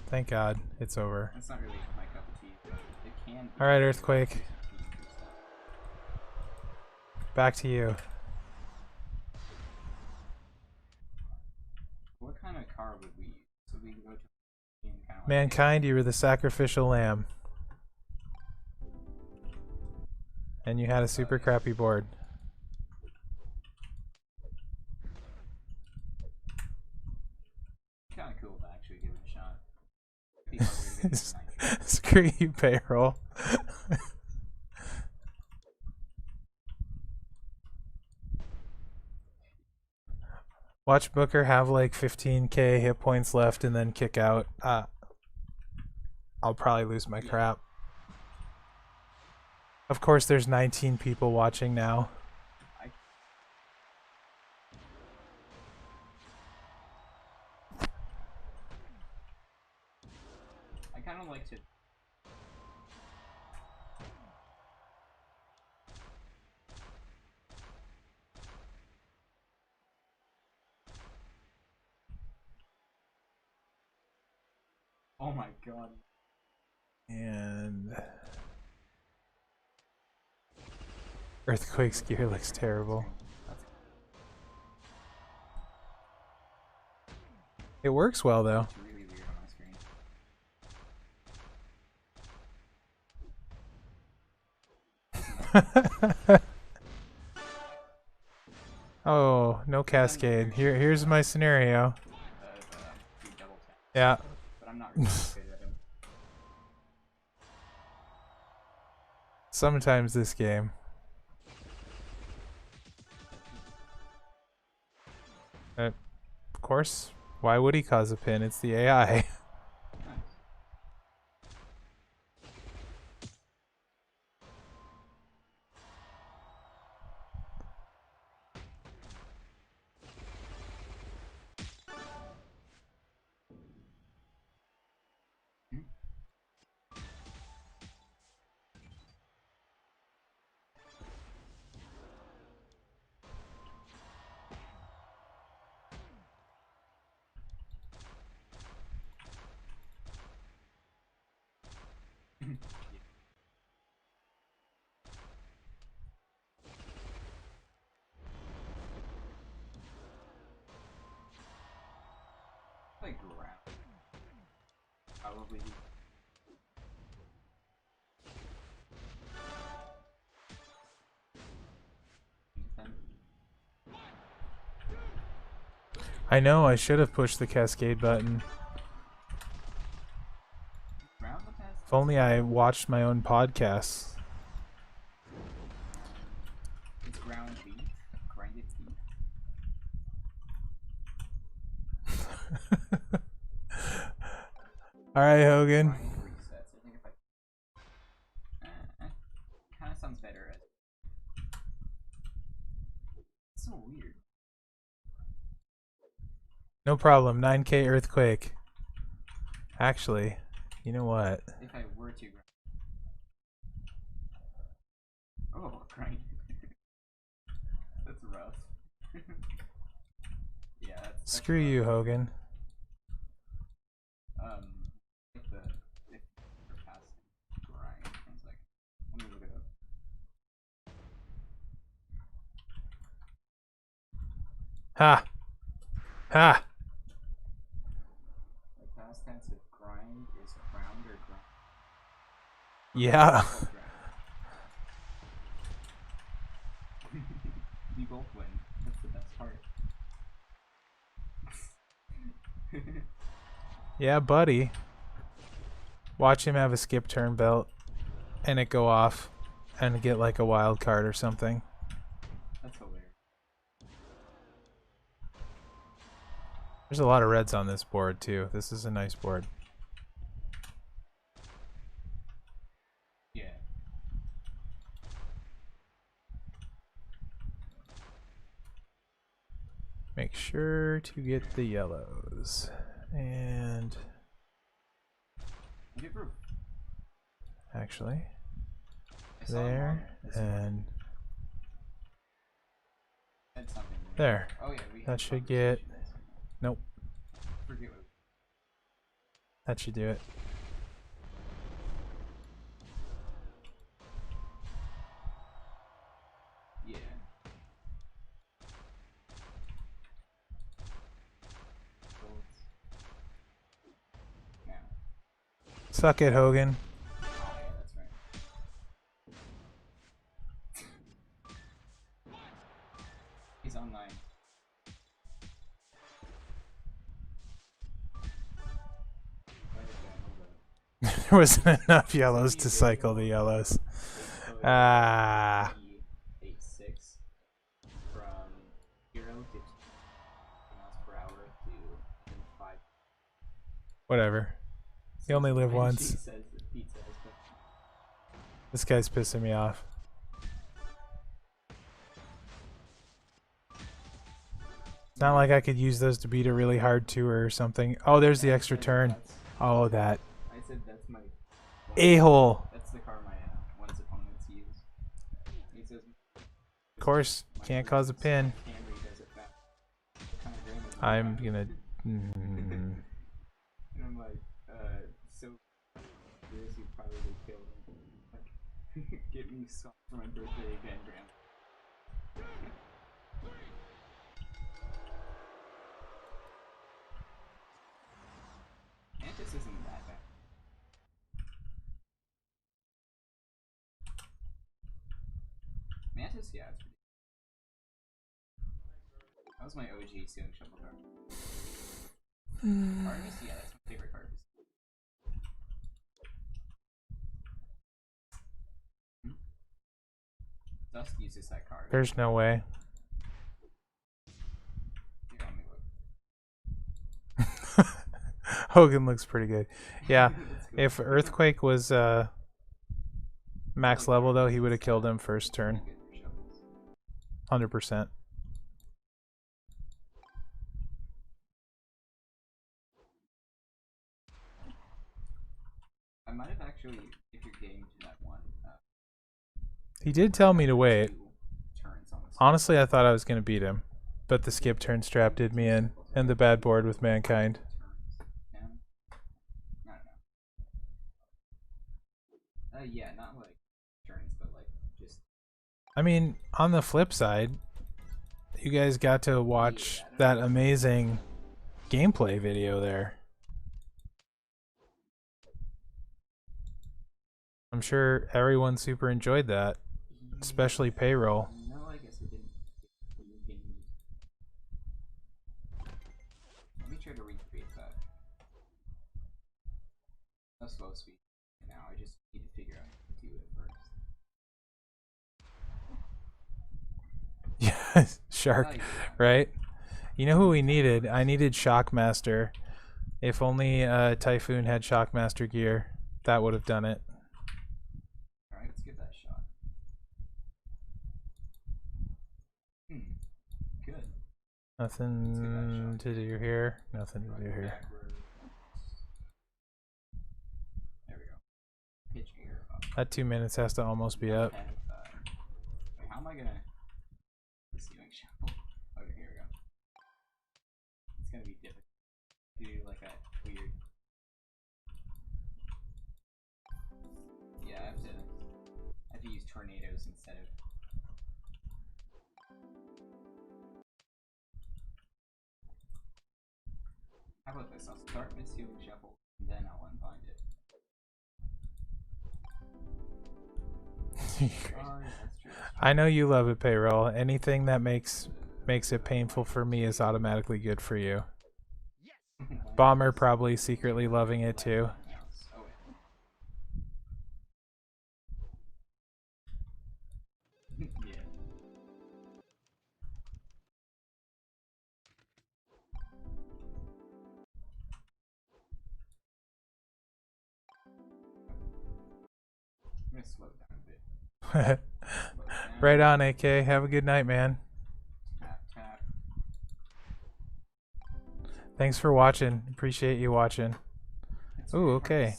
Thank God, it's over. That's not really my cup of tea, but it can be. Alright, Earthquake. Back to you. What kind of car would we use? So we can go to kind of like Mankind, you were the sacrificial lamb. And you had a super crappy board. Kind of cool to actually give it a shot. Screw you, payroll. Watch Booker have like 15k hit points left and then kick out. I'll probably lose my crap. Of course, there's 19 people watching now. I kind of like to. Oh my god. And Earthquake's gear looks terrible. It works well though. It's really weird on my screen. Oh, no cascade. Here's my scenario. Yeah. But I'm not really good at him. Sometimes this game. Of course, why would he cause a pin? It's the AI. Like ground. Probably. I know, I should have pushed the cascade button. Ground the past. If only I watched my own podcasts. It's ground beef. Grinded beef. Alright, Hogan. Grind resets. I think if I. Kind of sounds better. It's so weird. No problem, 9K earthquake. Actually, you know what? If I were to grind. Oh, grind. That's rough. Yeah, that's Screw rough. you, Hogan. If you're past grind, 1 second. Let me look it up. Ha! Ha! The past tense of grind is ground or grind. Yeah. Oh, grind. We both win. That's the best part. Yeah, buddy. Watch him have a skip turn belt and it go off and get like a wild card or something. That's hilarious. There's a lot of reds on this board too. This is a nice board. Yeah. Make sure to get the yellows. And Have you ever actually, I saw him there on this one. and Said something to me. there. Oh yeah, we That had should get. conversations. Nope. Forget what. That should do it. Yeah. Bullets. Now. Suck it, Hogan. Oh yeah, that's right. He's online. There wasn't enough yellows to cycle the yellows. Ah. 86 from 0 to 2 miles per hour to 5. Whatever. You only live once. He says, but This guy's pissing me off. It's not like I could use those to beat a really hard tour or something. Oh, there's the extra turn. Oh, that I said that's my a-hole. That's the car my one's opponents use. He says Of course, can't cause a pin. Camry does it fast. Kind of random. I'm gonna. And I'm like, so this you probably kill him. Like, get me soft for my birthday again, Graham. Mantis isn't that bad. Mantis, yeah, it's pretty. That was my OG ceiling shuffle card. Artemis, yeah, that's my favorite card. Dusk uses that card. There's no way. Here, let me look. Hogan looks pretty good. Yeah, That's cool. if Earthquake was max level though, he would have killed him first turn. Good for shovels. 100%. I might have actually, if you're getting to that one, He did tell me to wait. 2 turns on this. Honestly, I thought I was going to beat him, but the skip turn strap did me in, and the bad board with Mankind. Turns down. I don't know. Yeah, not like turns, but like just. I mean, on the flip side, you guys got to watch Yeah, that amazing gameplay video there. I'm sure everyone super enjoyed that, especially payroll. No, I guess I didn't. Let me try to recreate that. No slow speed now. I just need to figure out how to do it Yeah, first. Shark, right? You know who we needed? I needed Shockmaster. If only Typhoon had Shockmaster gear, that would have done it. Alright, let's give that a shot. Good. Nothing to do here. Nothing to do here. There we go. Pitch gear up. That 2 minutes has to almost be up. Wait, how am I gonna? Ceiling shuffle. Okay, here we go. It's gonna be difficult to do like a weird. Yeah, I have to use tornadoes instead of. How about this? I'll start my ceiling shuffle, and then I'll unbind it. Oh, yeah, that's true. I know you love it, payroll. Anything that makes it painful for me is automatically good for you. Bomber probably secretly loving it too. Yeah. I'm gonna slow down a bit. Right on, AK. Have a good night, man. Tap, tap. Thanks for watching. Appreciate you watching. Ooh, okay.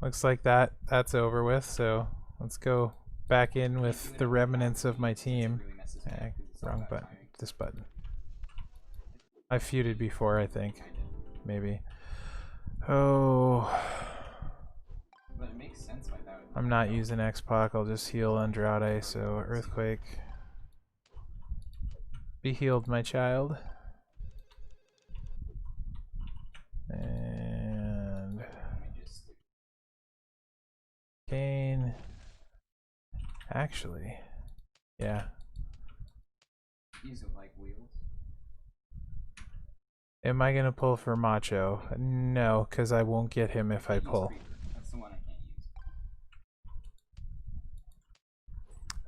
Looks like that's over with, so let's go back in with the remnants of my team. Wrong button. This button. I feuded before, I think. Maybe. Oh. But it makes sense why that would. I'm not using X-Pac, I'll just heal Andrade, so Earthquake. Be healed, my child. And Kane. Actually, yeah. Use it like wheels. Am I gonna pull for Macho? No, because I won't get him if I pull. That's the one I can't use.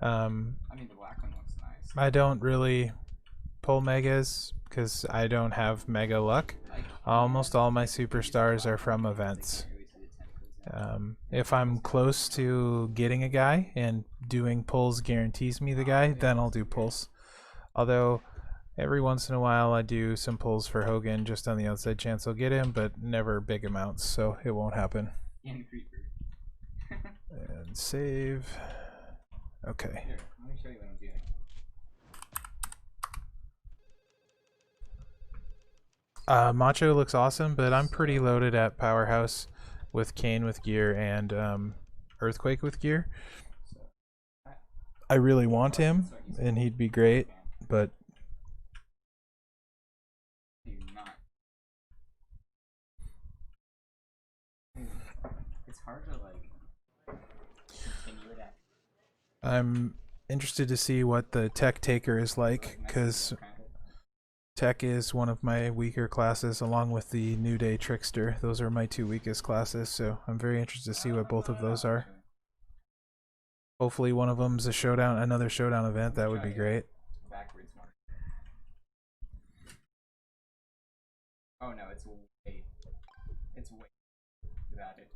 I mean, the black one looks nice. I don't really pull megas because I don't have mega luck. Almost all my superstars are from events. If I'm close to getting a guy and doing pulls guarantees me the guy, then I'll do pulls. Although every once in a while I do some pulls for Hogan just on the outside chance I'll get him, but never big amounts, so it won't happen. And save. Okay. Here, let me show you what I'm doing. Macho looks awesome, but I'm pretty loaded at Powerhouse with Kane with gear and Earthquake with gear. I really want him, and he'd be great, but it's hard to like continue it. I'm interested to see what the Tech Taker is like, because Tech is one of my weaker classes, along with the New Day Trickster. Those are my two weakest classes, so I'm very interested to see what both of those are. Hopefully one of them's a showdown, another showdown event. That would be great. Oh no, it's way without it.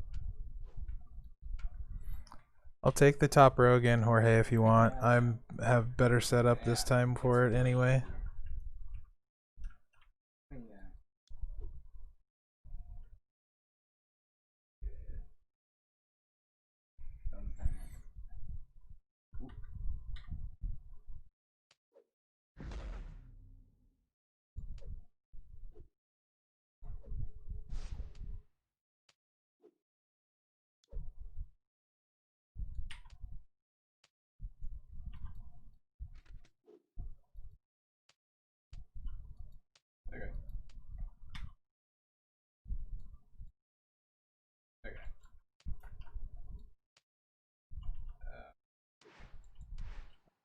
I'll take the top row again, Jorge, if you want. I have better setup this time for it anyway.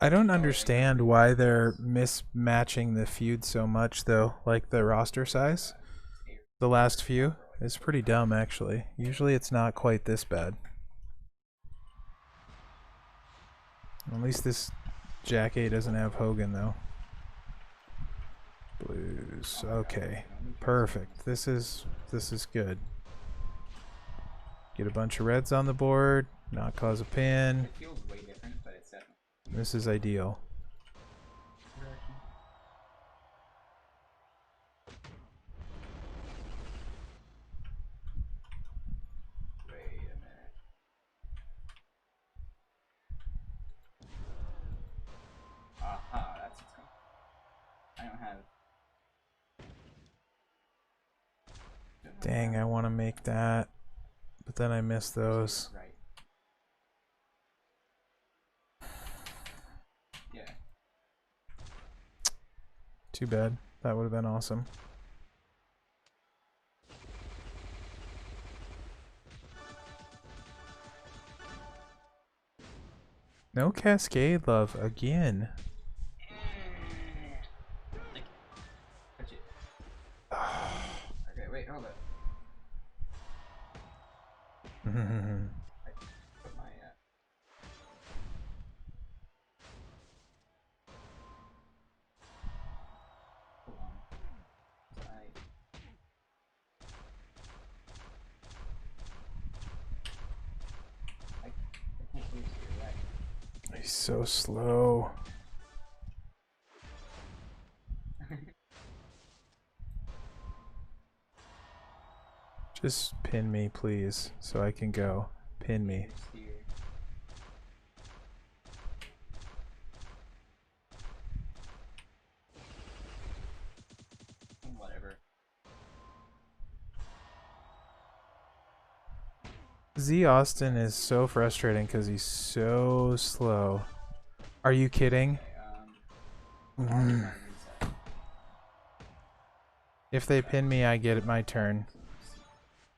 I don't understand why they're mismatching the feud so much, though. Like the roster size. The last few is pretty dumb, actually. Usually it's not quite this bad. At least this Jack A doesn't have Hogan, though. Blues. Okay. Perfect. This is good. Get a bunch of reds on the board. Not cause a pin. It feels way different, but it's definitely. This is ideal. Wait a minute. Aha, that's what's going on. I don't have. Dang, I want to make that. But then I miss those. Right. Yeah. Too bad. That would have been awesome. No Cascade Love again. Touch it. Okay, wait, hold up. I put my hold on. I can't believe you're right. He's so slow. Just pin me, please, so I can go. Pin me. Whatever. Z Austin is so frustrating because he's so slow. Are you kidding? Okay, If they pin me, I get it my turn.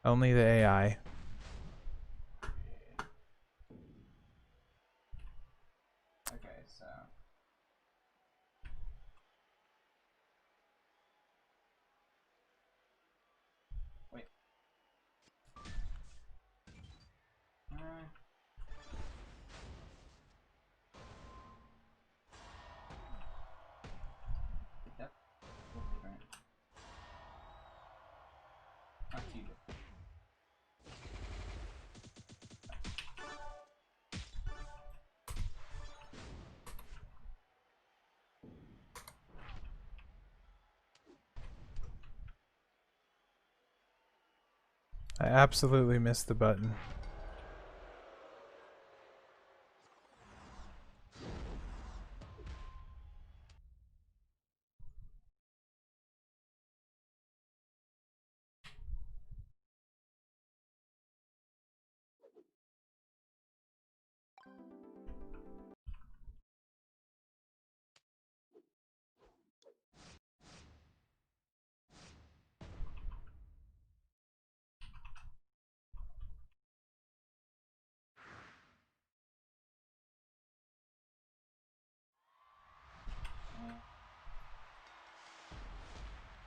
Only the AI. okay, so. Wait. That was different. Not too different. I absolutely missed the button.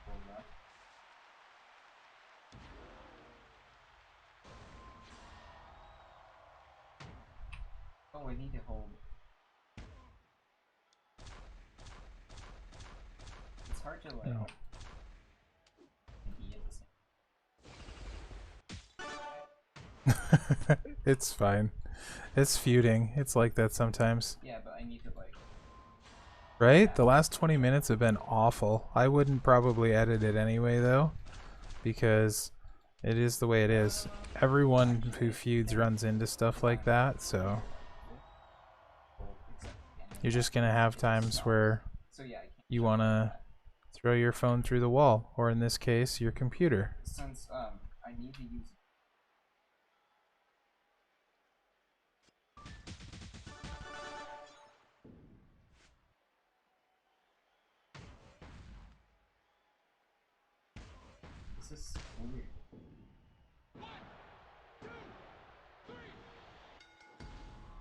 Hold up. Oh, I need to hold. It's hard to like. No. Be at the same. It's fine. It's feuding. It's like that sometimes. Yeah, but I need to like. Right? The last 20 minutes have been awful. I wouldn't probably edit it anyway, though, because it is the way it is. Everyone who feuds runs into stuff like that, so you're just going to have times where So yeah, I can't. you want to throw your phone through the wall, or in this case, your computer. Since I need to use. This is weird.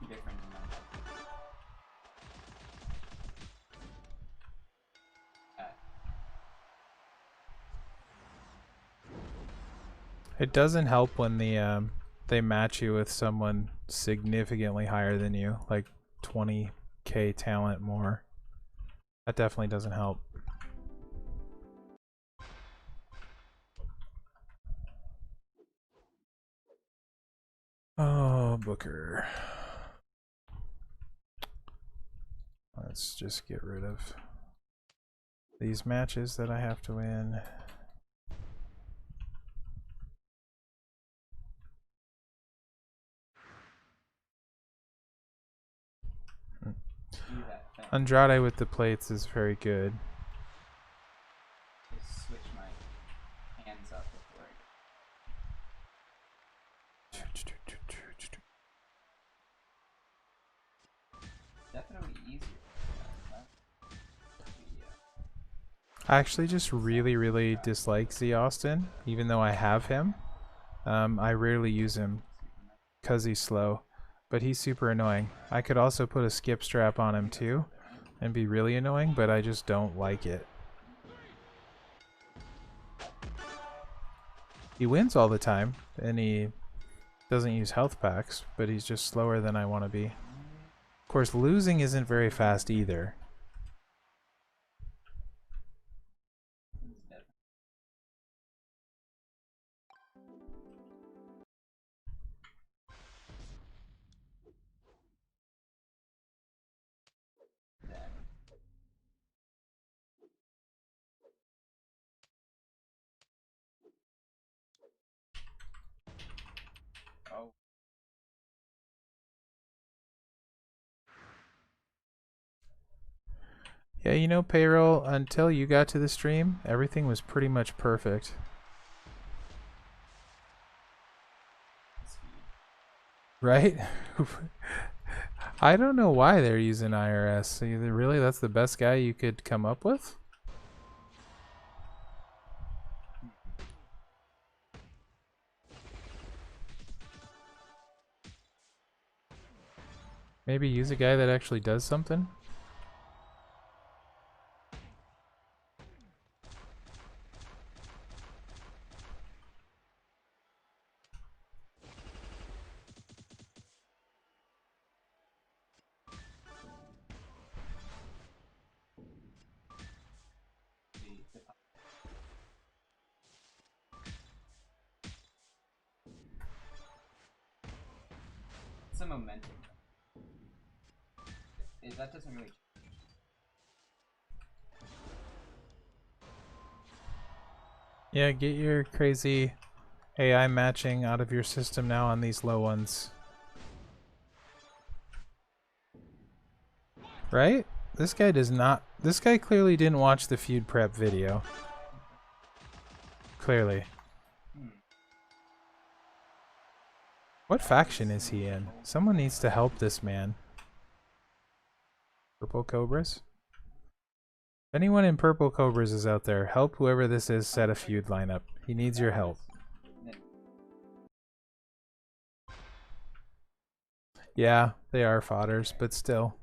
Different than that. It doesn't help when they match you with someone significantly higher than you, like 20k talent more. That definitely doesn't help. Oh, Booker. Let's just get rid of these matches that I have to win. Andrade with the plates is very good. Just switch my hands up before definitely easier. I actually just really dislike Z Austin, even though I have him. I rarely use him because he's slow, but he's super annoying. I could also put a skip strap on him too and be really annoying, but I just don't like it. He wins all the time, and he doesn't use health packs, but he's just slower than I want to be. Of course, losing isn't very fast either. Oh. Yeah, you know, Payroll, until you got to the stream, everything was pretty much perfect. Right? I don't know why they're using IRS. Really, that's the best guy you could come up with? Maybe use a guy that actually does something? Some momentum. That doesn't really. Yeah, get your crazy AI matching out of your system now on these low ones. Right? This guy does not... This guy clearly didn't watch the Feud prep video. Clearly. What faction is he in? Someone needs to help this man. Purple Cobras? If anyone in Purple Cobras is out there, help whoever this is set a Feud lineup. He needs your help. Yeah, they are fodders, but still.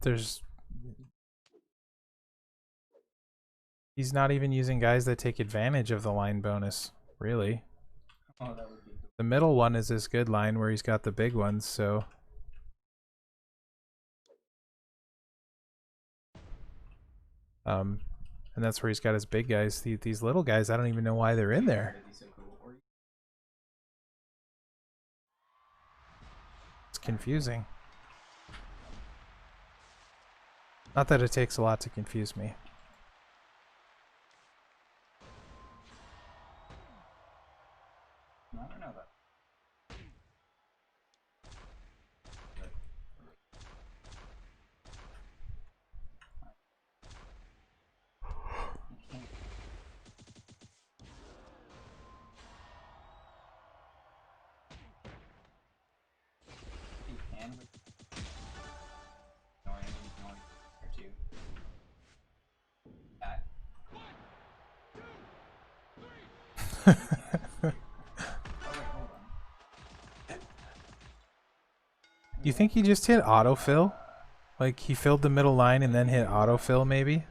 There's... He's not even using guys that take advantage of the line bonus, really. Oh, that would be cool. The middle one is this good line where he's got the big ones, so... and that's where he's got his big guys. These little guys, I don't even know why they're in there. It's confusing. Not that it takes a lot to confuse me. I don't know that. You think he just hit autofill? Like he filled the middle line and then hit autofill maybe?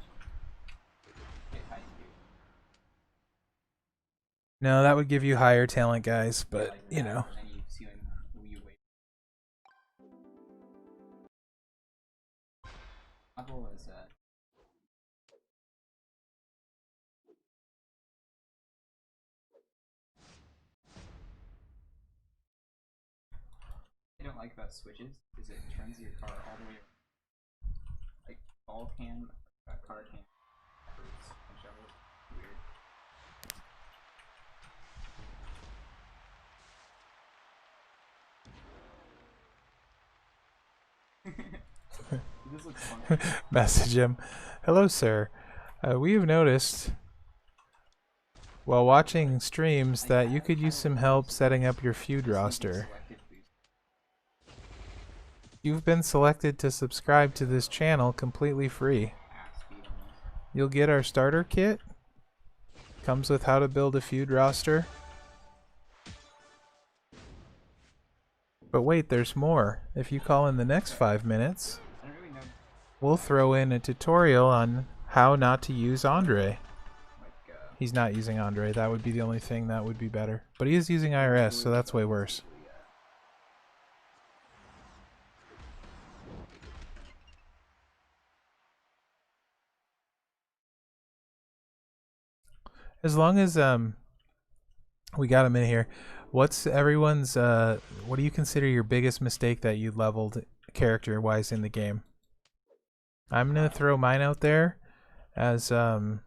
No, that would give you higher talent guys, Yeah, but like you that, know. and then you see like who you wait. Apple is I don't like about switches is it turns your car all the way like ball can, car can backwards, whichever. Weird. This looks funky. Message him. Hello, sir. We have noticed while watching streams that you could use some help setting up your feud roster. You've been selected to subscribe to this channel completely free. You'll get our starter kit. Comes with how to build a feud roster. But wait, there's more. If you call in the next 5 minutes, we'll throw in a tutorial on how not to use Andre. He's not using Andre. That would be the only thing that would be better. But he is using IRS, so that's way worse. As long as we got him in here, what's everyone's what do you consider your biggest mistake that you leveled character-wise in the game? I'm gonna throw mine out there as my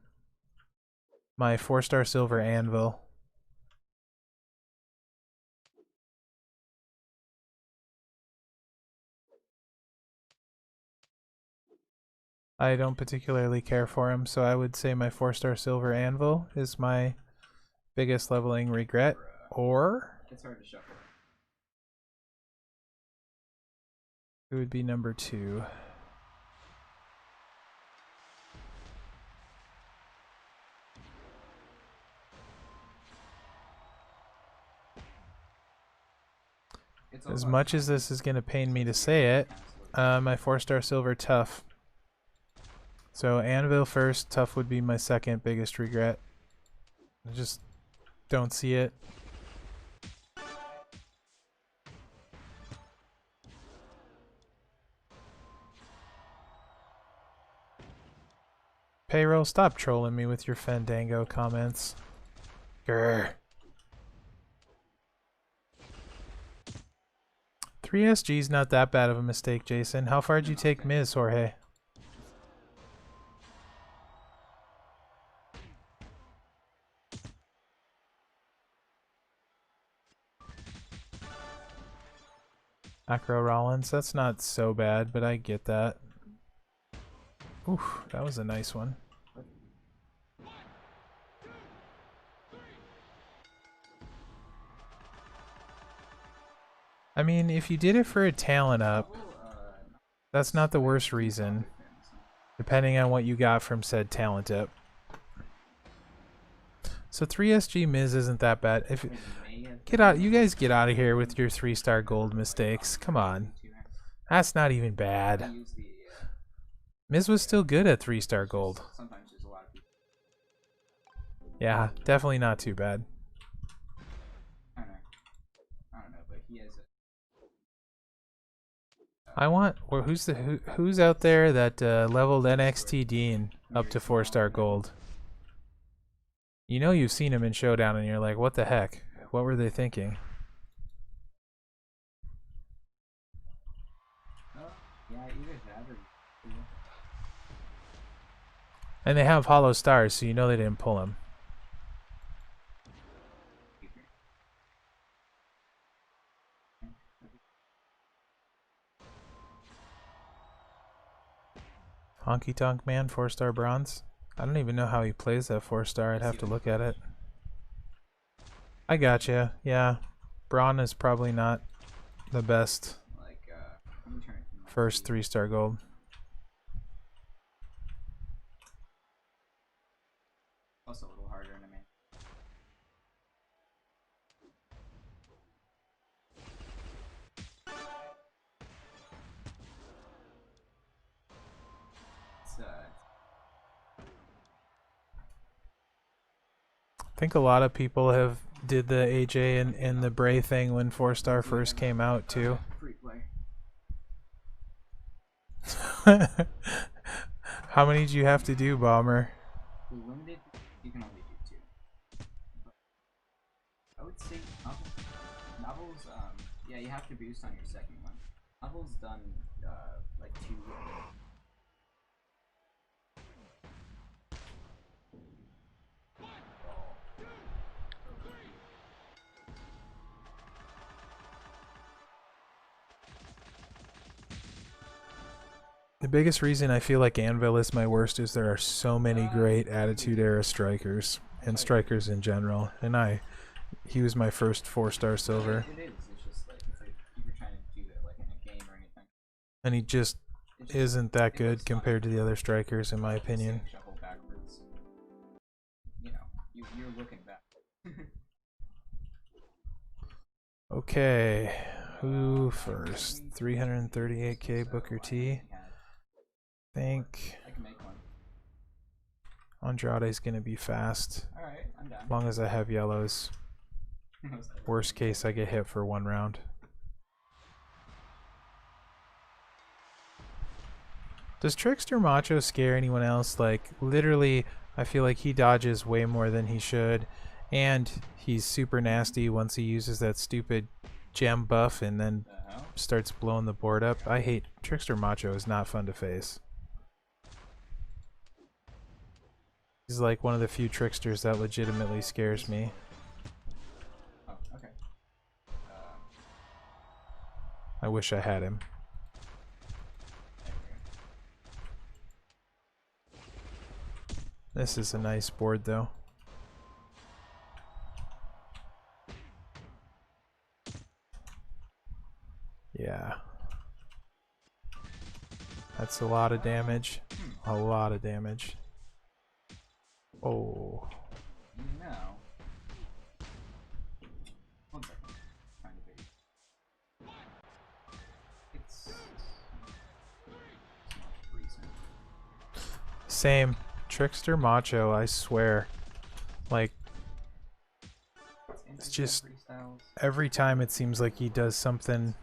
4-star silver anvil. I don't particularly care for him, so I would say my 4-star silver anvil is my biggest leveling regret. Or it's hard to shuffle. It would be number 2. As much as this is going to pain me to say it, my 4-star silver tough. So anvil first, tough would be my second biggest regret. I just don't see it. Payroll, stop trolling me with your Fandango comments. Grr. 3SG's not that bad of a mistake, Jason. How far did you take Ms, Jorge? Acro Rollins, that's not so bad, but I get that. Oof, that was a nice one. I mean, if you did it for a talent up, that's not the worst reason, depending on what you got from said talent up. So 3SG Miz isn't that bad. If get out, you guys get out of here with your 3-star gold mistakes. Come on, that's not even bad. Miz was still good at 3-star gold. Yeah, definitely not too bad. I want. Who's out there that leveled NXT Dean up to 4-star gold? You know you've seen him in Showdown, and you're like, what the heck? What were they thinking? And they have hollow stars, so you know they didn't pull him. Honky Tonk Man, 4-star bronze. I don't even know how he plays that 4-star. I'd have to look at it. I gotcha. Yeah, Braun is probably not the best first 3-star gold. Also a little harder in a man. think a lot of people have did the AJ and the Bray thing when 4-star first came out too. Free play. How many do you have to do, Bomber? Limited, you can only do 2. But I would say novels, yeah, you have to boost on your second one. Novels done, like 2. The biggest reason I feel like Anvil is my worst is there are so many great Attitude Era strikers and strikers in general, and he was my first 4-star silver. It is. It's just like if you're trying to do it like in a game or anything. And he just isn't that good compared to the other strikers, in my opinion. Shuffle backwards. You know, you're looking back. Okay, who first? 338k Booker T. I think I can make one. Andrade's gonna be fast. Alright, I'm done. As long as I have yellows. Worst case, I get hit for 1 round. Does Trickster Macho scare anyone else? Like, literally, I feel like he dodges way more than he should. And he's super nasty once he uses that stupid gem buff and then starts blowing the board up. I hate Trickster Macho. Is not fun to face. He's like one of the few tricksters that legitimately scares me. Oh, okay. I wish I had him. This is a nice board though. Yeah. That's a lot of damage. A lot of damage. Oh. Now. 1 second. Trying to be. It's not recent. Same. Trickster Macho, I swear. Like, it's just every time it seems like he does something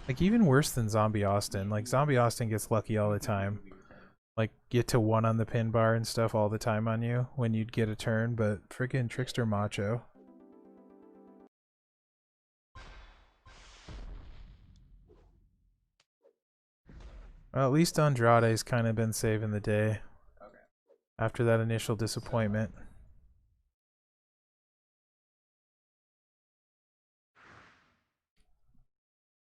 like even worse than Zombie Austin. Like Zombie Austin gets lucky all the time. Like get to 1 on the pin bar and stuff all the time on you when you'd get a turn, but freaking Trickster Macho. Well, at least Andrade's kind of been saving the day after that initial disappointment.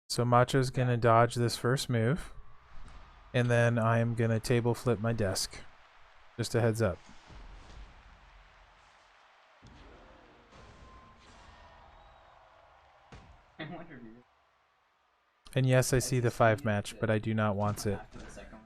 So Macho's gonna dodge this first move, and then I am gonna table flip my desk. Just a heads up. I wonder if you. And yes, I see the 5 match, but I do not want it. After the second one.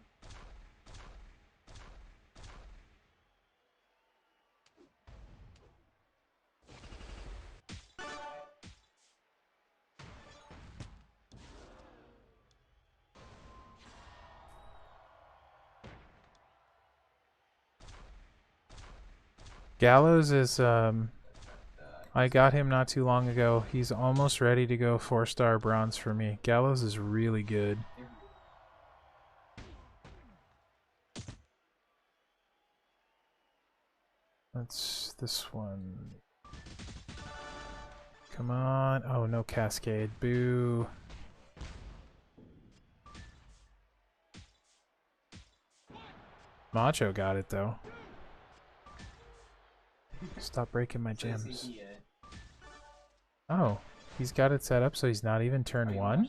Gallows is I got him not too long ago. He's almost ready to go 4-star bronze for me. Gallows is really good. That's this one. Come on. Oh, no Cascade. Boo. Macho got it though. Stop breaking my gems. Oh, he's got it set up so he's not even turn 1?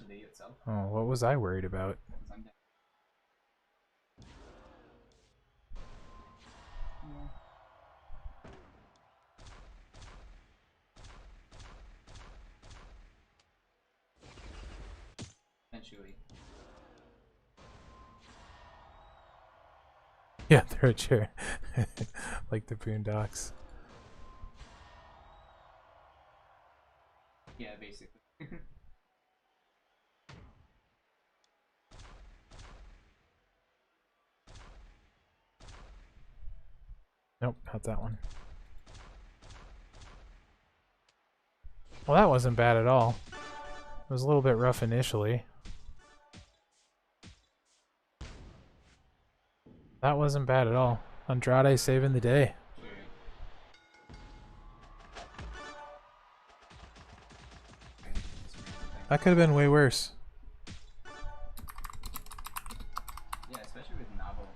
Oh, what was I worried about? Eventually. Yeah, throw a chair. Like the Boondocks. Yeah, basically. Nope, not that one. Well, that wasn't bad at all. It was a little bit rough initially. That wasn't bad at all. Andrade saving the day. That could have been way worse. Yeah, especially with novel.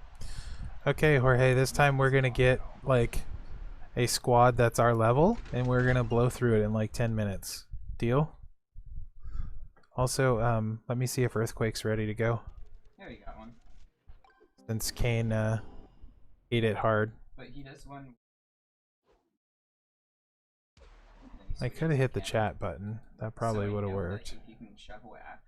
Okay, Jorge, this time we're gonna get like a squad that's our level, and we're gonna blow through it in like 10 minutes. Deal? Also, let me see if Earthquake's ready to go. Yeah, you got one. Since Kane ate it hard. But he does one. I could have hit the chat button. That probably would have worked. You can shuffle it after.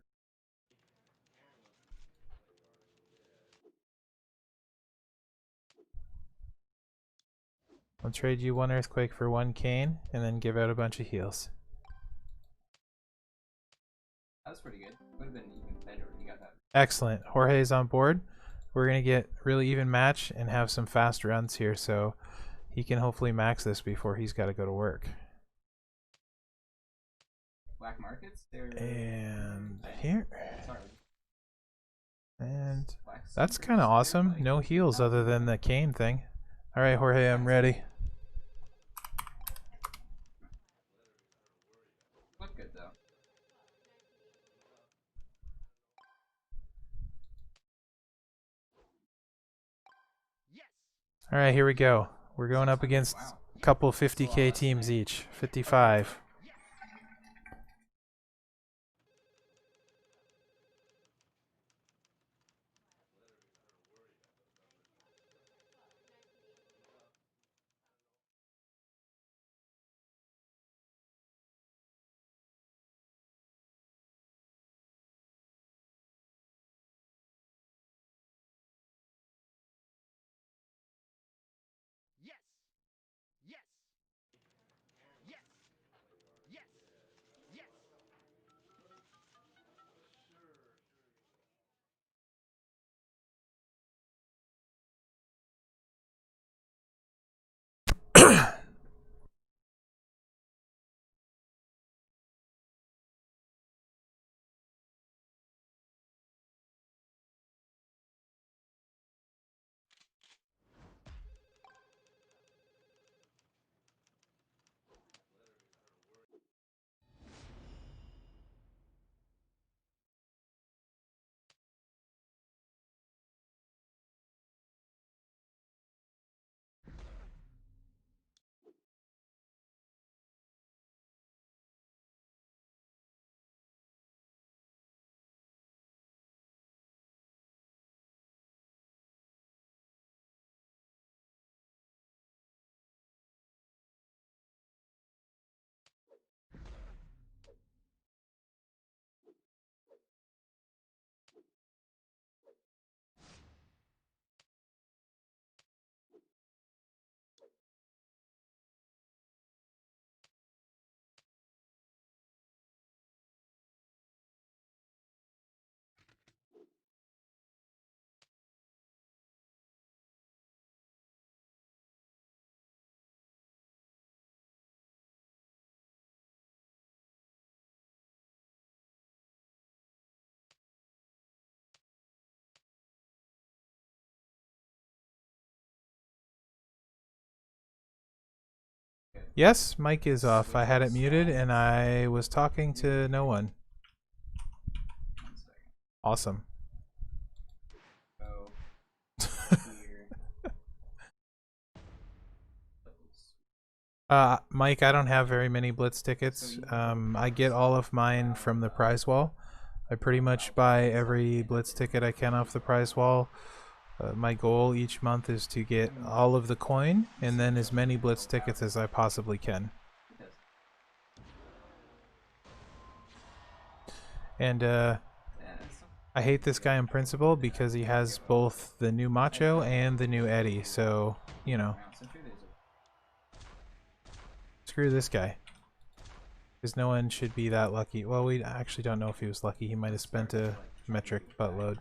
I'll trade you one Earthquake for one Kane, and then give out a bunch of heals. That was pretty good. Would have been even better if you got that. Excellent. Jorge's on board. We're going to get really even match and have some fast runs here, so he can hopefully max this before he's got to go to work. Black markets? And here. Sorry. And that's kind of awesome. No heals other than the Kane thing. Alright, Jorge, I'm ready. Look good though. Alright, here we go. We're going up against a couple 50k teams each. 55. Yes, mic is off. I had it muted and I was talking to no one. Awesome. Mike, I don't have very many Blitz tickets. I get all of mine from the prize wall. I pretty much buy every Blitz ticket I can off the prize wall. My goal each month is to get all of the coin and then as many Blitz tickets as I possibly can. And I hate this guy in principle because he has both the new Macho and the new Eddie, so, you know. Screw this guy. Because no one should be that lucky. Well, we actually don't know if he was lucky. He might have spent a metric buttload.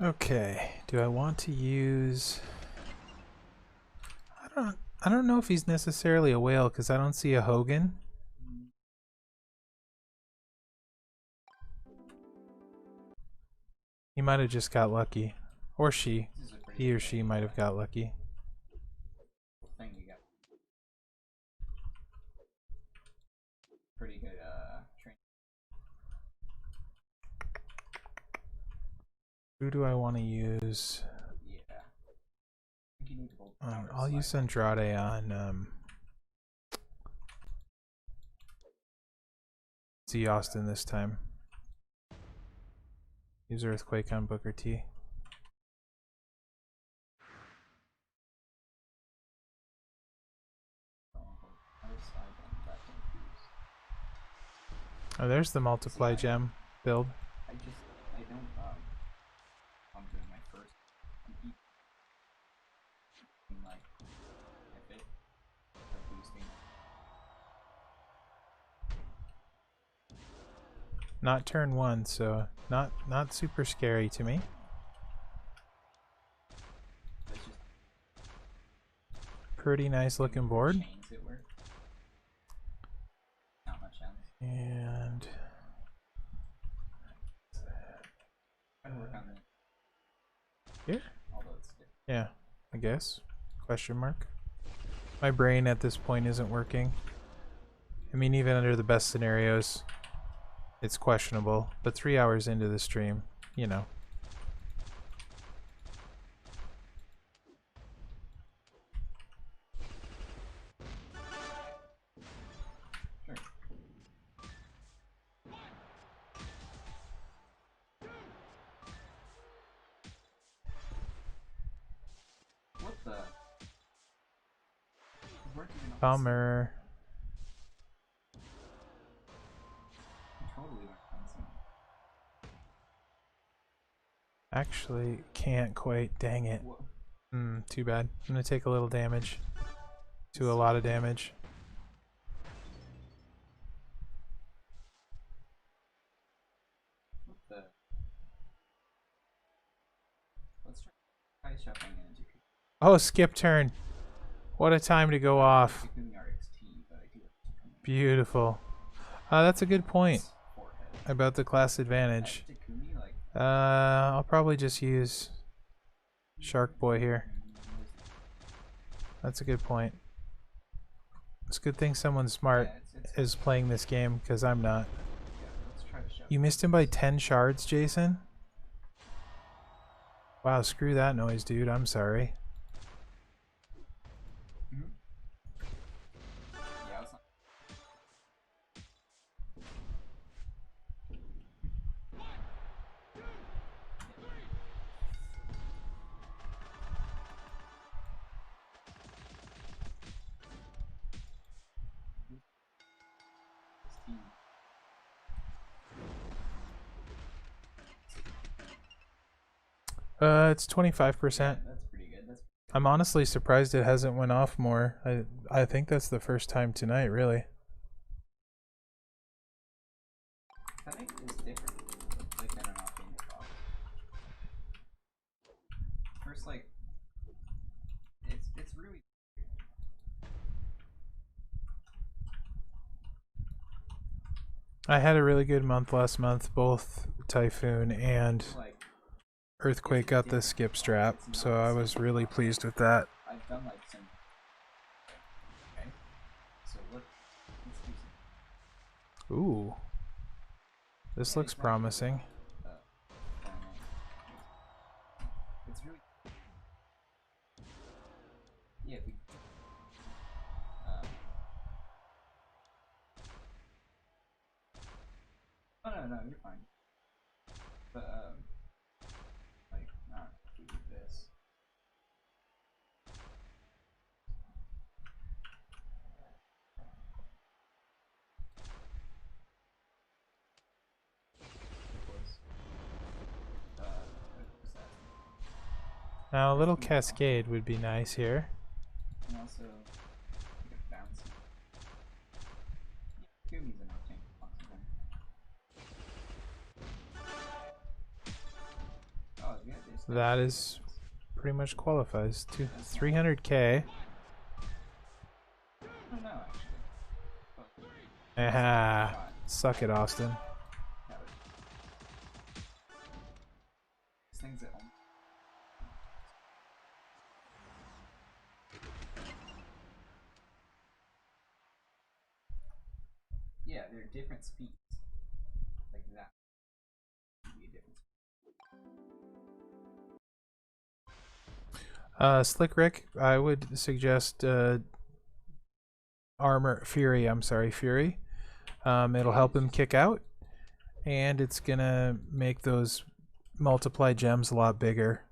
Okay, do I want to use... I don't know if he's necessarily a whale because I don't see a Hogan. He might have just got lucky. Or she. He or she might have got lucky. Thing you got pretty good training. Who do I want to use? Yeah. I think you need to hold power I'll use slide. Andrade on Z Austin this time. Use Earthquake on Booker T. Power slide on left and fuse. Oh, there's the multiply gem build. I don't I'm doing my first compete in like if it boosting. Not turn 1, so not super scary to me. That's just Pretty nice looking board. chains it work. Not much else. And Try to work on it. here? Although it's different. Yeah, I guess. Question mark. My brain at this point isn't working. I mean, even under the best scenarios, it's questionable. But 3 hours into the stream, you know. Sure. What the? Weren't even on Bummer. totally went on some. Actually, can't quite. Dang it. Whoa. Too bad. I'm gonna take a little damage. To a lot of damage. What the? Let's try shuffling into Oh, skip turn. What a time to go off. Takumi RXT, but I do have Takumi. Beautiful. That's a good point Forehead. about the class advantage. Takumi, like, I'll probably just use Shark Boy here. That's a good point. It's a good thing someone smart is playing this game, because I'm not. yeah, let's try to shove. You missed him by 10 shards, Jason? Wow, screw that noise, dude. I'm sorry. Yeah, it's not. It's 25%. That's pretty good. That's. I'm honestly surprised it hasn't went off more. I think that's the first time tonight, really. Cutting is different, like than an off-game box. First, like, it's really. I had a really good month last month. Both Typhoon and Like, Earthquake got the skip strap, so I was really pleased with that. I've done like some. Okay. So let's do some. Ooh. This looks promising. It's really. Yeah. Oh no, you're fine. But like not do this. Now a little cascade would be nice here. And also like a bouncy. Kumi's an octane possible. Oh, yeah, That is pretty much qualifies to 300k. I don't know actually. Aha! Suck it, Austin. That would. These things at home. Yeah, they're different speeds. Like that. Be a different speed. Slick Rick, I would suggest Fury. I'm sorry, Fury. It'll help him kick out, and it's gonna make those multiply gems a lot bigger.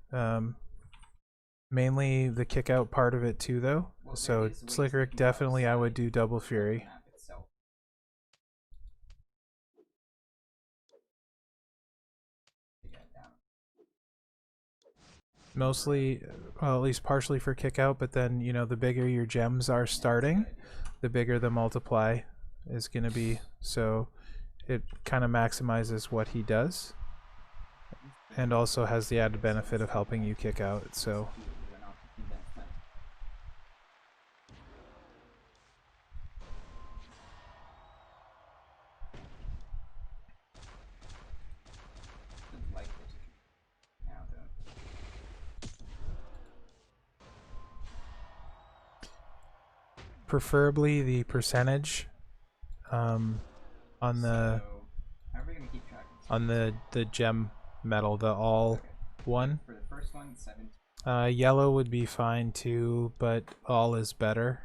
Mainly the kick out part of it too, though. Well, So Slick Rick, definitely I would do double Fury. Mostly, well, at least partially for kick out, but then, you know, the bigger your gems are starting, the bigger the multiply is going to be. So it kind of maximizes what he does, and also has the added benefit of helping you kick out. So preferably the percentage on the gem metal, the all one. For the first one, 7. Yellow would be fine too, but all is better.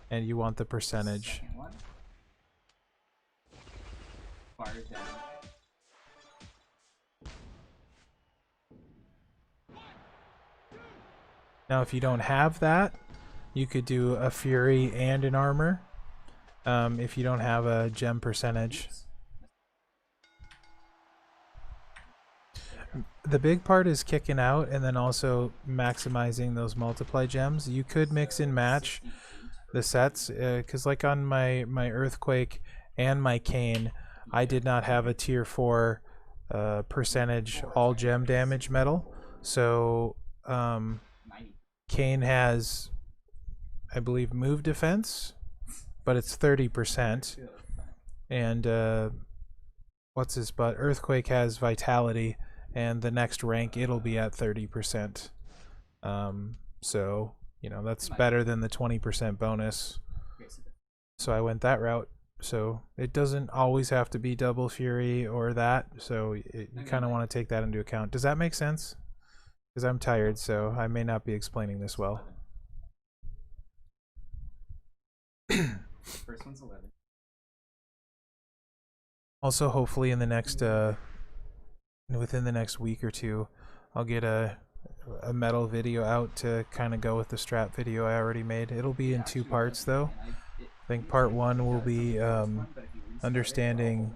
And you want the percentage. Second one. Fires down. Now if you don't have that, you could do a Fury and an armor. If you don't have a gem percentage. The big part is kicking out and then also maximizing those multiply gems. You could mix and match the sets, because like on my Earthquake and my Cane, I did not have a tier 4 percentage all gem damage metal. So Cane has, I believe, move defense, but it's 30%. And what's his butt? Earthquake has vitality, and the next rank it'll be at 30%. So, you know, that's better than the 20% bonus. So I went that route. So it doesn't always have to be double Fury or that. So you kind of want to take that into account. Does that make sense? Because I'm tired, so I may not be explaining this well. First one's 11. Also, hopefully in the next within the next week or two, I'll get a metal video out to kind of go with the strat video I already made. It'll be in 2 parts though. I think part 1 will be understanding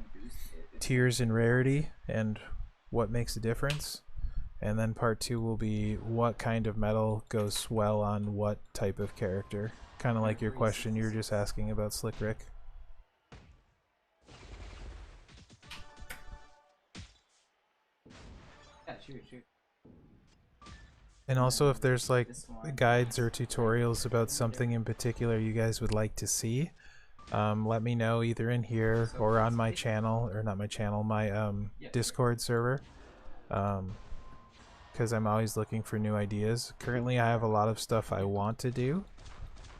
tiers and rarity and what makes a difference, and then part 2 will be what kind of metal goes well on what type of character. Kind of like your question you were just asking about Slick Rick. Yeah, shoot. And also, if there's like guides or tutorials about something in particular you guys would like to see, let me know either in here or on my channel, or not my channel, my Discord server, because I'm always looking for new ideas. Currently I have a lot of stuff I want to do,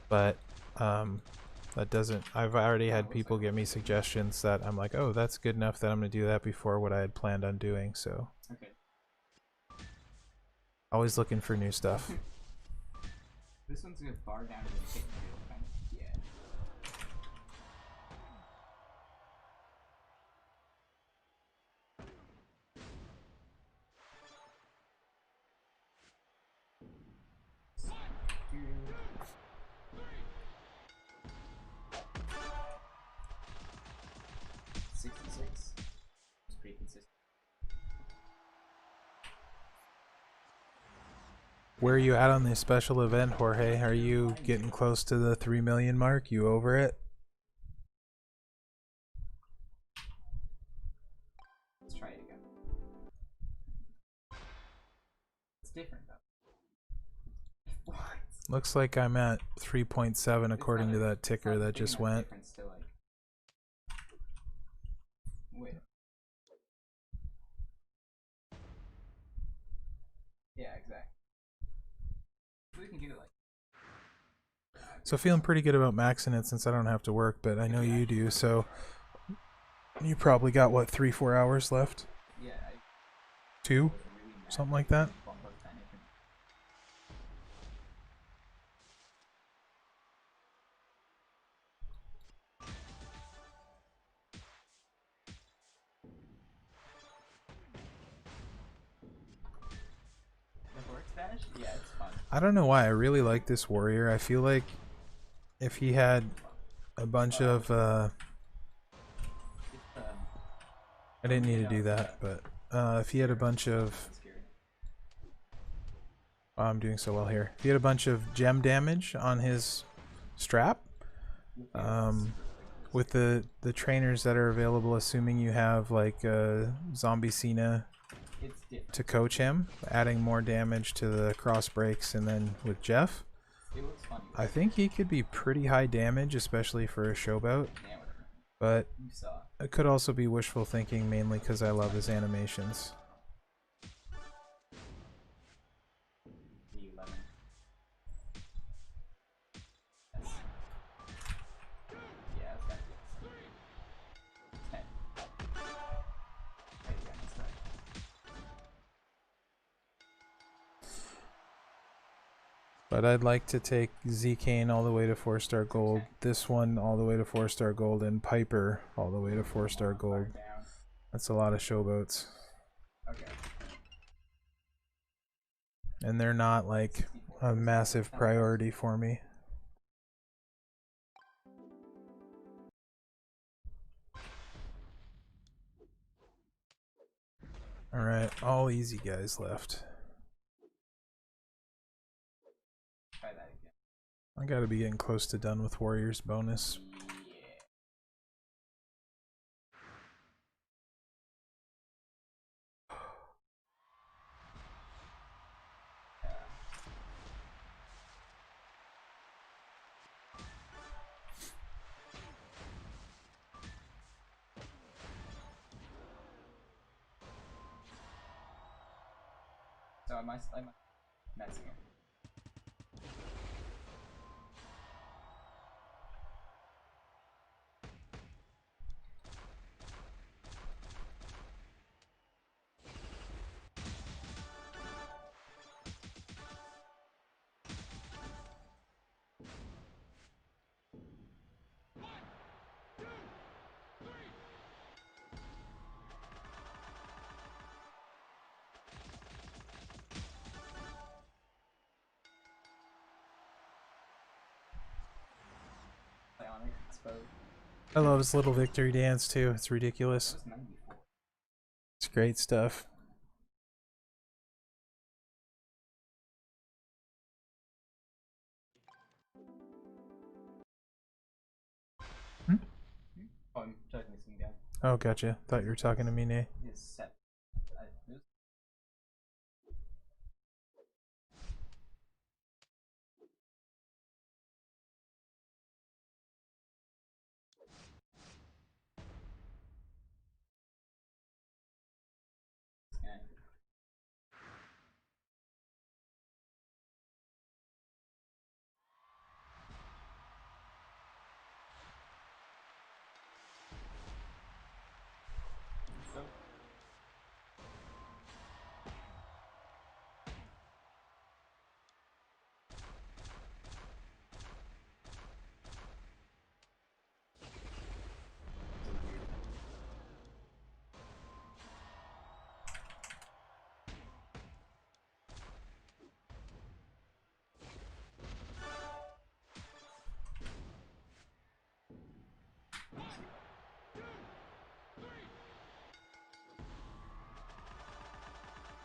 but that doesn't, I've already had people give me suggestions that I'm like, oh, that's good enough that I'm going to do that before what I had planned on doing. So Okay. Always looking for new stuff. This one's gonna far down to the pit. Yeah. $66. It's pretty consistent. Where are you at on this special event, Jorge? Are you getting close to the 3 million mark? You over it? Let's try it again. different though. What? Looks like I'm at 3.7 according to that ticker that just went. To, like... Wait. Yeah, exactly. We can do it like... So feeling pretty good about maxing it since I don't have to work, but I know you do, so you probably got, what, 3-4 hours left? Yeah. 2? Something like that? Yeah, it's fun. I don't know why, I really like this warrior. I feel like if he had a bunch of, I didn't need to do that, but if he had a bunch of... Oh, I'm doing so well here. If he had a bunch of gem damage on his strap, with the trainers that are available, assuming you have like Zombie Cena to coach him, adding more damage to the cross breaks, and then with Jeff, I think he could be pretty high damage, especially for a showbout. But it could also be wishful thinking, mainly because I love his animations. But I'd like to take Z-Kane all the way to 4-star gold, this one all the way to 4-star gold, and Piper all the way to 4-star gold. That's a lot of showboats. Okay. And they're not like a massive priority for me. Alright, all easy guys left. I gotta be getting close to done with Warriors bonus. So am I messing it? I love his little victory dance too. It's ridiculous. It's great stuff. Hmm? Oh, I'm talking to some guy. Oh, gotcha. Thought you were talking to me, Nay.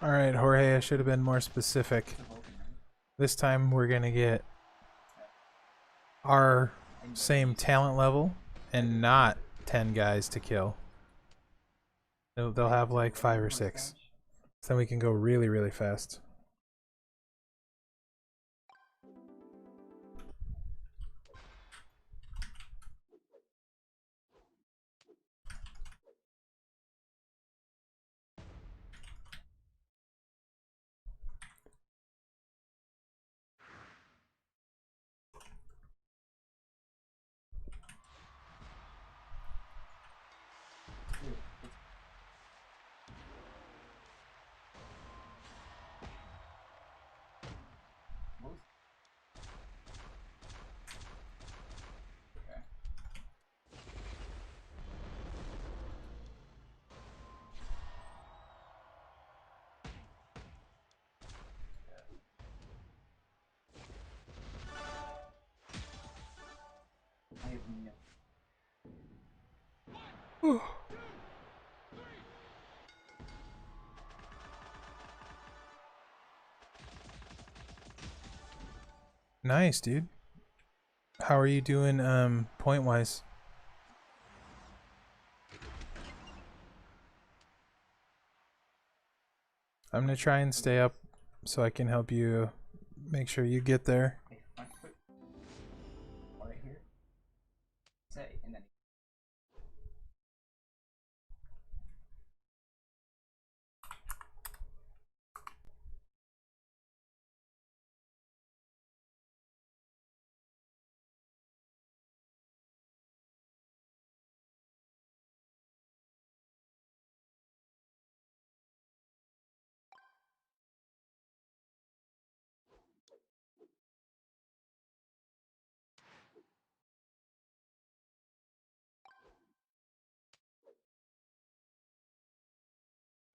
Alright, Jorge, I should have been more specific. This time we're gonna get our same talent level and not 10 guys to kill. They'll have like 5 or 6. So then we can go really, really fast. Nice, dude. How are you doing point wise? I'm gonna try and stay up so I can help you make sure you get there. Okay, front foot. Right here. Say, and then.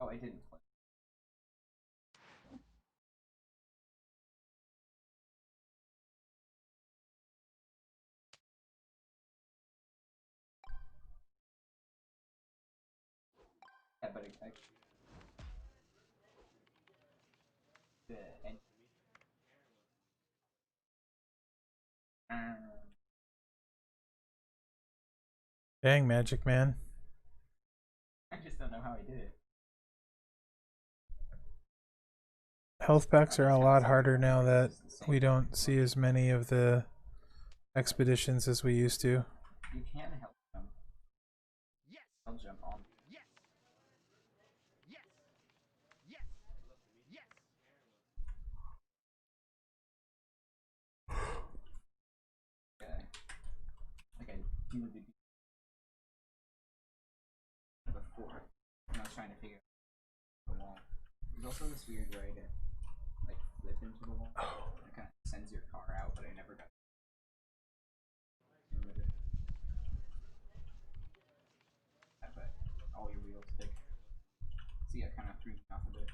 Oh, I didn't play. Yeah, but I the and Dang, Magic Man. I just don't know how I did it. Health packs are a lot harder now that we don't see as many of the expeditions as we used to. You can help jump. Yes. I'll jump on. Yes. Yes. Yes. Yes. Okay. Like I do the before, and I was trying to figure out the wall. There's also this weird way to like flip into the wall. It kind of sends your car out, but I never got. But all your wheels stick. See, I kind of threw me off a bit.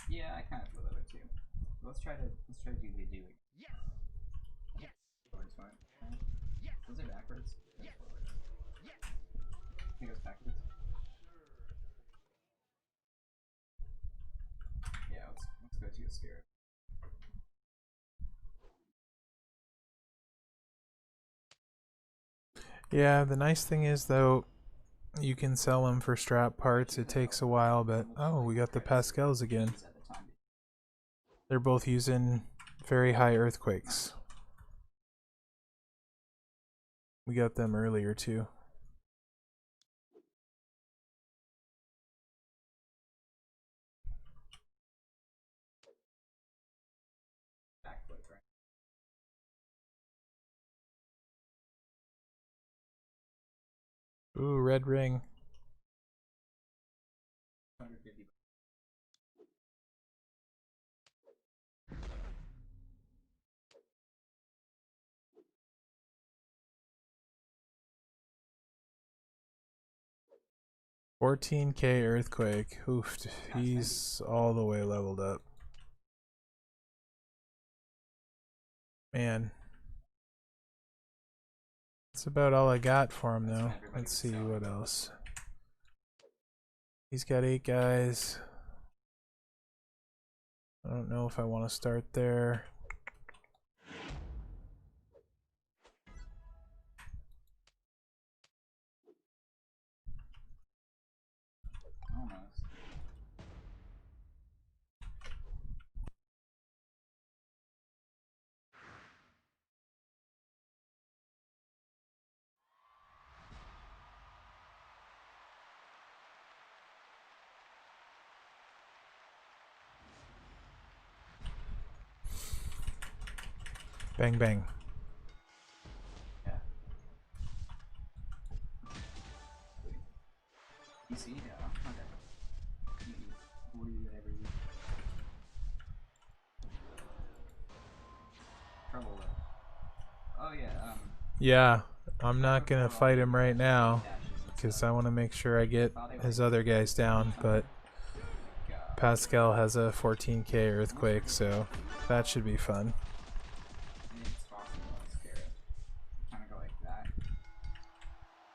Yeah, I kind of feel that way too. Let's try to do the do it. Yes. Yes. Forwards, right? Yes. Was it backwards? Yes. Forwards. Yes. I think it was backwards. Yeah, let's go to a spirit. Yeah, the nice thing is though, you can sell them for strap parts. It takes a while, but oh, we got the Pascals again. They're both using very high earthquakes. We got them earlier too. Backflip, right? Ooh, red ring. 150. 14k earthquake. Oof, he's all the way leveled up. Man. That's about all I got for him though. Let's see what else. He's got 8 guys. I don't know if I want to start there. Almost. Bang bang. Yeah. PC? Yeah. Okay. Whatever you. Trouble with. Oh yeah. Yeah, I'm not gonna fight him right now because I want to make sure I get his other guys down, but Pascal has a 14k earthquake, so that should be fun. I think it's possible I'll scare it. Kind of go like that.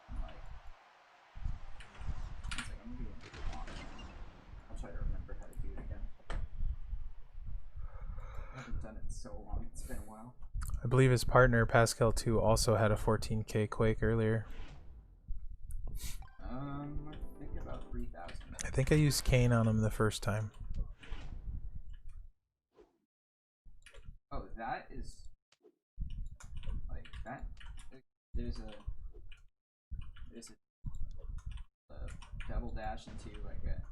And like, one second, I'm gonna do it on. I'll try to remember how to do it again. I haven't done it in so long, it's been a while. I believe his partner Pascal 2 also had a 14k quake earlier. I think about 3,000. I think I used Kane on him the first time. Oh, that is like that. There's a double dash into like a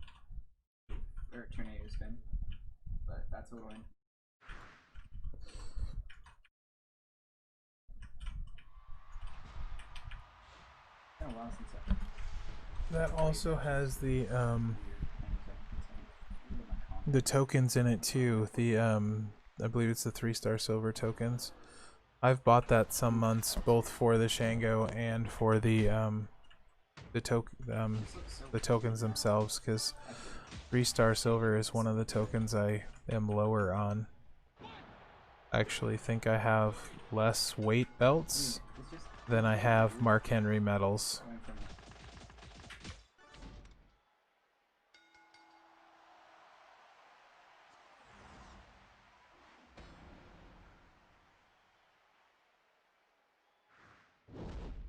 tornado spin, but that's a win. It's been a while since That also has the tokens in it too. The I believe it's the 3-star silver tokens. I've bought that some months, both for the Shango and for the tokens themselves, because 3-star silver is one of the tokens I am lower on. I actually think I have less weight belts than I have Mark Henry medals.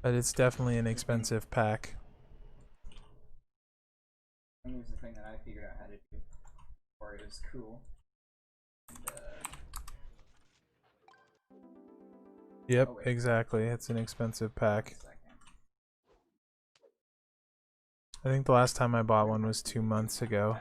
But it's definitely an expensive pack. And it was the thing that I figured out how to do, or it was cool. And, yep, exactly. It's an expensive pack. I think the last time I bought one was 2 months ago.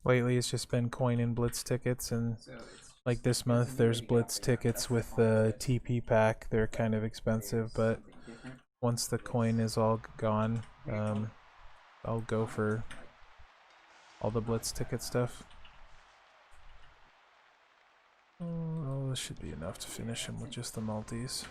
Lately it's just been coin and blitz tickets, and like this month there's blitz tickets with the TP pack. They're kind of expensive, but once the coin is all gone, I'll go for all the blitz ticket stuff. Oh, this should be enough to finish him with just the multis.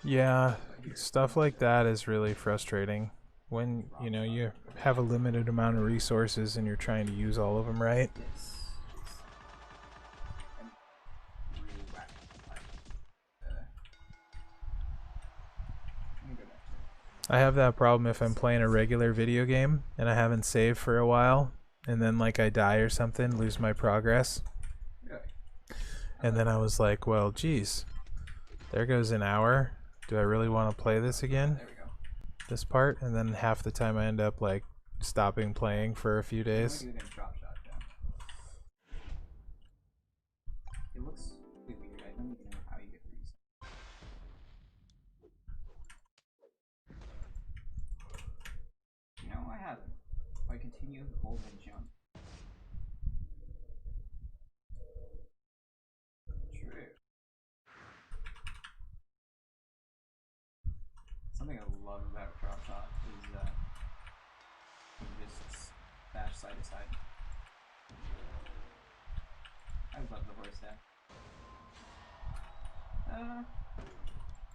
Yeah, stuff like that is really frustrating when, you know, you have a limited amount of resources and you're trying to use all of them right. I have that problem if I'm playing a regular video game and I haven't saved for a while, and then like I die or something, lose my progress. And then I was like, well, geez, there goes an hour. Do I really want to play this again? This part? And then half the time I end up like stopping playing for a few days. It looks really weird. I don't even know how you get these. No, I haven't. If I continue, hold and jump. True. Something I love about drop shot is you just dash side to side. I love the horse deck.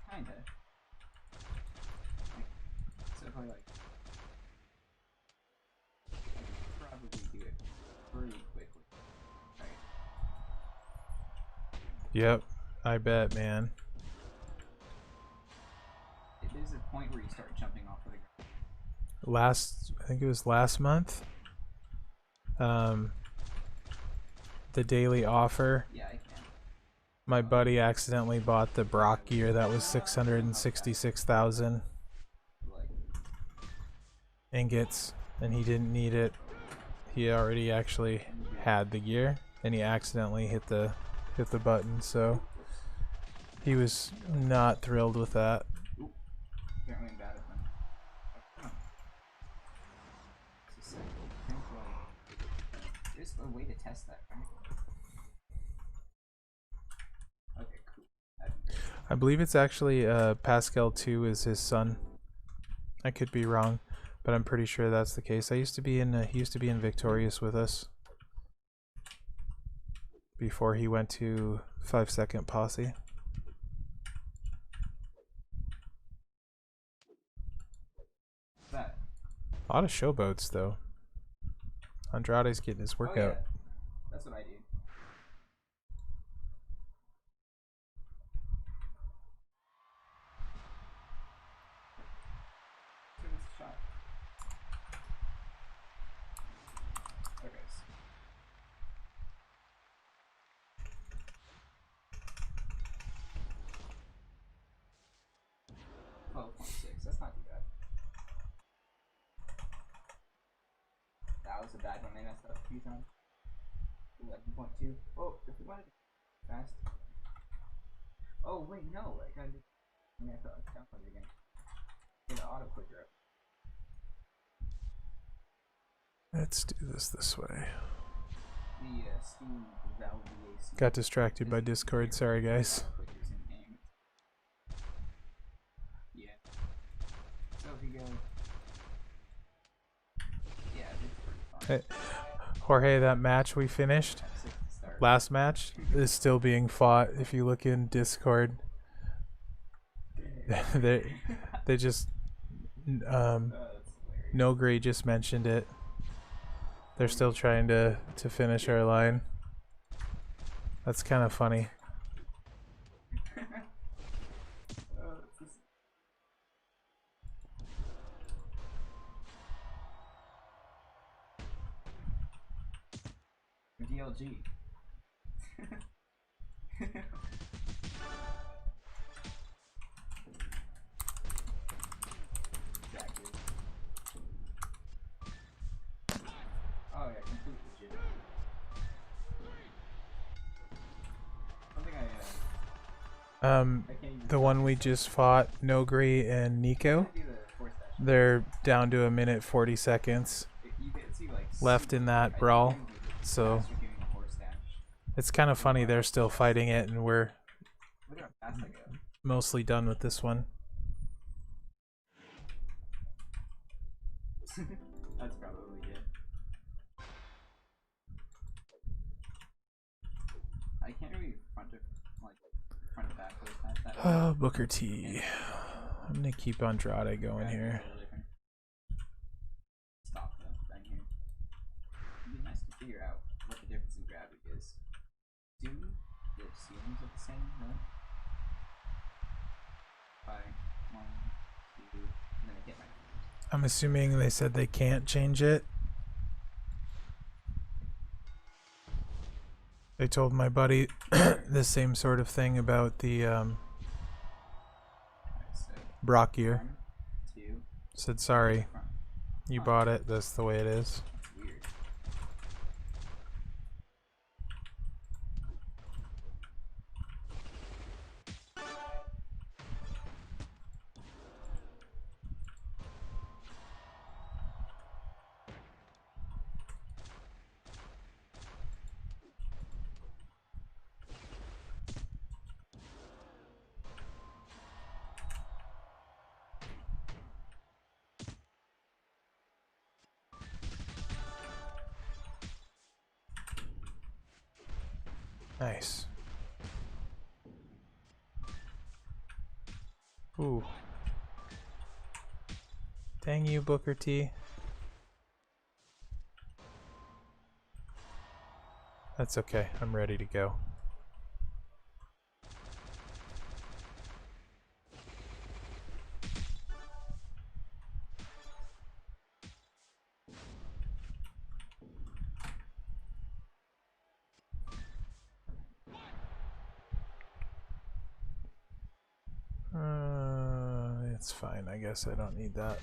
Kinda. Like, so if I like, I could probably do it pretty quickly. Right. Yep, I bet, man. There's a point where you start jumping off of the ground. I think it was last month. The daily offer. Yeah, I can. My buddy accidentally bought the Brock gear that was 666,000 ingots, and he didn't need it. He already actually had the gear, and he accidentally hit the button, so he was not thrilled with that. Ooh, apparently I'm bad at them. Oh, come on. This is sick. I think, like, there's a way to test that, right? Okay, cool. That'd be great. I believe it's actually Pascal 2 is his son. I could be wrong, but I'm pretty sure that's the case. He used to be in Victorious with us before he went to 5 Second Posse. What's that? A lot of showboats though. Andrade's getting his workout. Oh, yeah. That's what I do. Give this a shot. Okay. 12.6. That's not too bad. That was a bad one. They messed up a few times. 11.2. Oh, if we wanted to fast. Oh wait, no. I kind of. I mean, I thought I downloaded it again. Get an auto clicker up. Let's do this way. The Steam Valve. Got distracted by Discord. Sorry, guys. Yeah. So if you go. Yeah, it's pretty fun. Hey, Jorge, that match we finished, last match, is still being fought. If you look in Discord, they just No Gray just mentioned it. They're still trying to finish our line. That's kind of funny. DLG. Oh yeah, complete legit. The one we just fought, Nogri and Nico, they're down to 1:40 left in that brawl, so it's kind of funny they're still fighting it and we're mostly done with this one. That's probably it. I can't really front to back really fast. Oh, Booker T. I'm gonna keep Andrade going here. Stop the thing here. It'd be nice to figure out what the difference in gravity is. Do the ceilings look the same, right? By 1, 2, and then I hit my. I'm assuming they said they can't change it. They told my buddy the same sort of thing about the Brock gear. 1, 2. Said sorry, you bought it. That's the way it is. Weird. Nice. Ooh. Dang you, Booker T. That's okay. I'm ready to go. It's fine. I guess I don't need that.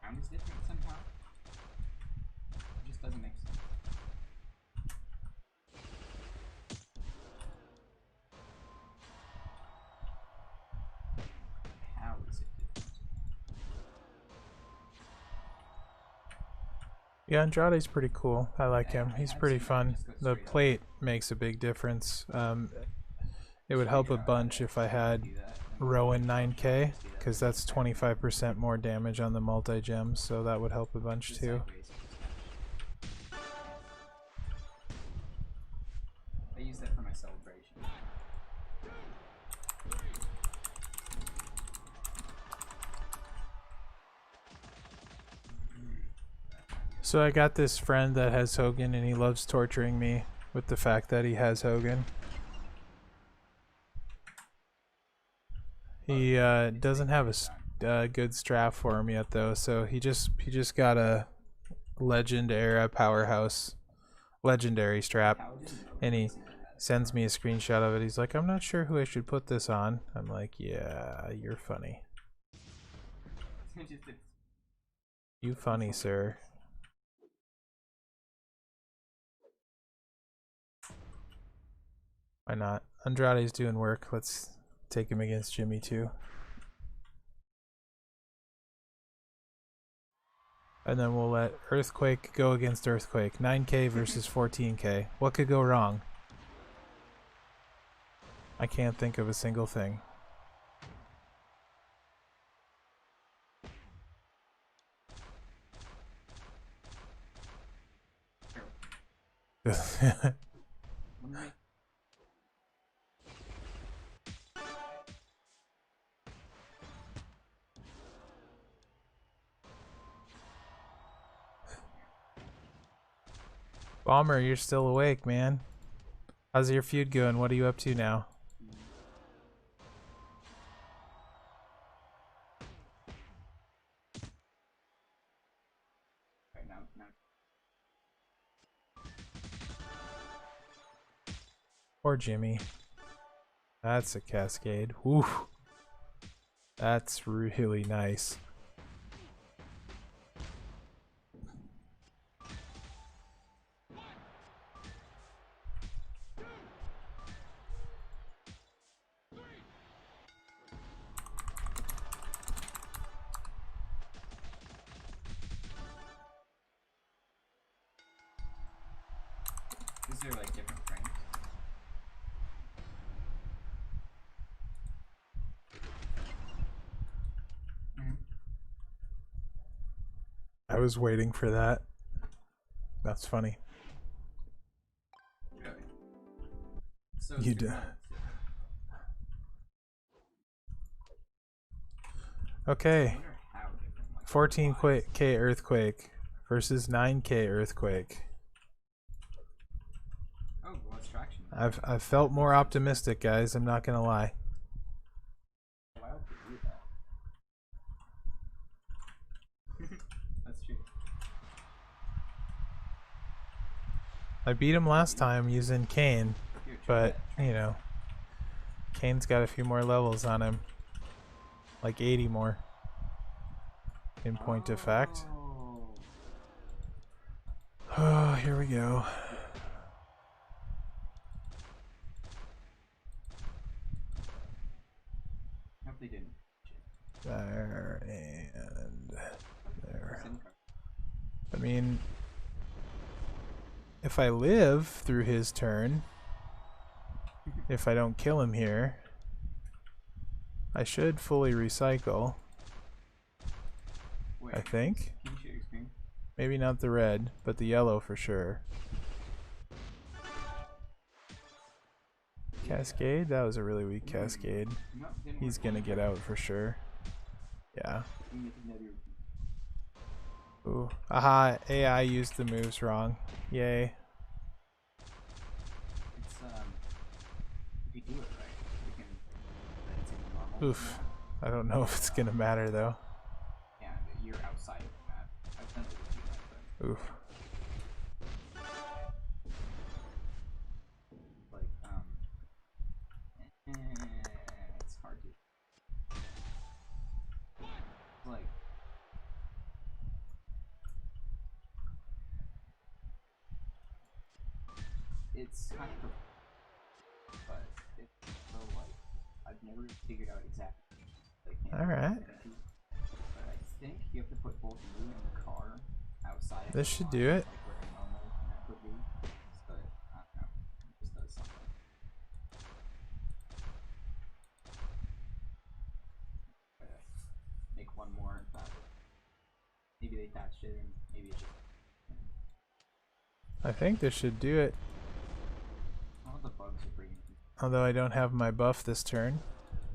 sound is different somehow. It just doesn't make sense. How is it different? Yeah, Andrade's pretty cool. I like him. He's I've pretty seen that fun. just go The straight up. plate makes a big difference. It would help a bunch if I had Rowan 9K, because that's 25% more damage on the multi-gems, so that would help a bunch too. I use that for my celebration. So I got this friend that has Hogan, and he loves torturing me with the fact that he has Hogan. He doesn't have a good strap for him yet though, so he just got a Legend era powerhouse legendary strap, and he sends me a screenshot of it. He's like, I'm not sure who I should put this on. I'm like, yeah, you're funny. You funny, sir. Why not? Andrade's doing work. Let's take him against Jimmy too. And then we'll let Earthquake go against Earthquake. 9K versus 14K. What could go wrong? I can't think of a single thing. Bomber, you're still awake, man. How's your feud going? What are you up to now? Poor Jimmy. That's a cascade. Woo. That's really nice. Is there like different frames? I was waiting for that. That's funny. Really? So You do. Okay. 14K Earthquake versus 9K Earthquake. Oh, well, it's traction. I've felt more optimistic, guys. I'm not gonna lie. Why would you do that? That's true. I beat him last time using Kane, but you know, Kane's got a few more levels on him, like 80 more. In point of fact. Oh, here we go. Hope they didn't. There and there. I mean, if I live through his turn, if I don't kill him here, I should fully recycle. Wait, I think. can you share your screen? Maybe not the red, but the yellow for sure. Cascade? That was a really weak cascade. No, He's gonna get out for sure. Yeah. Ooh. Aha, AI used the moves wrong. Yay. It's, if you do it right, you can, it's in the normal. Oof. I don't know if it's gonna matter though. Yeah, you're outside of the map. I've done it with you, but Oof. like, it's hard to, like, it's kind of, but it's so like I've never figured out exactly. All right. But I think you have to put both you and the car outside. This should do it. Like where a normal map would be. But I don't know. It just does something. Make one more. Maybe they patched it, and maybe it's just. I think this should do it. All the bugs are pretty. Although I don't have my buff this turn,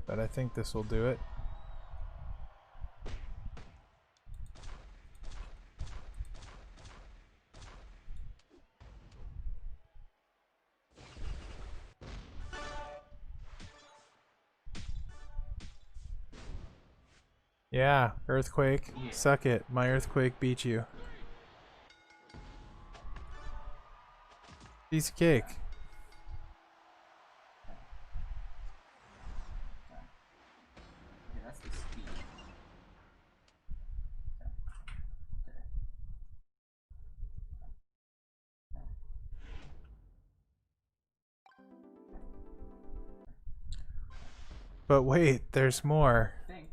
but I think this will do it. Yeah, earthquake. Yeah. Suck it. My earthquake beat you. Piece of cake. Yeah, that's the speed. But wait, there's more. I think.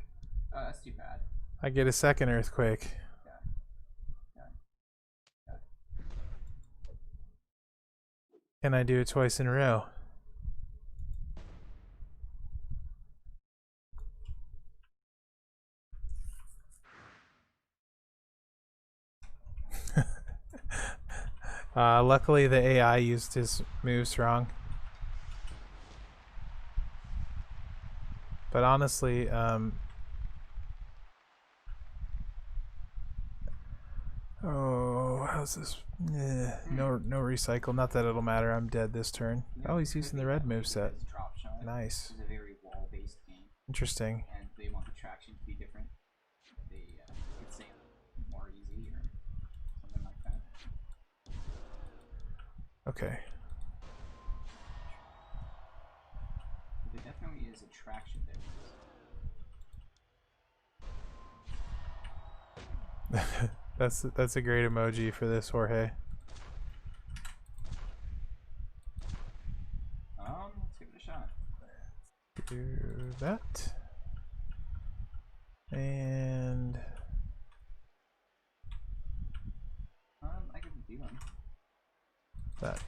Oh, that's too bad. I get a second earthquake. Can I do it twice in a row? Luckily the AI used his moves wrong. But honestly, oh, how's this? No recycle. Not that it'll matter. I'm dead this turn. Oh, he's using the red moveset. Nice. This is a very wall-based game, Interesting. and they want the traction to be different. They could say more easy or something like that. Okay. There definitely is a traction difference. That's a great emoji for this, Jorge. Let's give it a shot. Do that. And I could do them. that.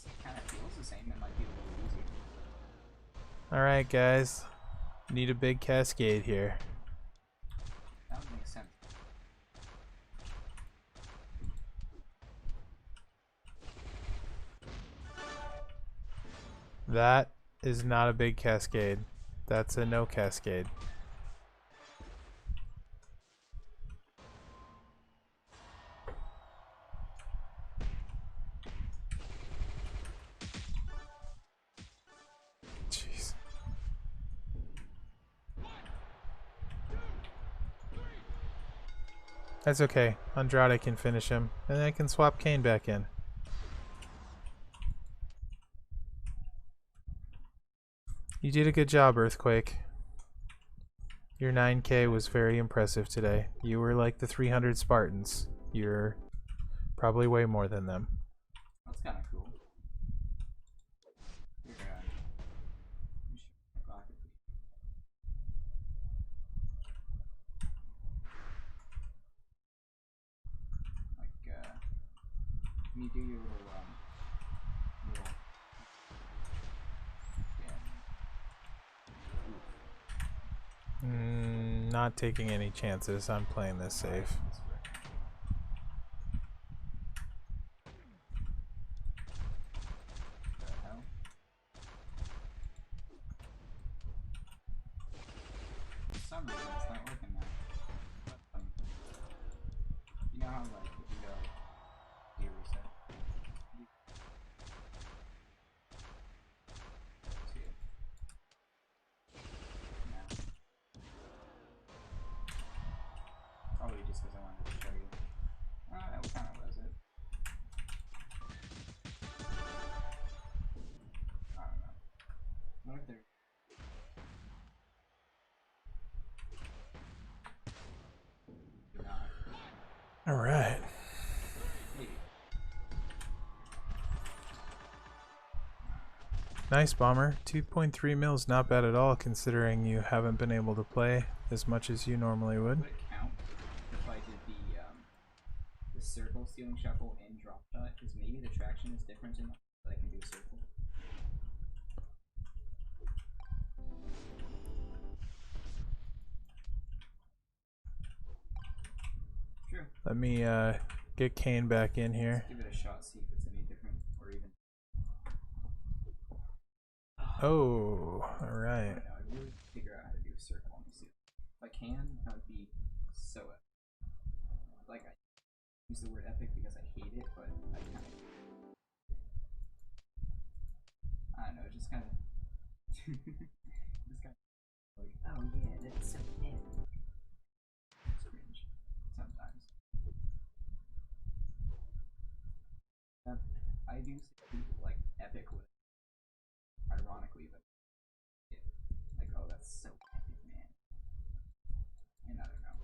It kind of feels the same. It might be a little easier. Alright, guys. Need a big cascade here. That would make sense. That is not a big cascade. That's a no cascade. Jeez. That's okay. Andrade can finish him, and I can swap Kane back in. You did a good job, Earthquake. Your 9K was very impressive today. You were like the 300 Spartans. You're probably way more than them. That's kind of cool. Can you do your little Not taking any chances. I'm playing this safe. For some reason it's not working now. But, you know how like if you go you reset. Probably just because I wanted to show you. That kind of was it. I don't know. What if they're... Nice, Bomber. 2.3 mils, not bad at all, considering you haven't been able to play as much as you normally would. Would it count if I did the circle, stealing shuffle, and drop shot? Because maybe the traction is different enough that I can do circle. True. Let me get Kane back in here. Let's give it a shot, see if it's any different or even. Oh, alright. I don't know, I really figure out how to do a circle on the suit. If I can, that would be so epic. Like, I use the word epic because I hate it, but I kind of. I don't know, just kind of. just kind of like, oh yeah, that's so epic. It's cringe. Sometimes. I do see people like epic with ironically, but yeah, like, oh, that's so epic, man. And I don't know.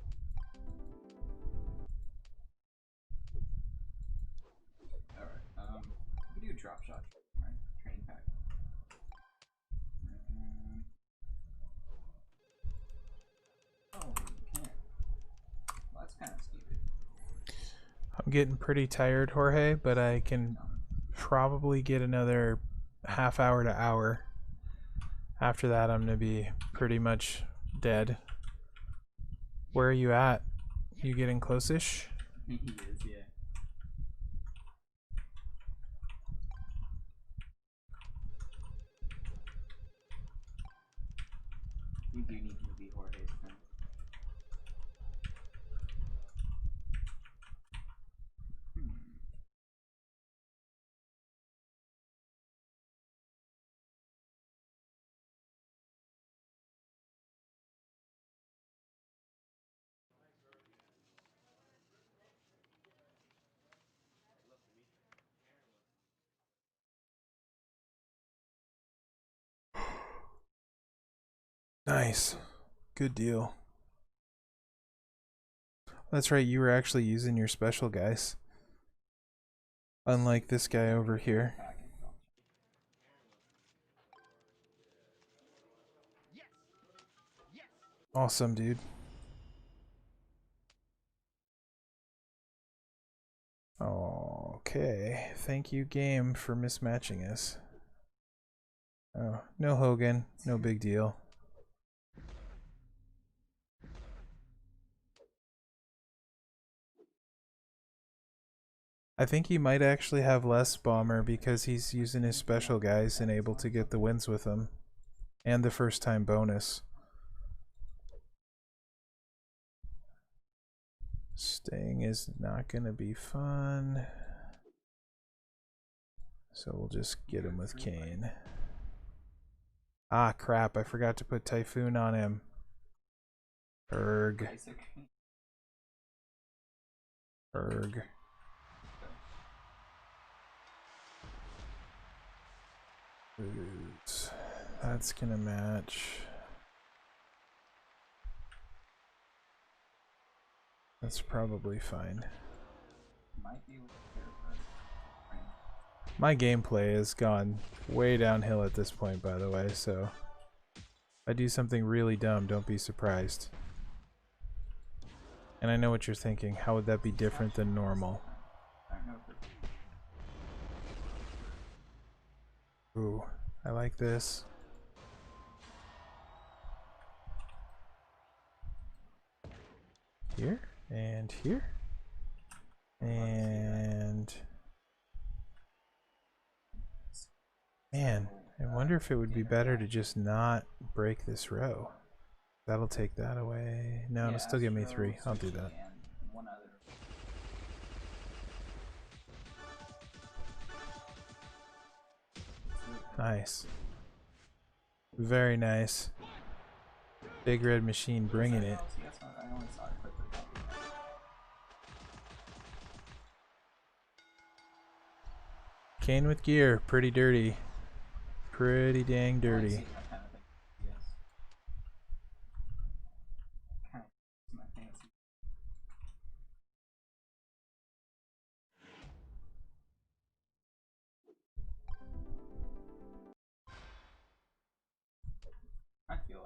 Alright, we do a drop shot, right? Training pack. Oh, you can't. Well, that's kind of stupid. I'm getting pretty tired, Jorge, but I can probably get another half hour to hour. After that, I'm gonna be pretty much dead. Where are you at? You getting close-ish? He is, yeah. We do need to be Jorge's friend. Nice. Good deal. That's right, you were actually using your special, guys. Unlike this guy over here. Awesome, dude. Okay. Thank you, game, for mismatching us. Oh, no Hogan. No big deal. I think he might actually have less Bomber because he's using his special guys and able to get the wins with them. And the first time bonus. Staying is not going to be fun. So we'll just get him with Kane. Ah, crap. I forgot to put Typhoon on him. Erg. Erg. Oops. That's gonna match. That's probably fine. My gameplay has gone way downhill at this point, by the way, so if I do something really dumb, don't be surprised. And I know what you're thinking. How would that be different than normal? Ooh, I like this. Here, and here, and... Man, I wonder if it would be better to just not break this row. That'll take that away. No, it'll still give me 3. I'll do that. Nice. Very nice. Big Red Machine bringing it. Kane with gear. Pretty dirty. Pretty dang dirty.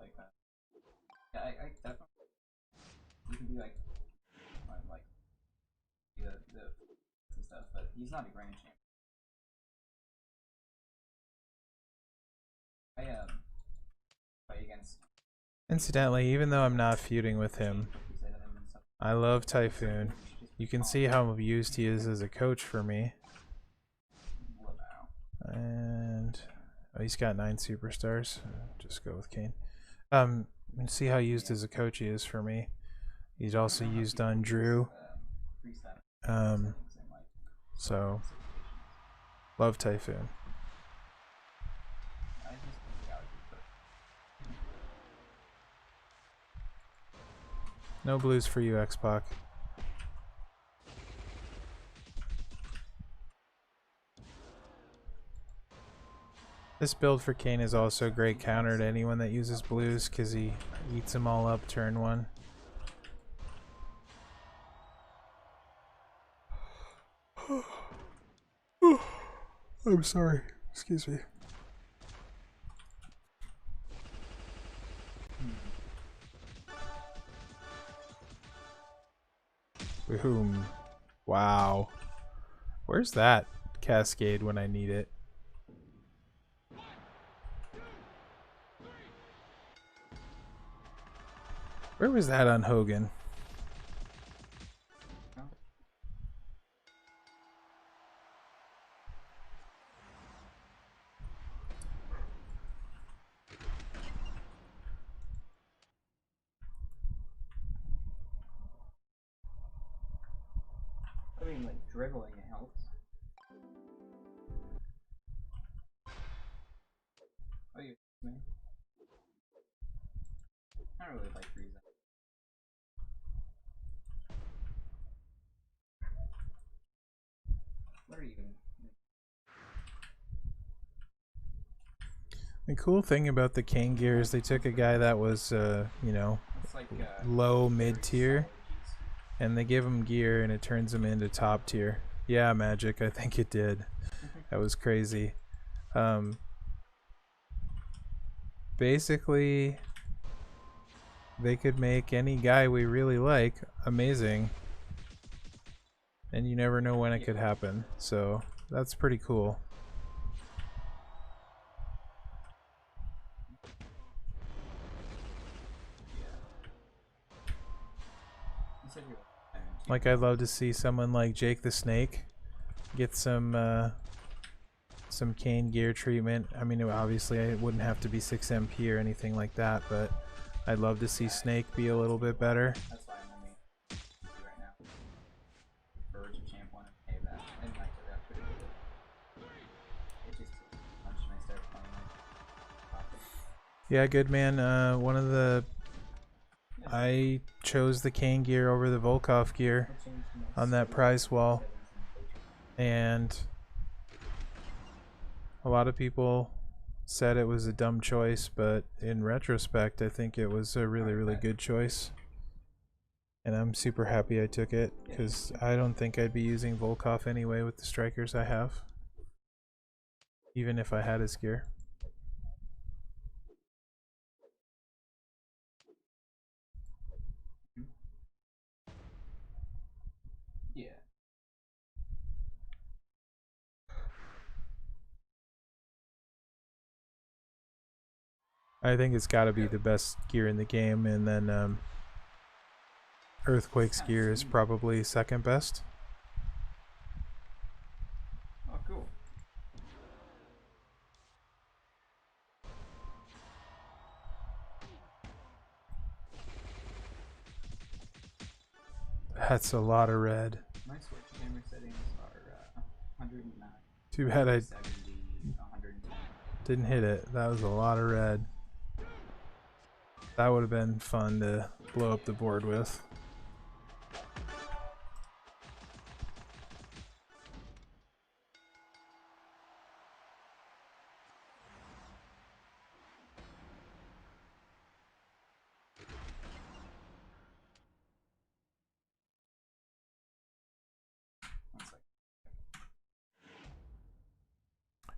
like that. Yeah, I definitely you can be like the and stuff, but he's not a grand champ. I fight against Incidentally, even though I'm not feuding with him, Reset him and stuff. I love Typhoon. You can see how used he is as a coach for me. What now? And oh, he's got 9 superstars. Just go with Kane. You can see how used as a coach he is for me. He's also used on Drew. So love Typhoon. No blues for you, X-Pac. This build for Kane is also a great counter to anyone that uses blues because he eats them all up turn 1. I'm sorry. Excuse me. Boom. Wow. Where's that cascade when I need it? Where was that on Hogan? I mean, like dribbling it helps. Oh, you me? I don't really like Frieza. What are you? The cool thing about the Kane gear is they took a guy that was, you know, Like, low mid tier, and they give him gear and it turns him into top tier. Yeah, Magic, I think it did. That was crazy. Basically, they could make any guy we really like amazing, and you never know when it could happen. So that's pretty cool. Like, I'd love to see someone like Jake the Snake get some Kane gear treatment. I mean, obviously it wouldn't have to be 6 MP or anything like that, but I'd love to see Snake be a little bit better. That's why I'm only right now. Verge of Champ 1 and pay that. I didn't like it that pretty good. It just punched and I started playing it. Yeah, good man. I chose the Kane gear over the Volkov gear on that prize wall, and a lot of people said it was a dumb choice, but in retrospect I think it was a really good choice, and I'm super happy I took it because I don't think I'd be using Volkov anyway with the strikers I have, even if I had his gear. Yeah. I think it's got to be the best gear in the game, and then Earthquake's gear is probably second best. Oh, cool. That's a lot of red. My Switch camera settings are 109. Too bad I 70, 110. didn't hit it. That was a lot of red. That would have been fun to blow up the board with.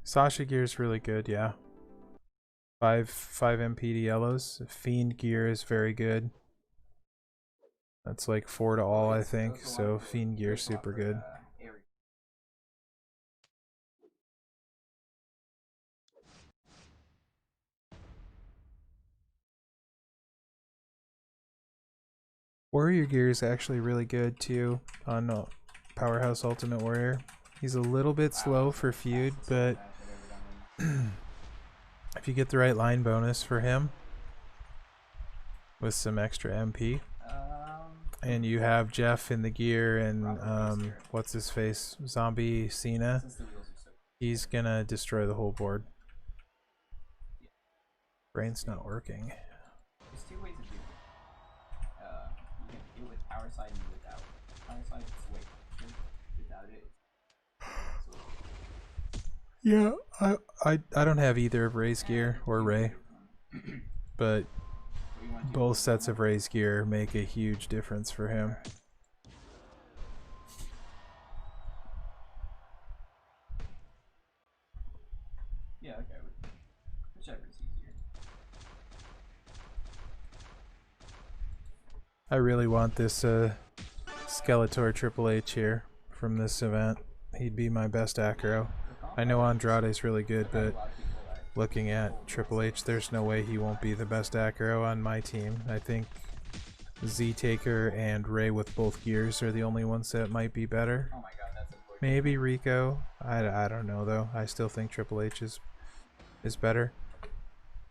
Sasha gear is really good, yeah. five MPD yellows. Fiend gear is very good. That's like 4 to all, I think. So Fiend gear is super good. Warrior gear is actually really good too on Powerhouse Ultimate Warrior. He's a little bit slow for Feud, but if you get the right line bonus for him with some extra MP, and you have Jeff in the gear and what's his face, Zombie Cena, he's gonna destroy the whole board. Brain's not working. There's two ways of doing it. You can do it with power side and without. Power side is way faster. Without it, Yeah, I don't have either of Ray's gear or Ray, but both sets of Ray's gear make a huge difference for him. Yeah, okay. Whichever is easier. I really want this Skeletor Triple H here from this event. He'd be my best acro. I know Andrade's really good, but looking at Triple H, there's no way he won't be the best acro on my team. I think Z-Taker and Ray with both gears are the only ones that might be better. Oh my god, that's important. Maybe Rico. I don't know though. I still think Triple H is better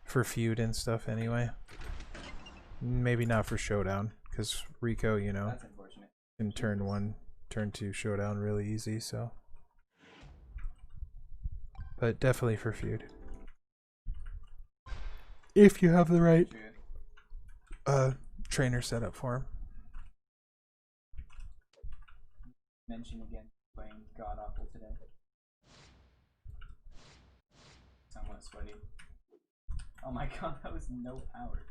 for Feud and stuff anyway. Maybe not for Showdown, because Rico, you know, can turn 1, turn 2 Showdown really easy, so. But definitely for Feud. If you have the right trainer set up for him. Mention again playing god awful today. Somewhat sweaty. Oh my god, that was no power.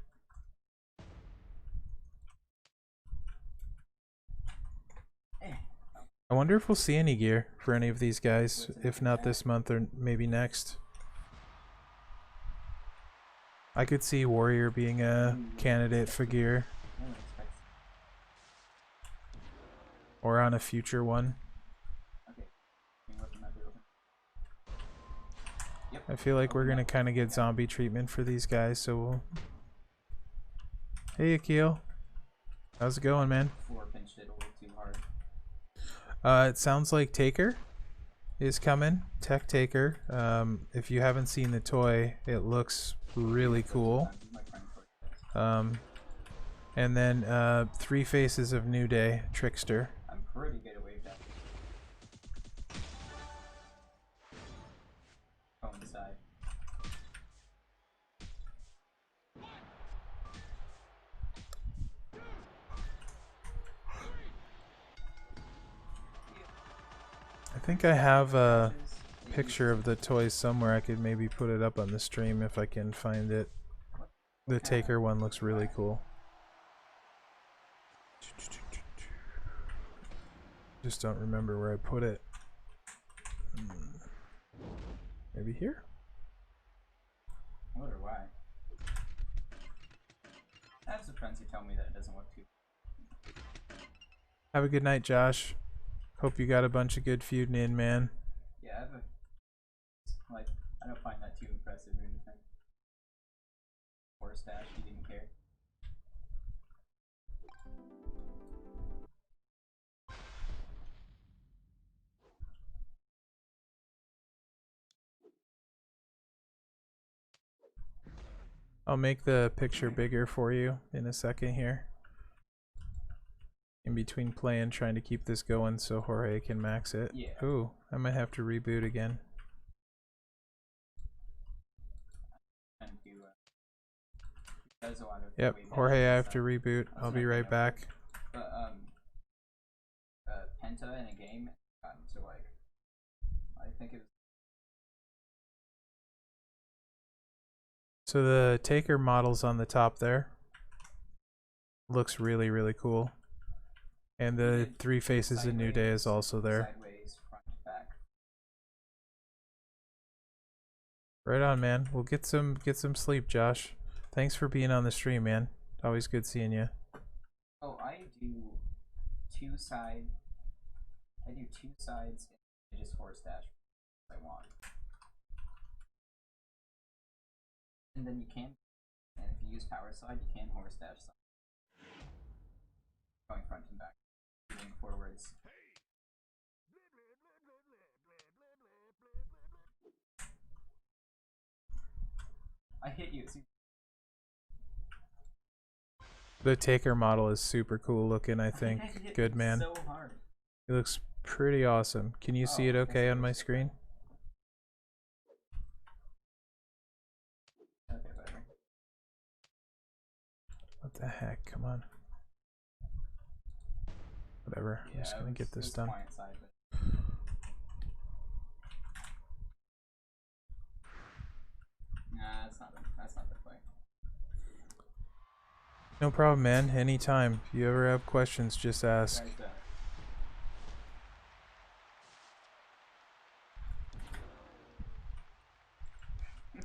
I wonder if we'll see any gear for any of these guys, if not this month or maybe next. I could see Warrior being a candidate for gear. Or on a future one. I feel like we're gonna kind of get zombie treatment for these guys, so we'll... Hey Akil. How's it going, man? It sounds like Taker is coming. Tech Taker. If you haven't seen the toy, it looks really cool. And then 3 Faces of New Day, Trickster. I'm pretty good at wave dash. Coincide. I think I have a picture of the toys somewhere. I could maybe put it up on the stream if I can find it. The Taker one looks really cool. Just don't remember where I put it. Maybe here? I wonder why. I have some friends who tell me that it doesn't look too. Have a good night, Josh. Hope you got a bunch of good feuding in, man. Yeah, I have a... Like, I don't find that too impressive or anything. Or stash, he didn't care. I'll make the picture bigger for you in a second here. In between playing, trying to keep this going so Jorge can max it. Yeah. Ooh, I might have to reboot again. Yep, Jorge, I have to reboot. I'll be right back. But Penta in a game so like I think it was. So the Taker model's on the top there. Looks really, really cool. And the 3 Faces of New Day is also there. Sideways, front, back. Right on, man. We'll get some sleep, Josh. Thanks for being on the stream, man. Always good seeing you. Oh, I do two sides. I do two sides. And I just horse dash if I want. And then you can, and if you use power side, you can horse dash side. Going front and back, moving forwards. I hit you. The Taker model is super cool looking, I think. Good, man. So hard. It looks pretty awesome. Can you see it okay on my screen? Okay, better. What the heck? Come on. Whatever. I'm just gonna get this done. Side, nah, that's not the play. No problem, man. Anytime. If you ever have questions, just ask.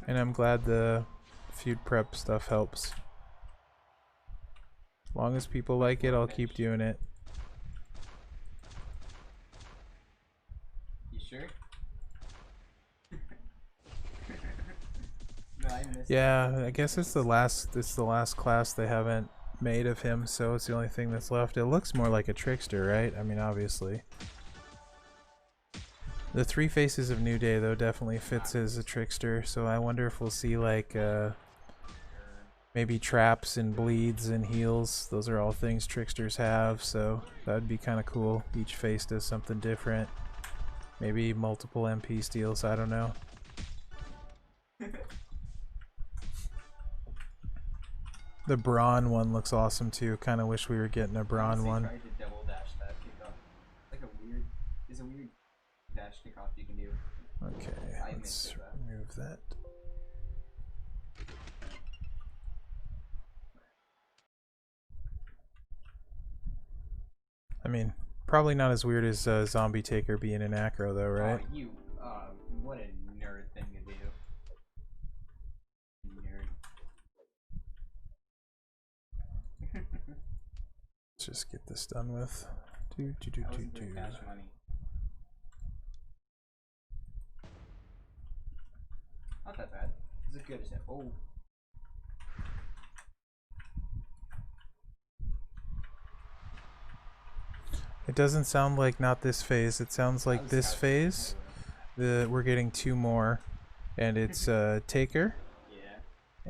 And I'm glad the feud prep stuff helps. As long as people like it, I'll keep doing it. You sure? No, yeah, I guess it's the last class they haven't made of him, so it's the only thing that's left. It looks more like a trickster, right? I mean, obviously. The Three Faces of New Day, though, definitely fits as a trickster, so I wonder if we'll see, like, maybe traps and bleeds and heals. Those are all things tricksters have, so that would be kind of cool. Each face does something different. Maybe multiple MP steals, I don't know. The Brawn one looks awesome, too. Kind of wish we were getting a Brawn one. Tried to double dash that kickoff. Like it's a weird dash kickoff you can do. Okay, let's remove that. I mean, probably not as weird as Zombie Taker being an acro, though, right? What a nerd thing to do. Nerd. Let's just get this done with. Cash money. Not that bad. Is it good as it? Oh. It doesn't sound like not this phase. It sounds like this phase. We're getting two more, and it's Taker. Yeah.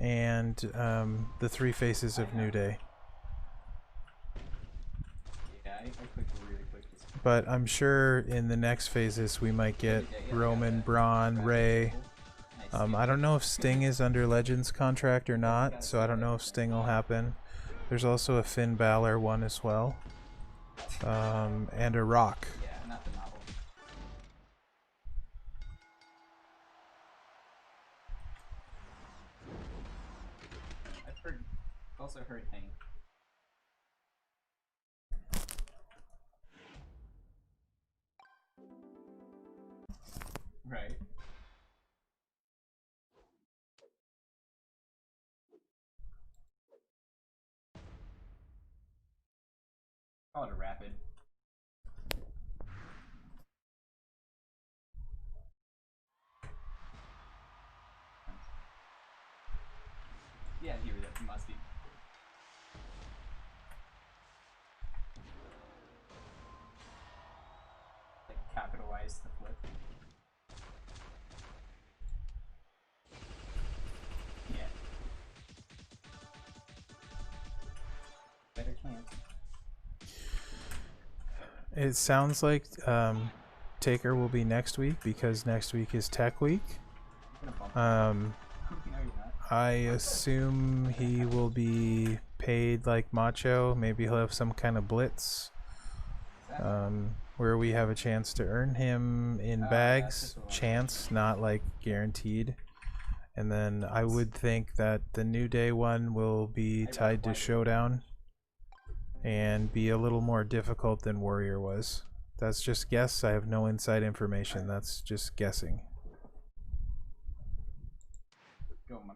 And the Three Faces of New Day. Yeah, I clicked really quick. But I'm sure in the next phases we might get Roman, Braun, Ray. I don't know if Sting is under Legends contract or not, so I don't know if Sting will happen. There's also a Finn Balor one as well. And a Rock. Yeah, not the novel. I've also heard Hank. Right. Call it a rapid. Yeah, he must be. Like capitalize the flip. Yeah. Better can't. It sounds like Taker will be next week because next week is Tech Week. I assume he will be paid like Macho. Maybe he'll have some kind of blitz where we have a chance to earn him in bags. Chance, not like guaranteed. And then I would think that the New Day one will be tied to Showdown and be a little more difficult than Warrior was. That's just guess. I have no inside information. That's just guessing. Go on.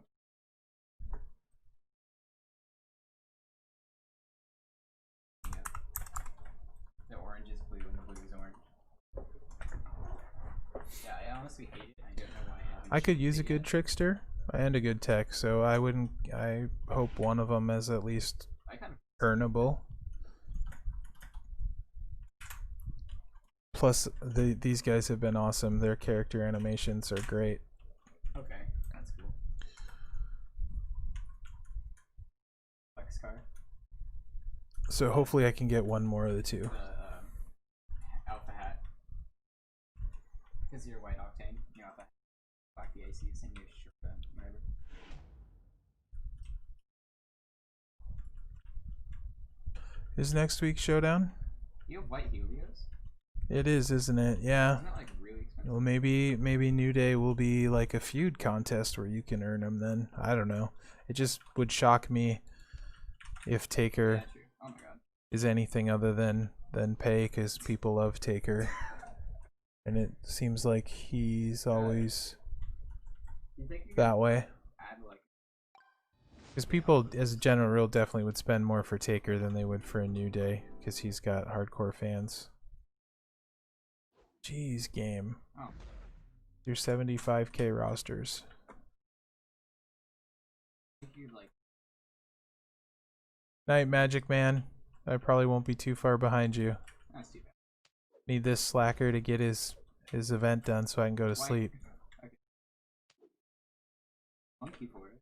Yeah. The orange is blue and the blue is orange. Yeah, I honestly hate it. I don't know why I haven't. I could use a changed it good yet. trickster and a good tech, so I wouldn't. I hope one of them is at least I kind of. earnable. Plus, these guys have been awesome. Their character animations are great. Okay, that's cool. Flex car. So hopefully I can get one more of the two. The alpha hat. Because you're white octane, you alpha hat. Black the ACs and you're short whatever. Is next week's showdown? You have white Helios? It is, isn't it? Yeah. Isn't that like really expensive? Well, maybe New Day will be like a feud contest where you can earn them. Then I don't know. It just would shock me if Taker Yeah, true. Oh my god. is anything other than pay, because people love Taker, and it seems like he's always You think you could that way. add like Because people, as a general rule, definitely would spend more for Taker than they would for a New Day, because he's got hardcore fans. Jeez, game. oh Your 75k rosters. if you like Night, Magic Man. I probably won't be too far behind you. that's too bad. Need this slacker to get his event done so I can go to Why- sleep. Okay. Monkey for it.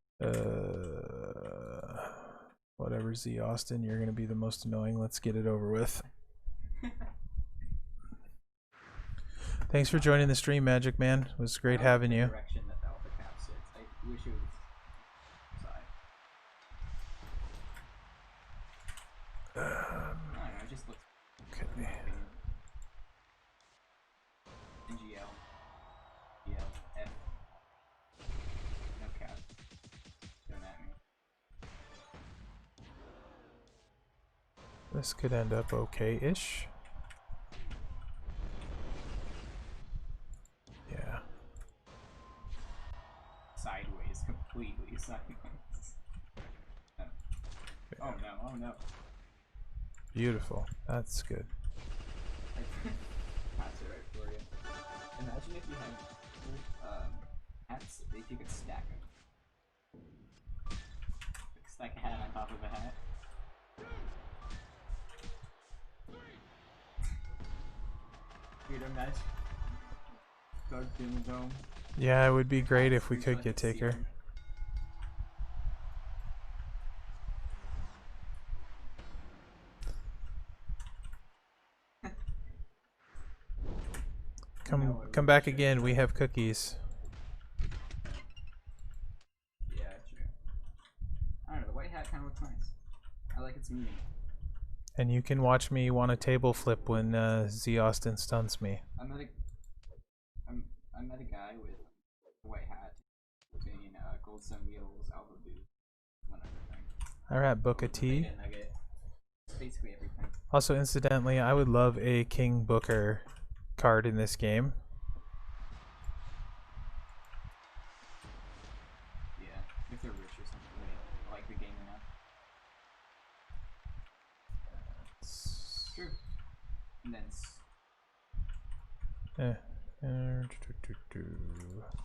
Whatever, Z Austin, you're gonna be the most annoying. Let's get it over with. Thanks for joining the stream, Magic Man. It was great having you. Direction that the alpha cap sits. I wish it was side. I don't know, it just looks Okay. NGL. GL. F. No cap. Don't at me. This could end up okay-ish. Yeah. Sideways. Completely sideways. No. Oh no, oh no. Beautiful. That's good. Hats are right for you. Imagine if you had hats, if you could stack them. Like stack a hat on top of a hat. Dude, imagine. Dark Doom Dome. Yeah, it would be great if we Freeze could like get a Taker. ceiling. Come back again. We have cookies. Yeah, true. I don't know, the white hat kind of looks nice. I like its meaning. And you can watch me want a table flip when Z Austin stuns me. I met a guy with a white hat, being Goldstone Wheels, Alpha Boost, one other thing. Alright, Booker T. Beta Nugget. Basically everything. Also, incidentally, I would love a King Booker card in this game. Yeah, if they're rich or something, they like the game enough. True. And then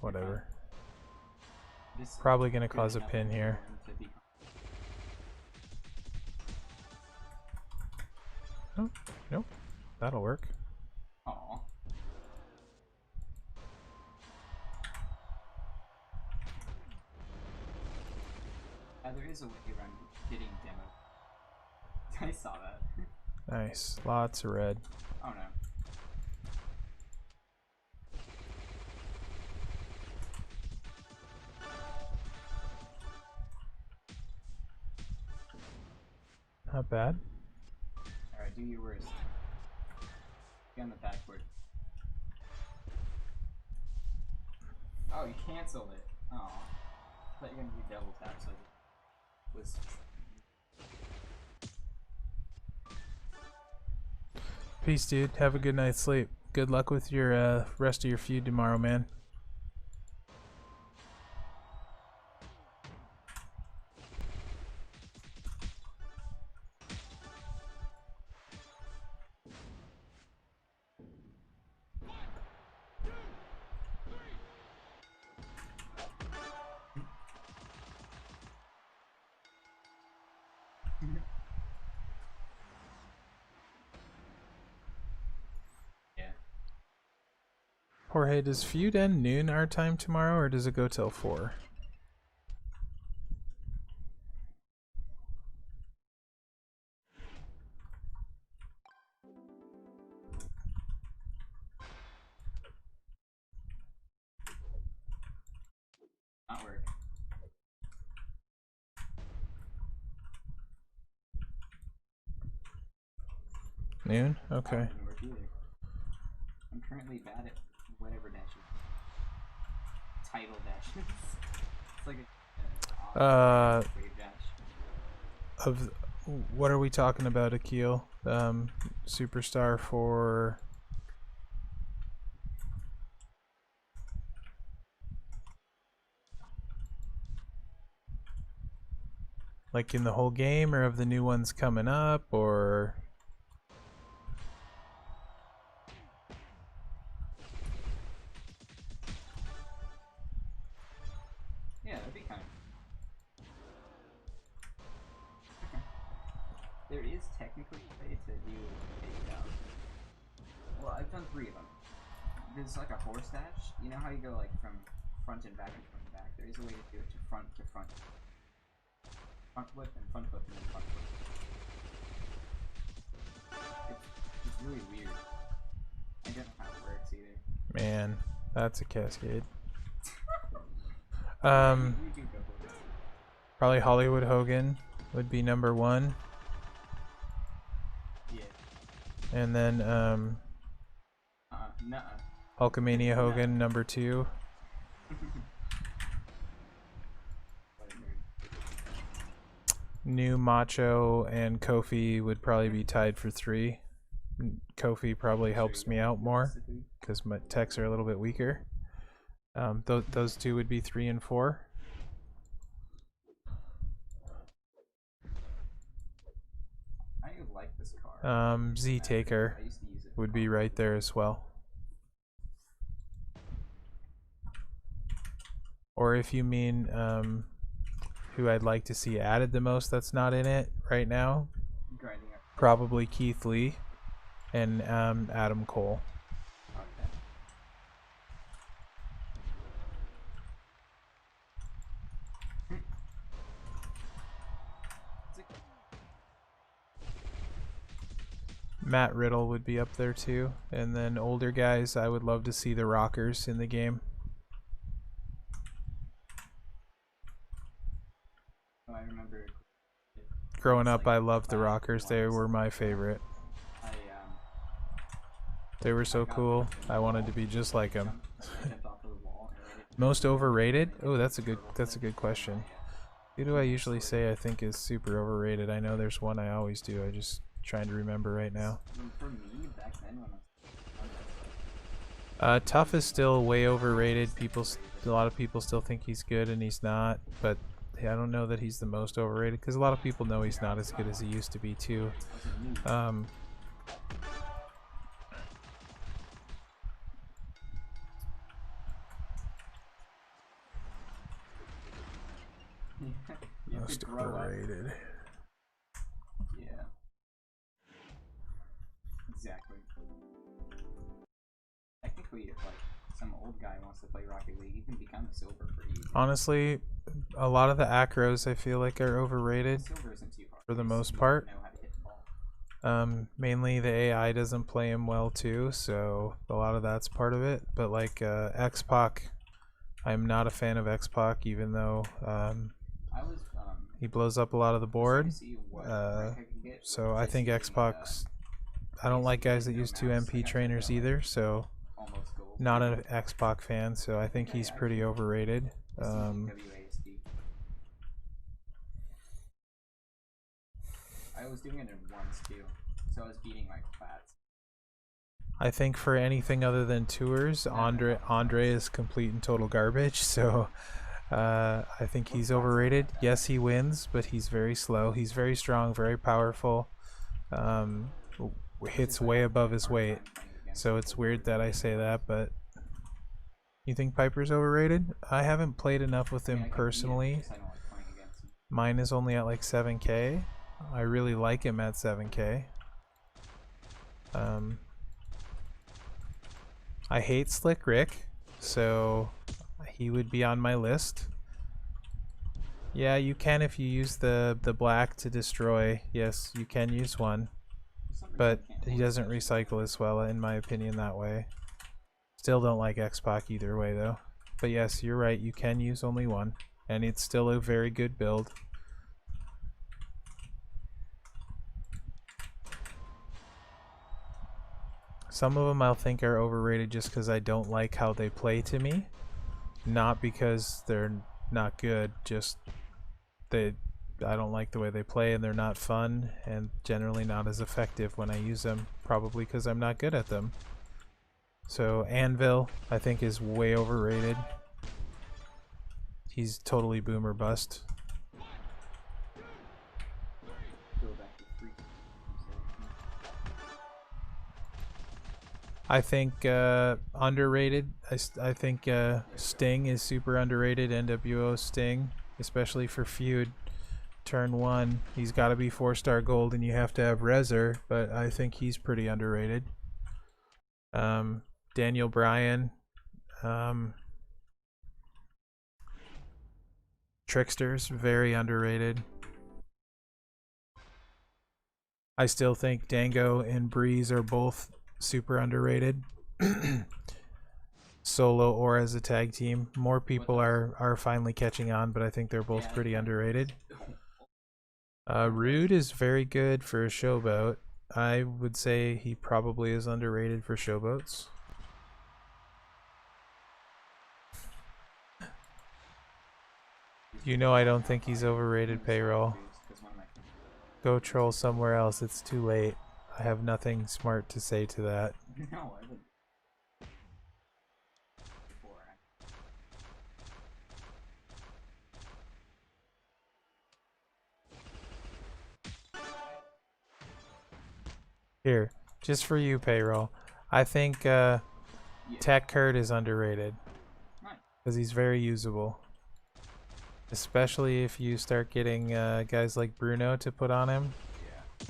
Whatever. just Probably gonna good cause a enough pin for here. them to be- Oh, nope. That'll work. Aw. There is a way around getting demo. I saw that. Nice. Lots of red. Oh no. Not bad. Alright, do your worst. Get on the backboard. Oh, you canceled it. Aw. I thought you were gonna do double tap, so it was. Peace, dude. Have a good night's sleep. Good luck with your rest of your feud tomorrow, man. Jorge, does Feud end noon our time tomorrow, or does it go till 4? Not work. Noon? Okay. Didn't work either. I'm currently bad at whatever dashes. Title dashes. It's like a wave dash. Of what are we talking about, Akil? Superstar for like in the whole game, or of the new ones coming up, or Yeah, that'd be kind of. There is technically a way to do a. Well, I've done 3 of them. There's like a horse dash. You know how you go like from front and back and front and back? There is a way to do it to front to front. Front flip and front flip and then front flip. It's really weird. I don't know how it works either. man, that's a cascade. You do go for it. Probably Hollywood Hogan would be number 1, Yeah. and then Nuh-uh. Hulkamania Hogan number 2. What a nerd. New Macho and Kofi would probably be tied for 3. Kofi probably helps me out more because my techs are a little bit weaker. Those 2 would be 3 and 4. I like this car. Z Taker I used to use it. would be right there as well. Or if you mean who I'd like to see added the most that's not in it right now, Grinding up. probably Keith Lee and Adam Cole. Okay. Matt Riddle would be up there too. And then older guys, I would love to see the Rockers in the game. I remember Growing up, I loved the Rockers. They were my favorite. They were so cool. I wanted to be just like them. jumped off of the wall and landed. Most overrated? Oh, that's a good question. Who do I usually say I think is super overrated? I know there's one I always do. I just trying to remember right now. For me, back then when I was Tough is still way overrated. A lot of people still think he's good and he's not. But I don't know that he's the most overrated because a lot of people know he's not as good as he used to be too. you have to Most grow up. overrated. Yeah. Exactly. Technically, if like some old guy wants to play Rocket League, he can become a silver pretty easy. Honestly, a lot of the acros I feel like are overrated Silver isn't too hard. for the It's most you part. know how to hit the ball. Mainly the AI doesn't play him well too, so a lot of that's part of it. But like X-Pac, I'm not a fan of X-Pac, even though I was he blows up a lot of the board. to see what rank I can get So I just think getting, X-Pac's. I don't like guys that use 2 MP trainers either, so almost gold. not an X-Pac fan. So I think he's pretty overrated. WASD. I was doing it in ones too, so I was beating like flats. I think for anything other than tours, Andre is complete and total garbage. So I think he's overrated. Yes, he wins, but he's very slow. He's very strong, very powerful. Hits way above his weight. So it's weird that I say that, but you think Piper's overrated? I haven't played enough with him personally. I don't like playing against him. Mine is only at like 7k. I really like him at 7k. I hate Slick Rick, so he would be on my list. Yeah, you can if you use the black to destroy. Yes, you can use one, but he doesn't recycle as well, in my opinion, that way. Still don't like X-Pac either way, though. But yes, you're right, you can use only one, and it's still a very good build. Some of them I'll think are overrated just because I don't like how they play to me. Not because they're not good, just I don't like the way they play and they're not fun and generally not as effective when I use them, probably because I'm not good at them. So Anvil, I think, is way overrated. He's totally boomer bust. I think underrated. I think Sting is super underrated. NWO Sting, especially for Feud. Turn 1, he's got to be 4-star gold, and you have to have Rezer. But I think he's pretty underrated. Daniel Bryan, Trickster's very underrated. I still think Dango and Breeze are both super underrated. Solo or as a tag team. More people are finally catching on, but I think they're both pretty underrated. Rude is very good for a showboat. I would say he probably is underrated for showboats. You know I don't think he's overrated, Payroll. Go troll somewhere else, it's too late. I have nothing smart to say to that. No, I would. Here, just for you, Payroll. I think Tech Kurt is underrated. Because he's very usable. Especially if you start getting guys like Bruno to put on him. Yeah.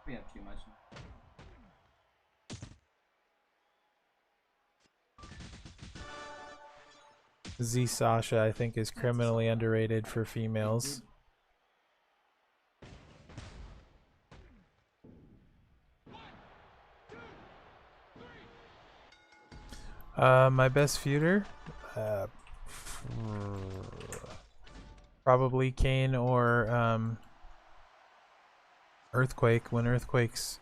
We have too much. Z Sasha, I think, is criminally underrated for females. My best feuder? Probably Kane or Earthquake. When Earthquake's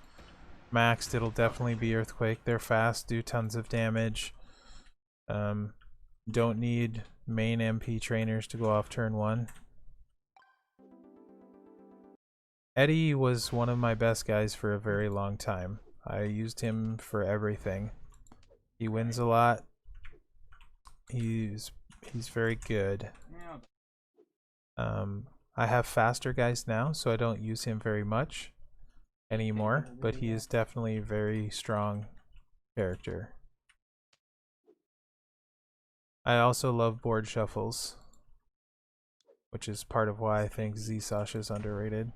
maxed, it'll definitely be Earthquake. They're fast, do tons of damage. Don't need main MP trainers to go off turn 1. Eddie was one of my best guys for a very long time. I used him for everything. He wins a lot. He's very good. I have faster guys now, so I don't use him very much anymore, but he is definitely a very strong character. I also love board shuffles, which is part of why I think Z Sasha is underrated.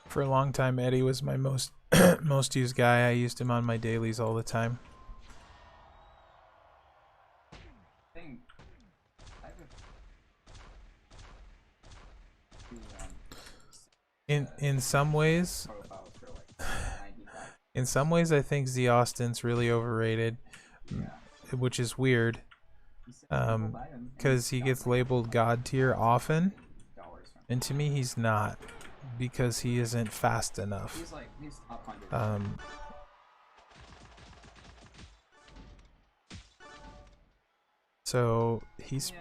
For a long time, Eddie was my most used guy. I used him on my dailies all the time. In some ways, I think Z Austin's really overrated, which is weird, because he gets labeled God tier often, and to me he's not, because he isn't fast enough. So he's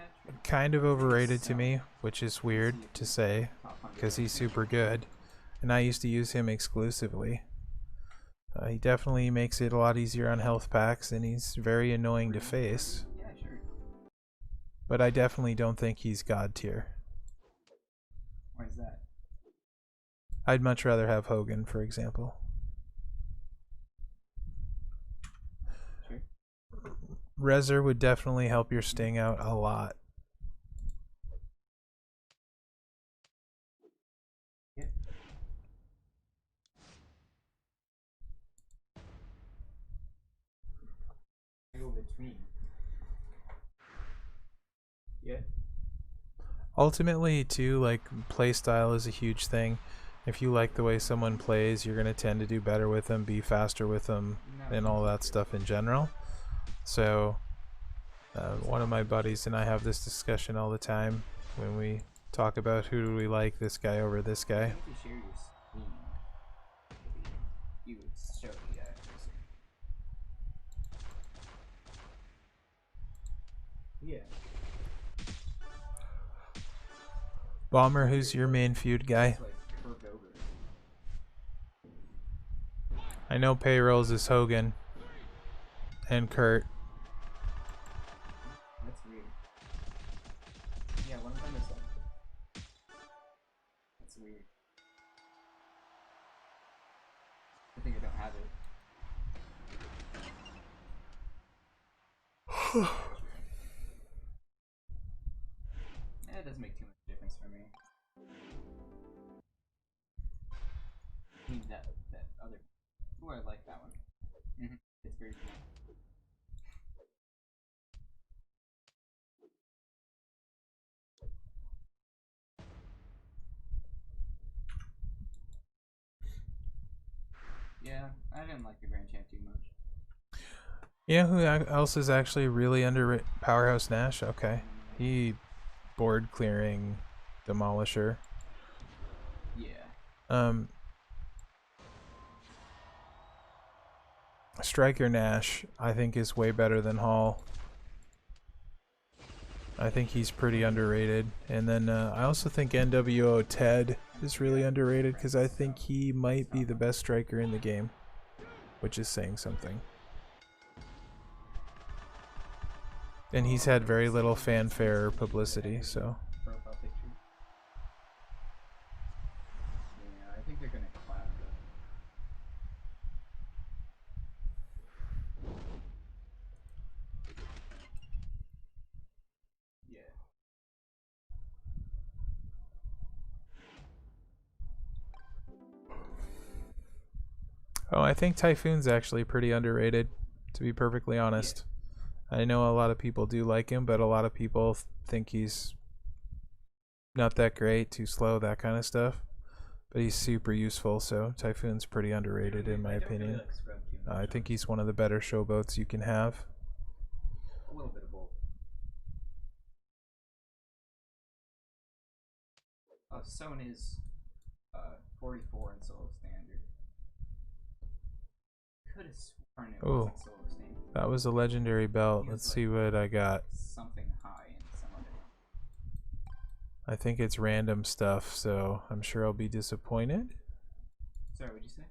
kind of overrated to me, which is weird to say, because he's super good, and I used to use him exclusively. He definitely makes it a lot easier on health packs, and he's very annoying to face. but I definitely don't think he's god tier. Why is that? I'd much rather have Hogan, for example. Sure. Rezer would definitely help your Sting out a lot. Yeah. I go between. Yeah. Ultimately, too, like, playstyle is a huge thing. If you like the way someone plays, you're going to tend to do better with them, be faster with them, No, and all that stuff in general. So, one of my buddies and I have this discussion all the time when we talk about who do we like, this guy over this guy. If you share your screen, you would show the accuracy. Yeah. Bomber, who's your main feud guy? It's like curved over. I know Payrolls is Hogan and Kurt. That's weird. Yeah, one of them is like. That's weird. I think I don't have it. Yeah, it doesn't make too much difference for me. I mean, that other. Oh, I like that one. It's very cool. Yeah, I didn't like the Grand Champ too much. You know who else is actually really underrated? Powerhouse Nash. Okay, he board clearing demolisher. Yeah. Striker Nash, I think, is way better than Hall. I think he's pretty underrated. And then I also think NWO Ted is really underrated because I think he might be the best striker in the game, which is saying something. And he's had very little fanfare or publicity, so. Profile picture. Yeah, I think they're gonna collab though. Yeah. Oh, I think Typhoon's actually pretty underrated, to be perfectly honest. I know a lot of people do like him, but a lot of people think he's not that great, too slow, that kind of stuff. But he's super useful, so Typhoon's pretty underrated in my opinion. I think he's one of the better showboats you can have. A little bit of both. Son is 44 in solo standard. Could have sworn it wasn't solo standard. That was a legendary belt. Let's see what I got. Something high in some other. I think it's random stuff, so I'm sure I'll be disappointed. Sorry, what'd you say?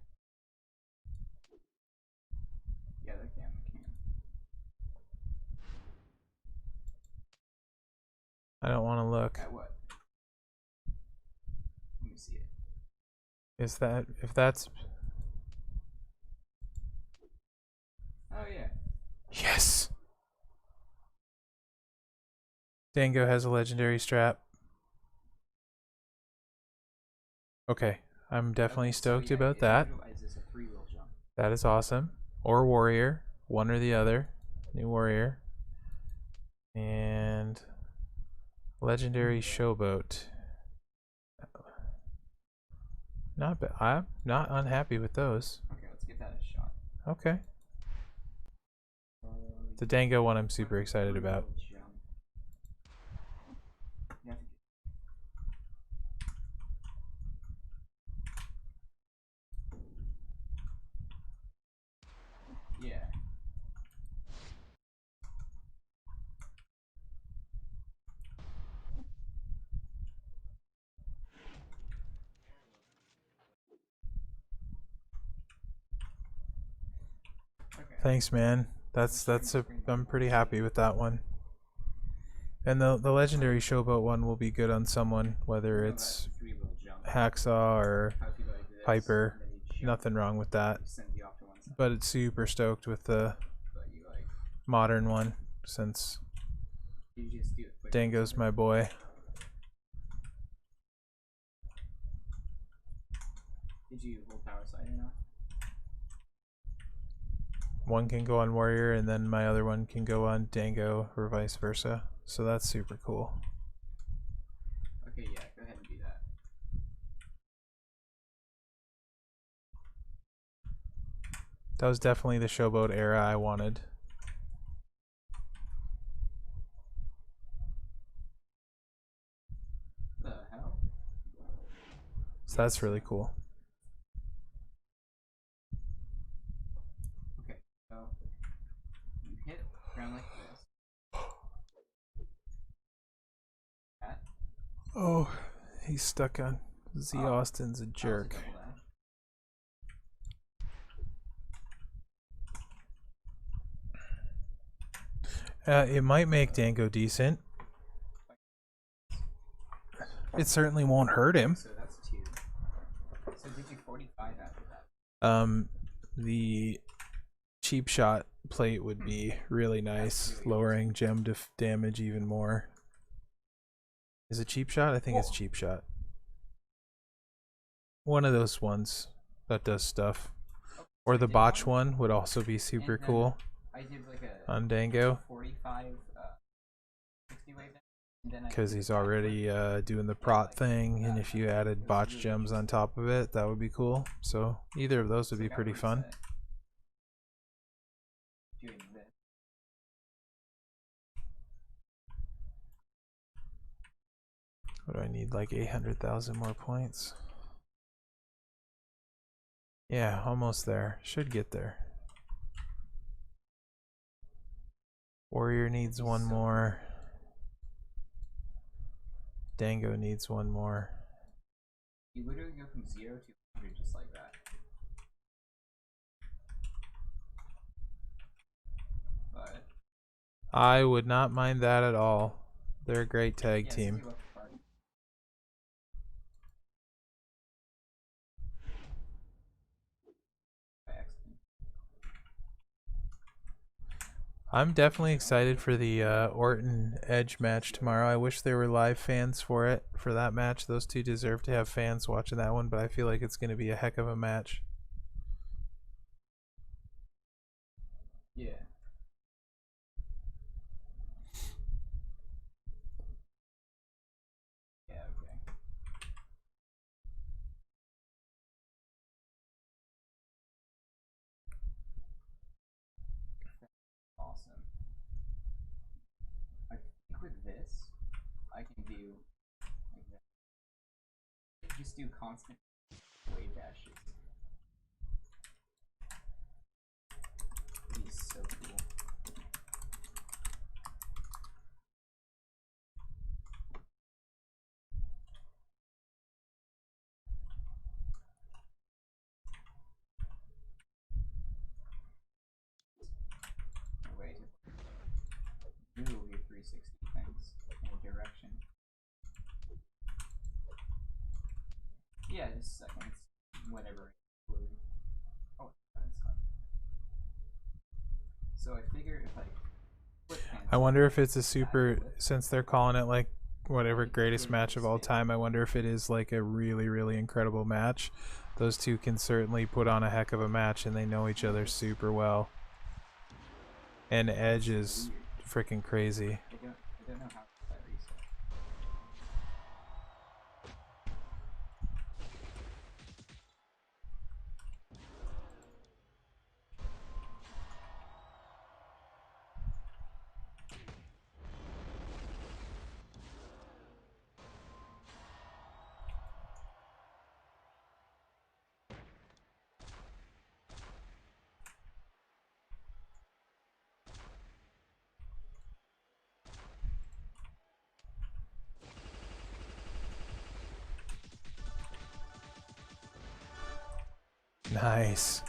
Yeah, that can. I don't want to look. At what? Let me see it. Is that, if that's... Oh, yeah. Yes! Dango has a legendary strap. Okay, I'm definitely stoked about that. This a 3-wheel jump. That is awesome. Or Warrior, one or the other. New Warrior. And legendary showboat. Not bad. I'm not unhappy with those. Okay, let's give that a shot. Okay. The Dango one I'm super excited about. Yeah. Okay. Thanks, man. I'm pretty happy with that one. And the legendary showboat one will be good on someone, whether You know it's that three little jump. Hacksaw or How if you go like this, Piper. and then you jump, Nothing wrong with that. it sends you off to one side. But it's super stoked with the But you like modern one, since you just do it quick. Dango's my boy. Did you hold power side or not? One can go on Warrior, and then my other one can go on Dango, or vice versa. So that's super cool. Okay, yeah, go ahead and do that. That was definitely the showboat era I wanted. The hell? So that's really cool. Okay, so you hit ground like this. That. Oh, he's stuck on. Z Oh, Austin's a jerk. That was a double dash. It might make Dango decent. It certainly won't hurt him. So that's 2. So did you 45 after that? The cheap shot plate would be really nice, lowering gem damage even more. Is it cheap shot? I think it's cheap shot. One of those ones that does stuff. Or the botch one would also be super cool I did like a on Dango, 45 60 wave dash. because he's already doing the prot thing, and if you added botch gems on top of it, that would be cool. So either of those would be pretty fun. Doing this. What do I need? Like 800,000 more points? Yeah, almost there. Should get there. Warrior needs one more. Dango needs one more. You literally go from 0 to 100 just like that. But I would not mind that at all. They're a great tag team. I'm definitely excited for the Orton Edge match tomorrow. I wish there were live fans for that match. Those two deserve to have fans watching that one, but I feel like it's going to be a heck of a match. Yeah. Yeah, okay. Awesome. I think with this, I can do like that. Just do constant wave dashes. He's so cool. Oh, wait. Do your 360 things in a direction. Yeah, just a second. It's whatever. Oh, it's fine. So I figure if I I wonder if it's a super, since they're calling it like whatever greatest match of all time, I wonder if it is like a really, really incredible match. Those two can certainly put on a heck of a match, and they know each other super well. And Edge is freaking crazy. I don't know how that reset. Nice.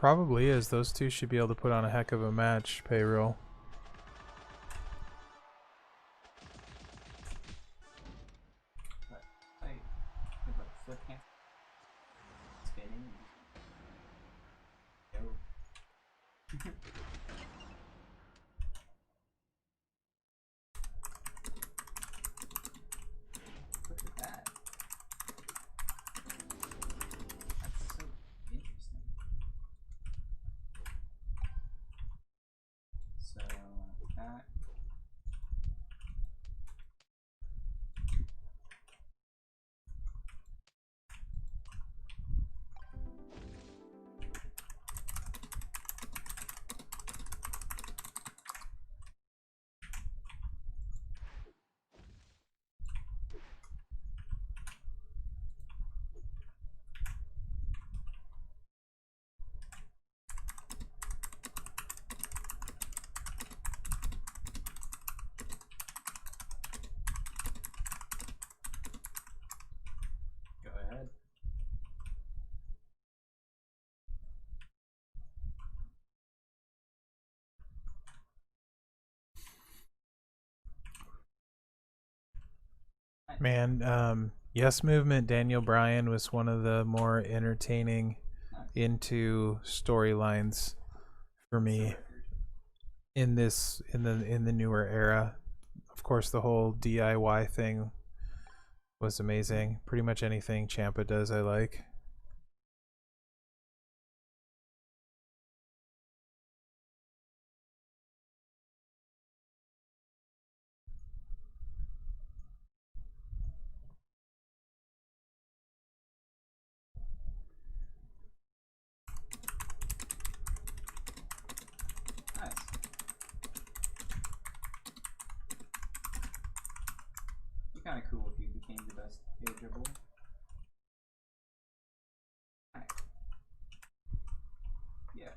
Probably is. Those two should be able to put on a heck of a match, payroll. But I could like flip hand spinning and go. Look at that. That's so interesting. So that. Go ahead. Man, Yes Movement Daniel Bryan was one of the more entertaining Nice. into storylines for me in the newer era. Of course, the whole DIY thing was amazing. Pretty much anything Champa does, I like. Nice. Be kind of cool if you became the best ageable. Nice. Yeah.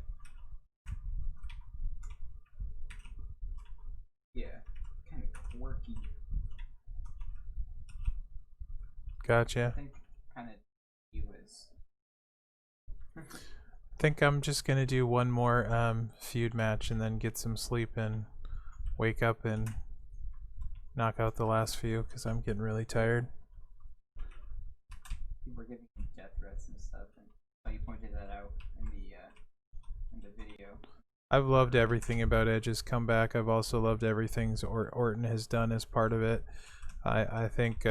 Yeah. Kind of quirky. Gotcha. I think kind of he was. I think I'm just gonna do one more feud match and then get some sleep and wake up and knock out the last few because I'm getting really tired. People were giving him death threats and stuff, and you pointed that out in the video. I've loved everything about Edge's comeback. I've also loved everything Orton has done as part of it. I think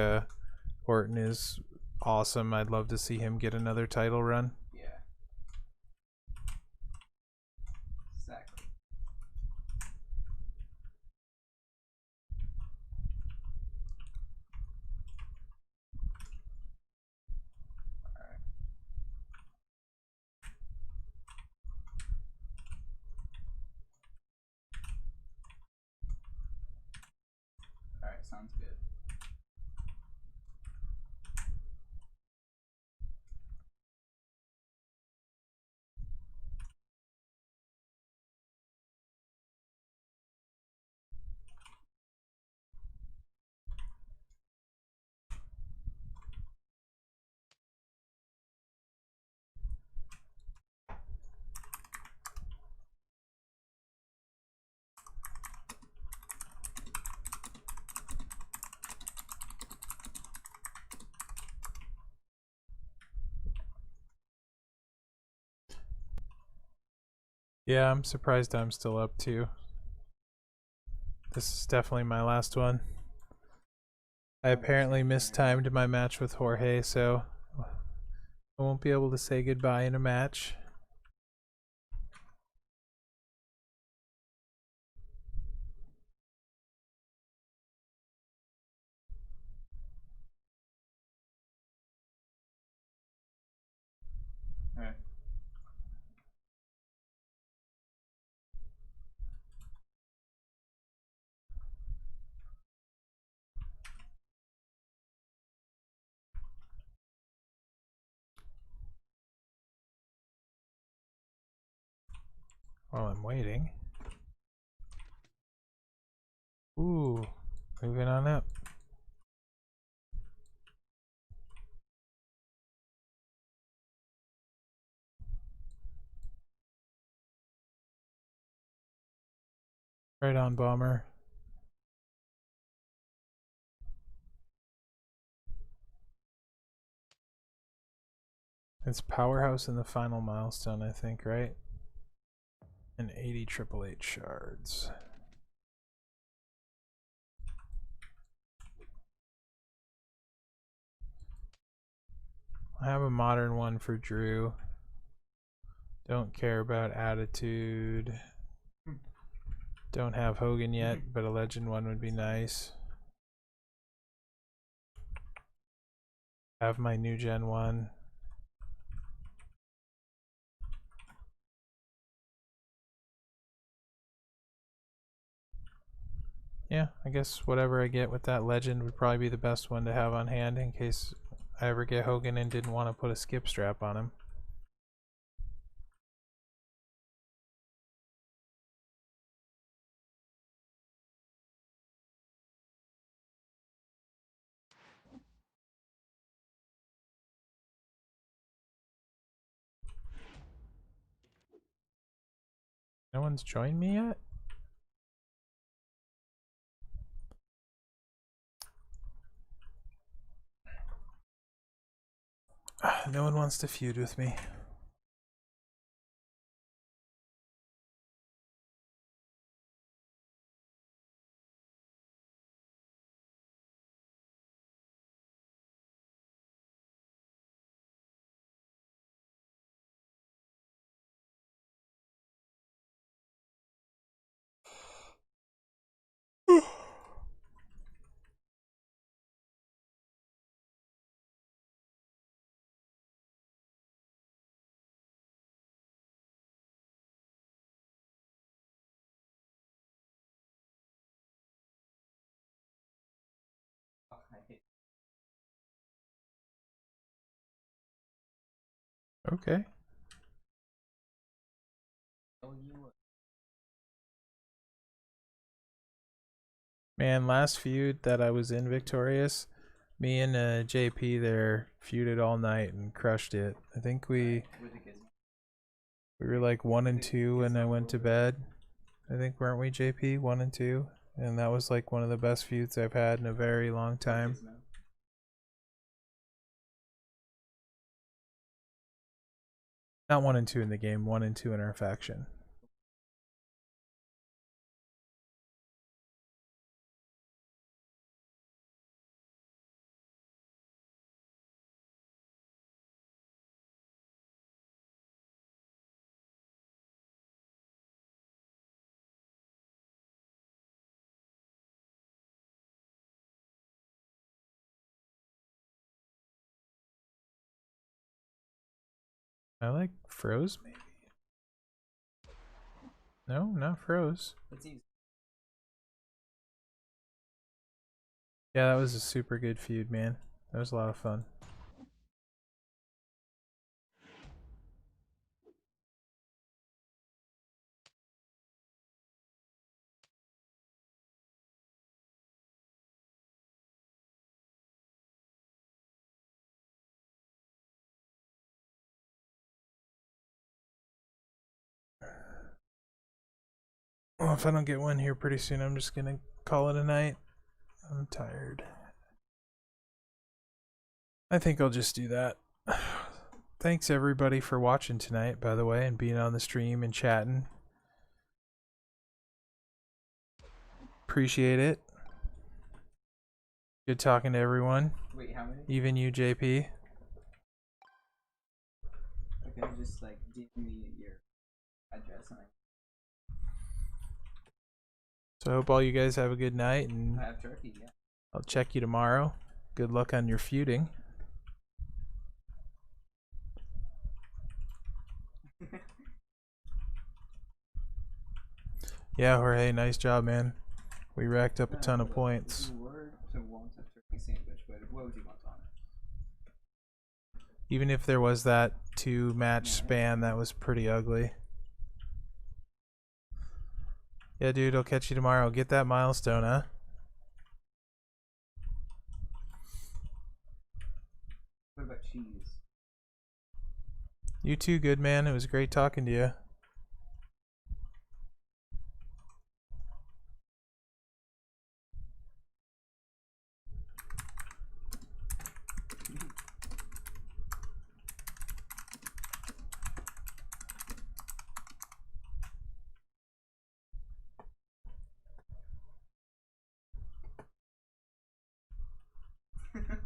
Orton is awesome. I'd love to see him get another title run. Yeah. Exactly. Alright. Alright, sounds good. Yeah, I'm surprised I'm still up too. This is definitely my last one. I apparently mistimed my match with Jorge, so I won't be able to say goodbye in a match. Alright. While I'm waiting. Ooh, moving on up. Right on, Bomber. It's Powerhouse in the final milestone, I think, right? And 80 Triple H shards. I have a modern one for Drew. Don't care about attitude. Don't have Hogan yet, but a legend one would be nice. Have my new gen one. Yeah, I guess whatever I get with that legend would probably be the best one to have on hand in case I ever get Hogan and didn't want to put a skip strap on him. No one's joined me yet? No one wants to feud with me. Oh, I hate Okay. you. Man, last feud that I was in victorious, me and JP there feuded all night and crushed it. I think we were like 1 and 2 when I went to bed. I think, weren't we, JP? 1 and 2, and that was like one of the best feuds I've had in a very long time. Not 1 and 2 in the game, 1 and 2 in our faction. I like froze, maybe? No, not froze. Yeah, that was a super good feud, man. That was a lot of fun. Well, if I don't get one here pretty soon, I'm just gonna call it a night. I'm tired. I think I'll just do that. Thanks everybody for watching tonight, by the way, and being on the stream and chatting. Appreciate it. Good talking to everyone. Wait, how many? Even you, JP. Okay, just like give me your address and So I hope all you guys have a good night, and I have turkey, yeah. I'll check you tomorrow. Good luck on your feuding. Yeah, Jorge, nice job, man. We racked up a ton of points. If you were to want a turkey sandwich, what would you want on it? Even if there was that 2-match span, that was pretty ugly. Yeah, dude, I'll catch you tomorrow. Get that milestone, huh? What about cheese? You too, good man. It was great talking to you.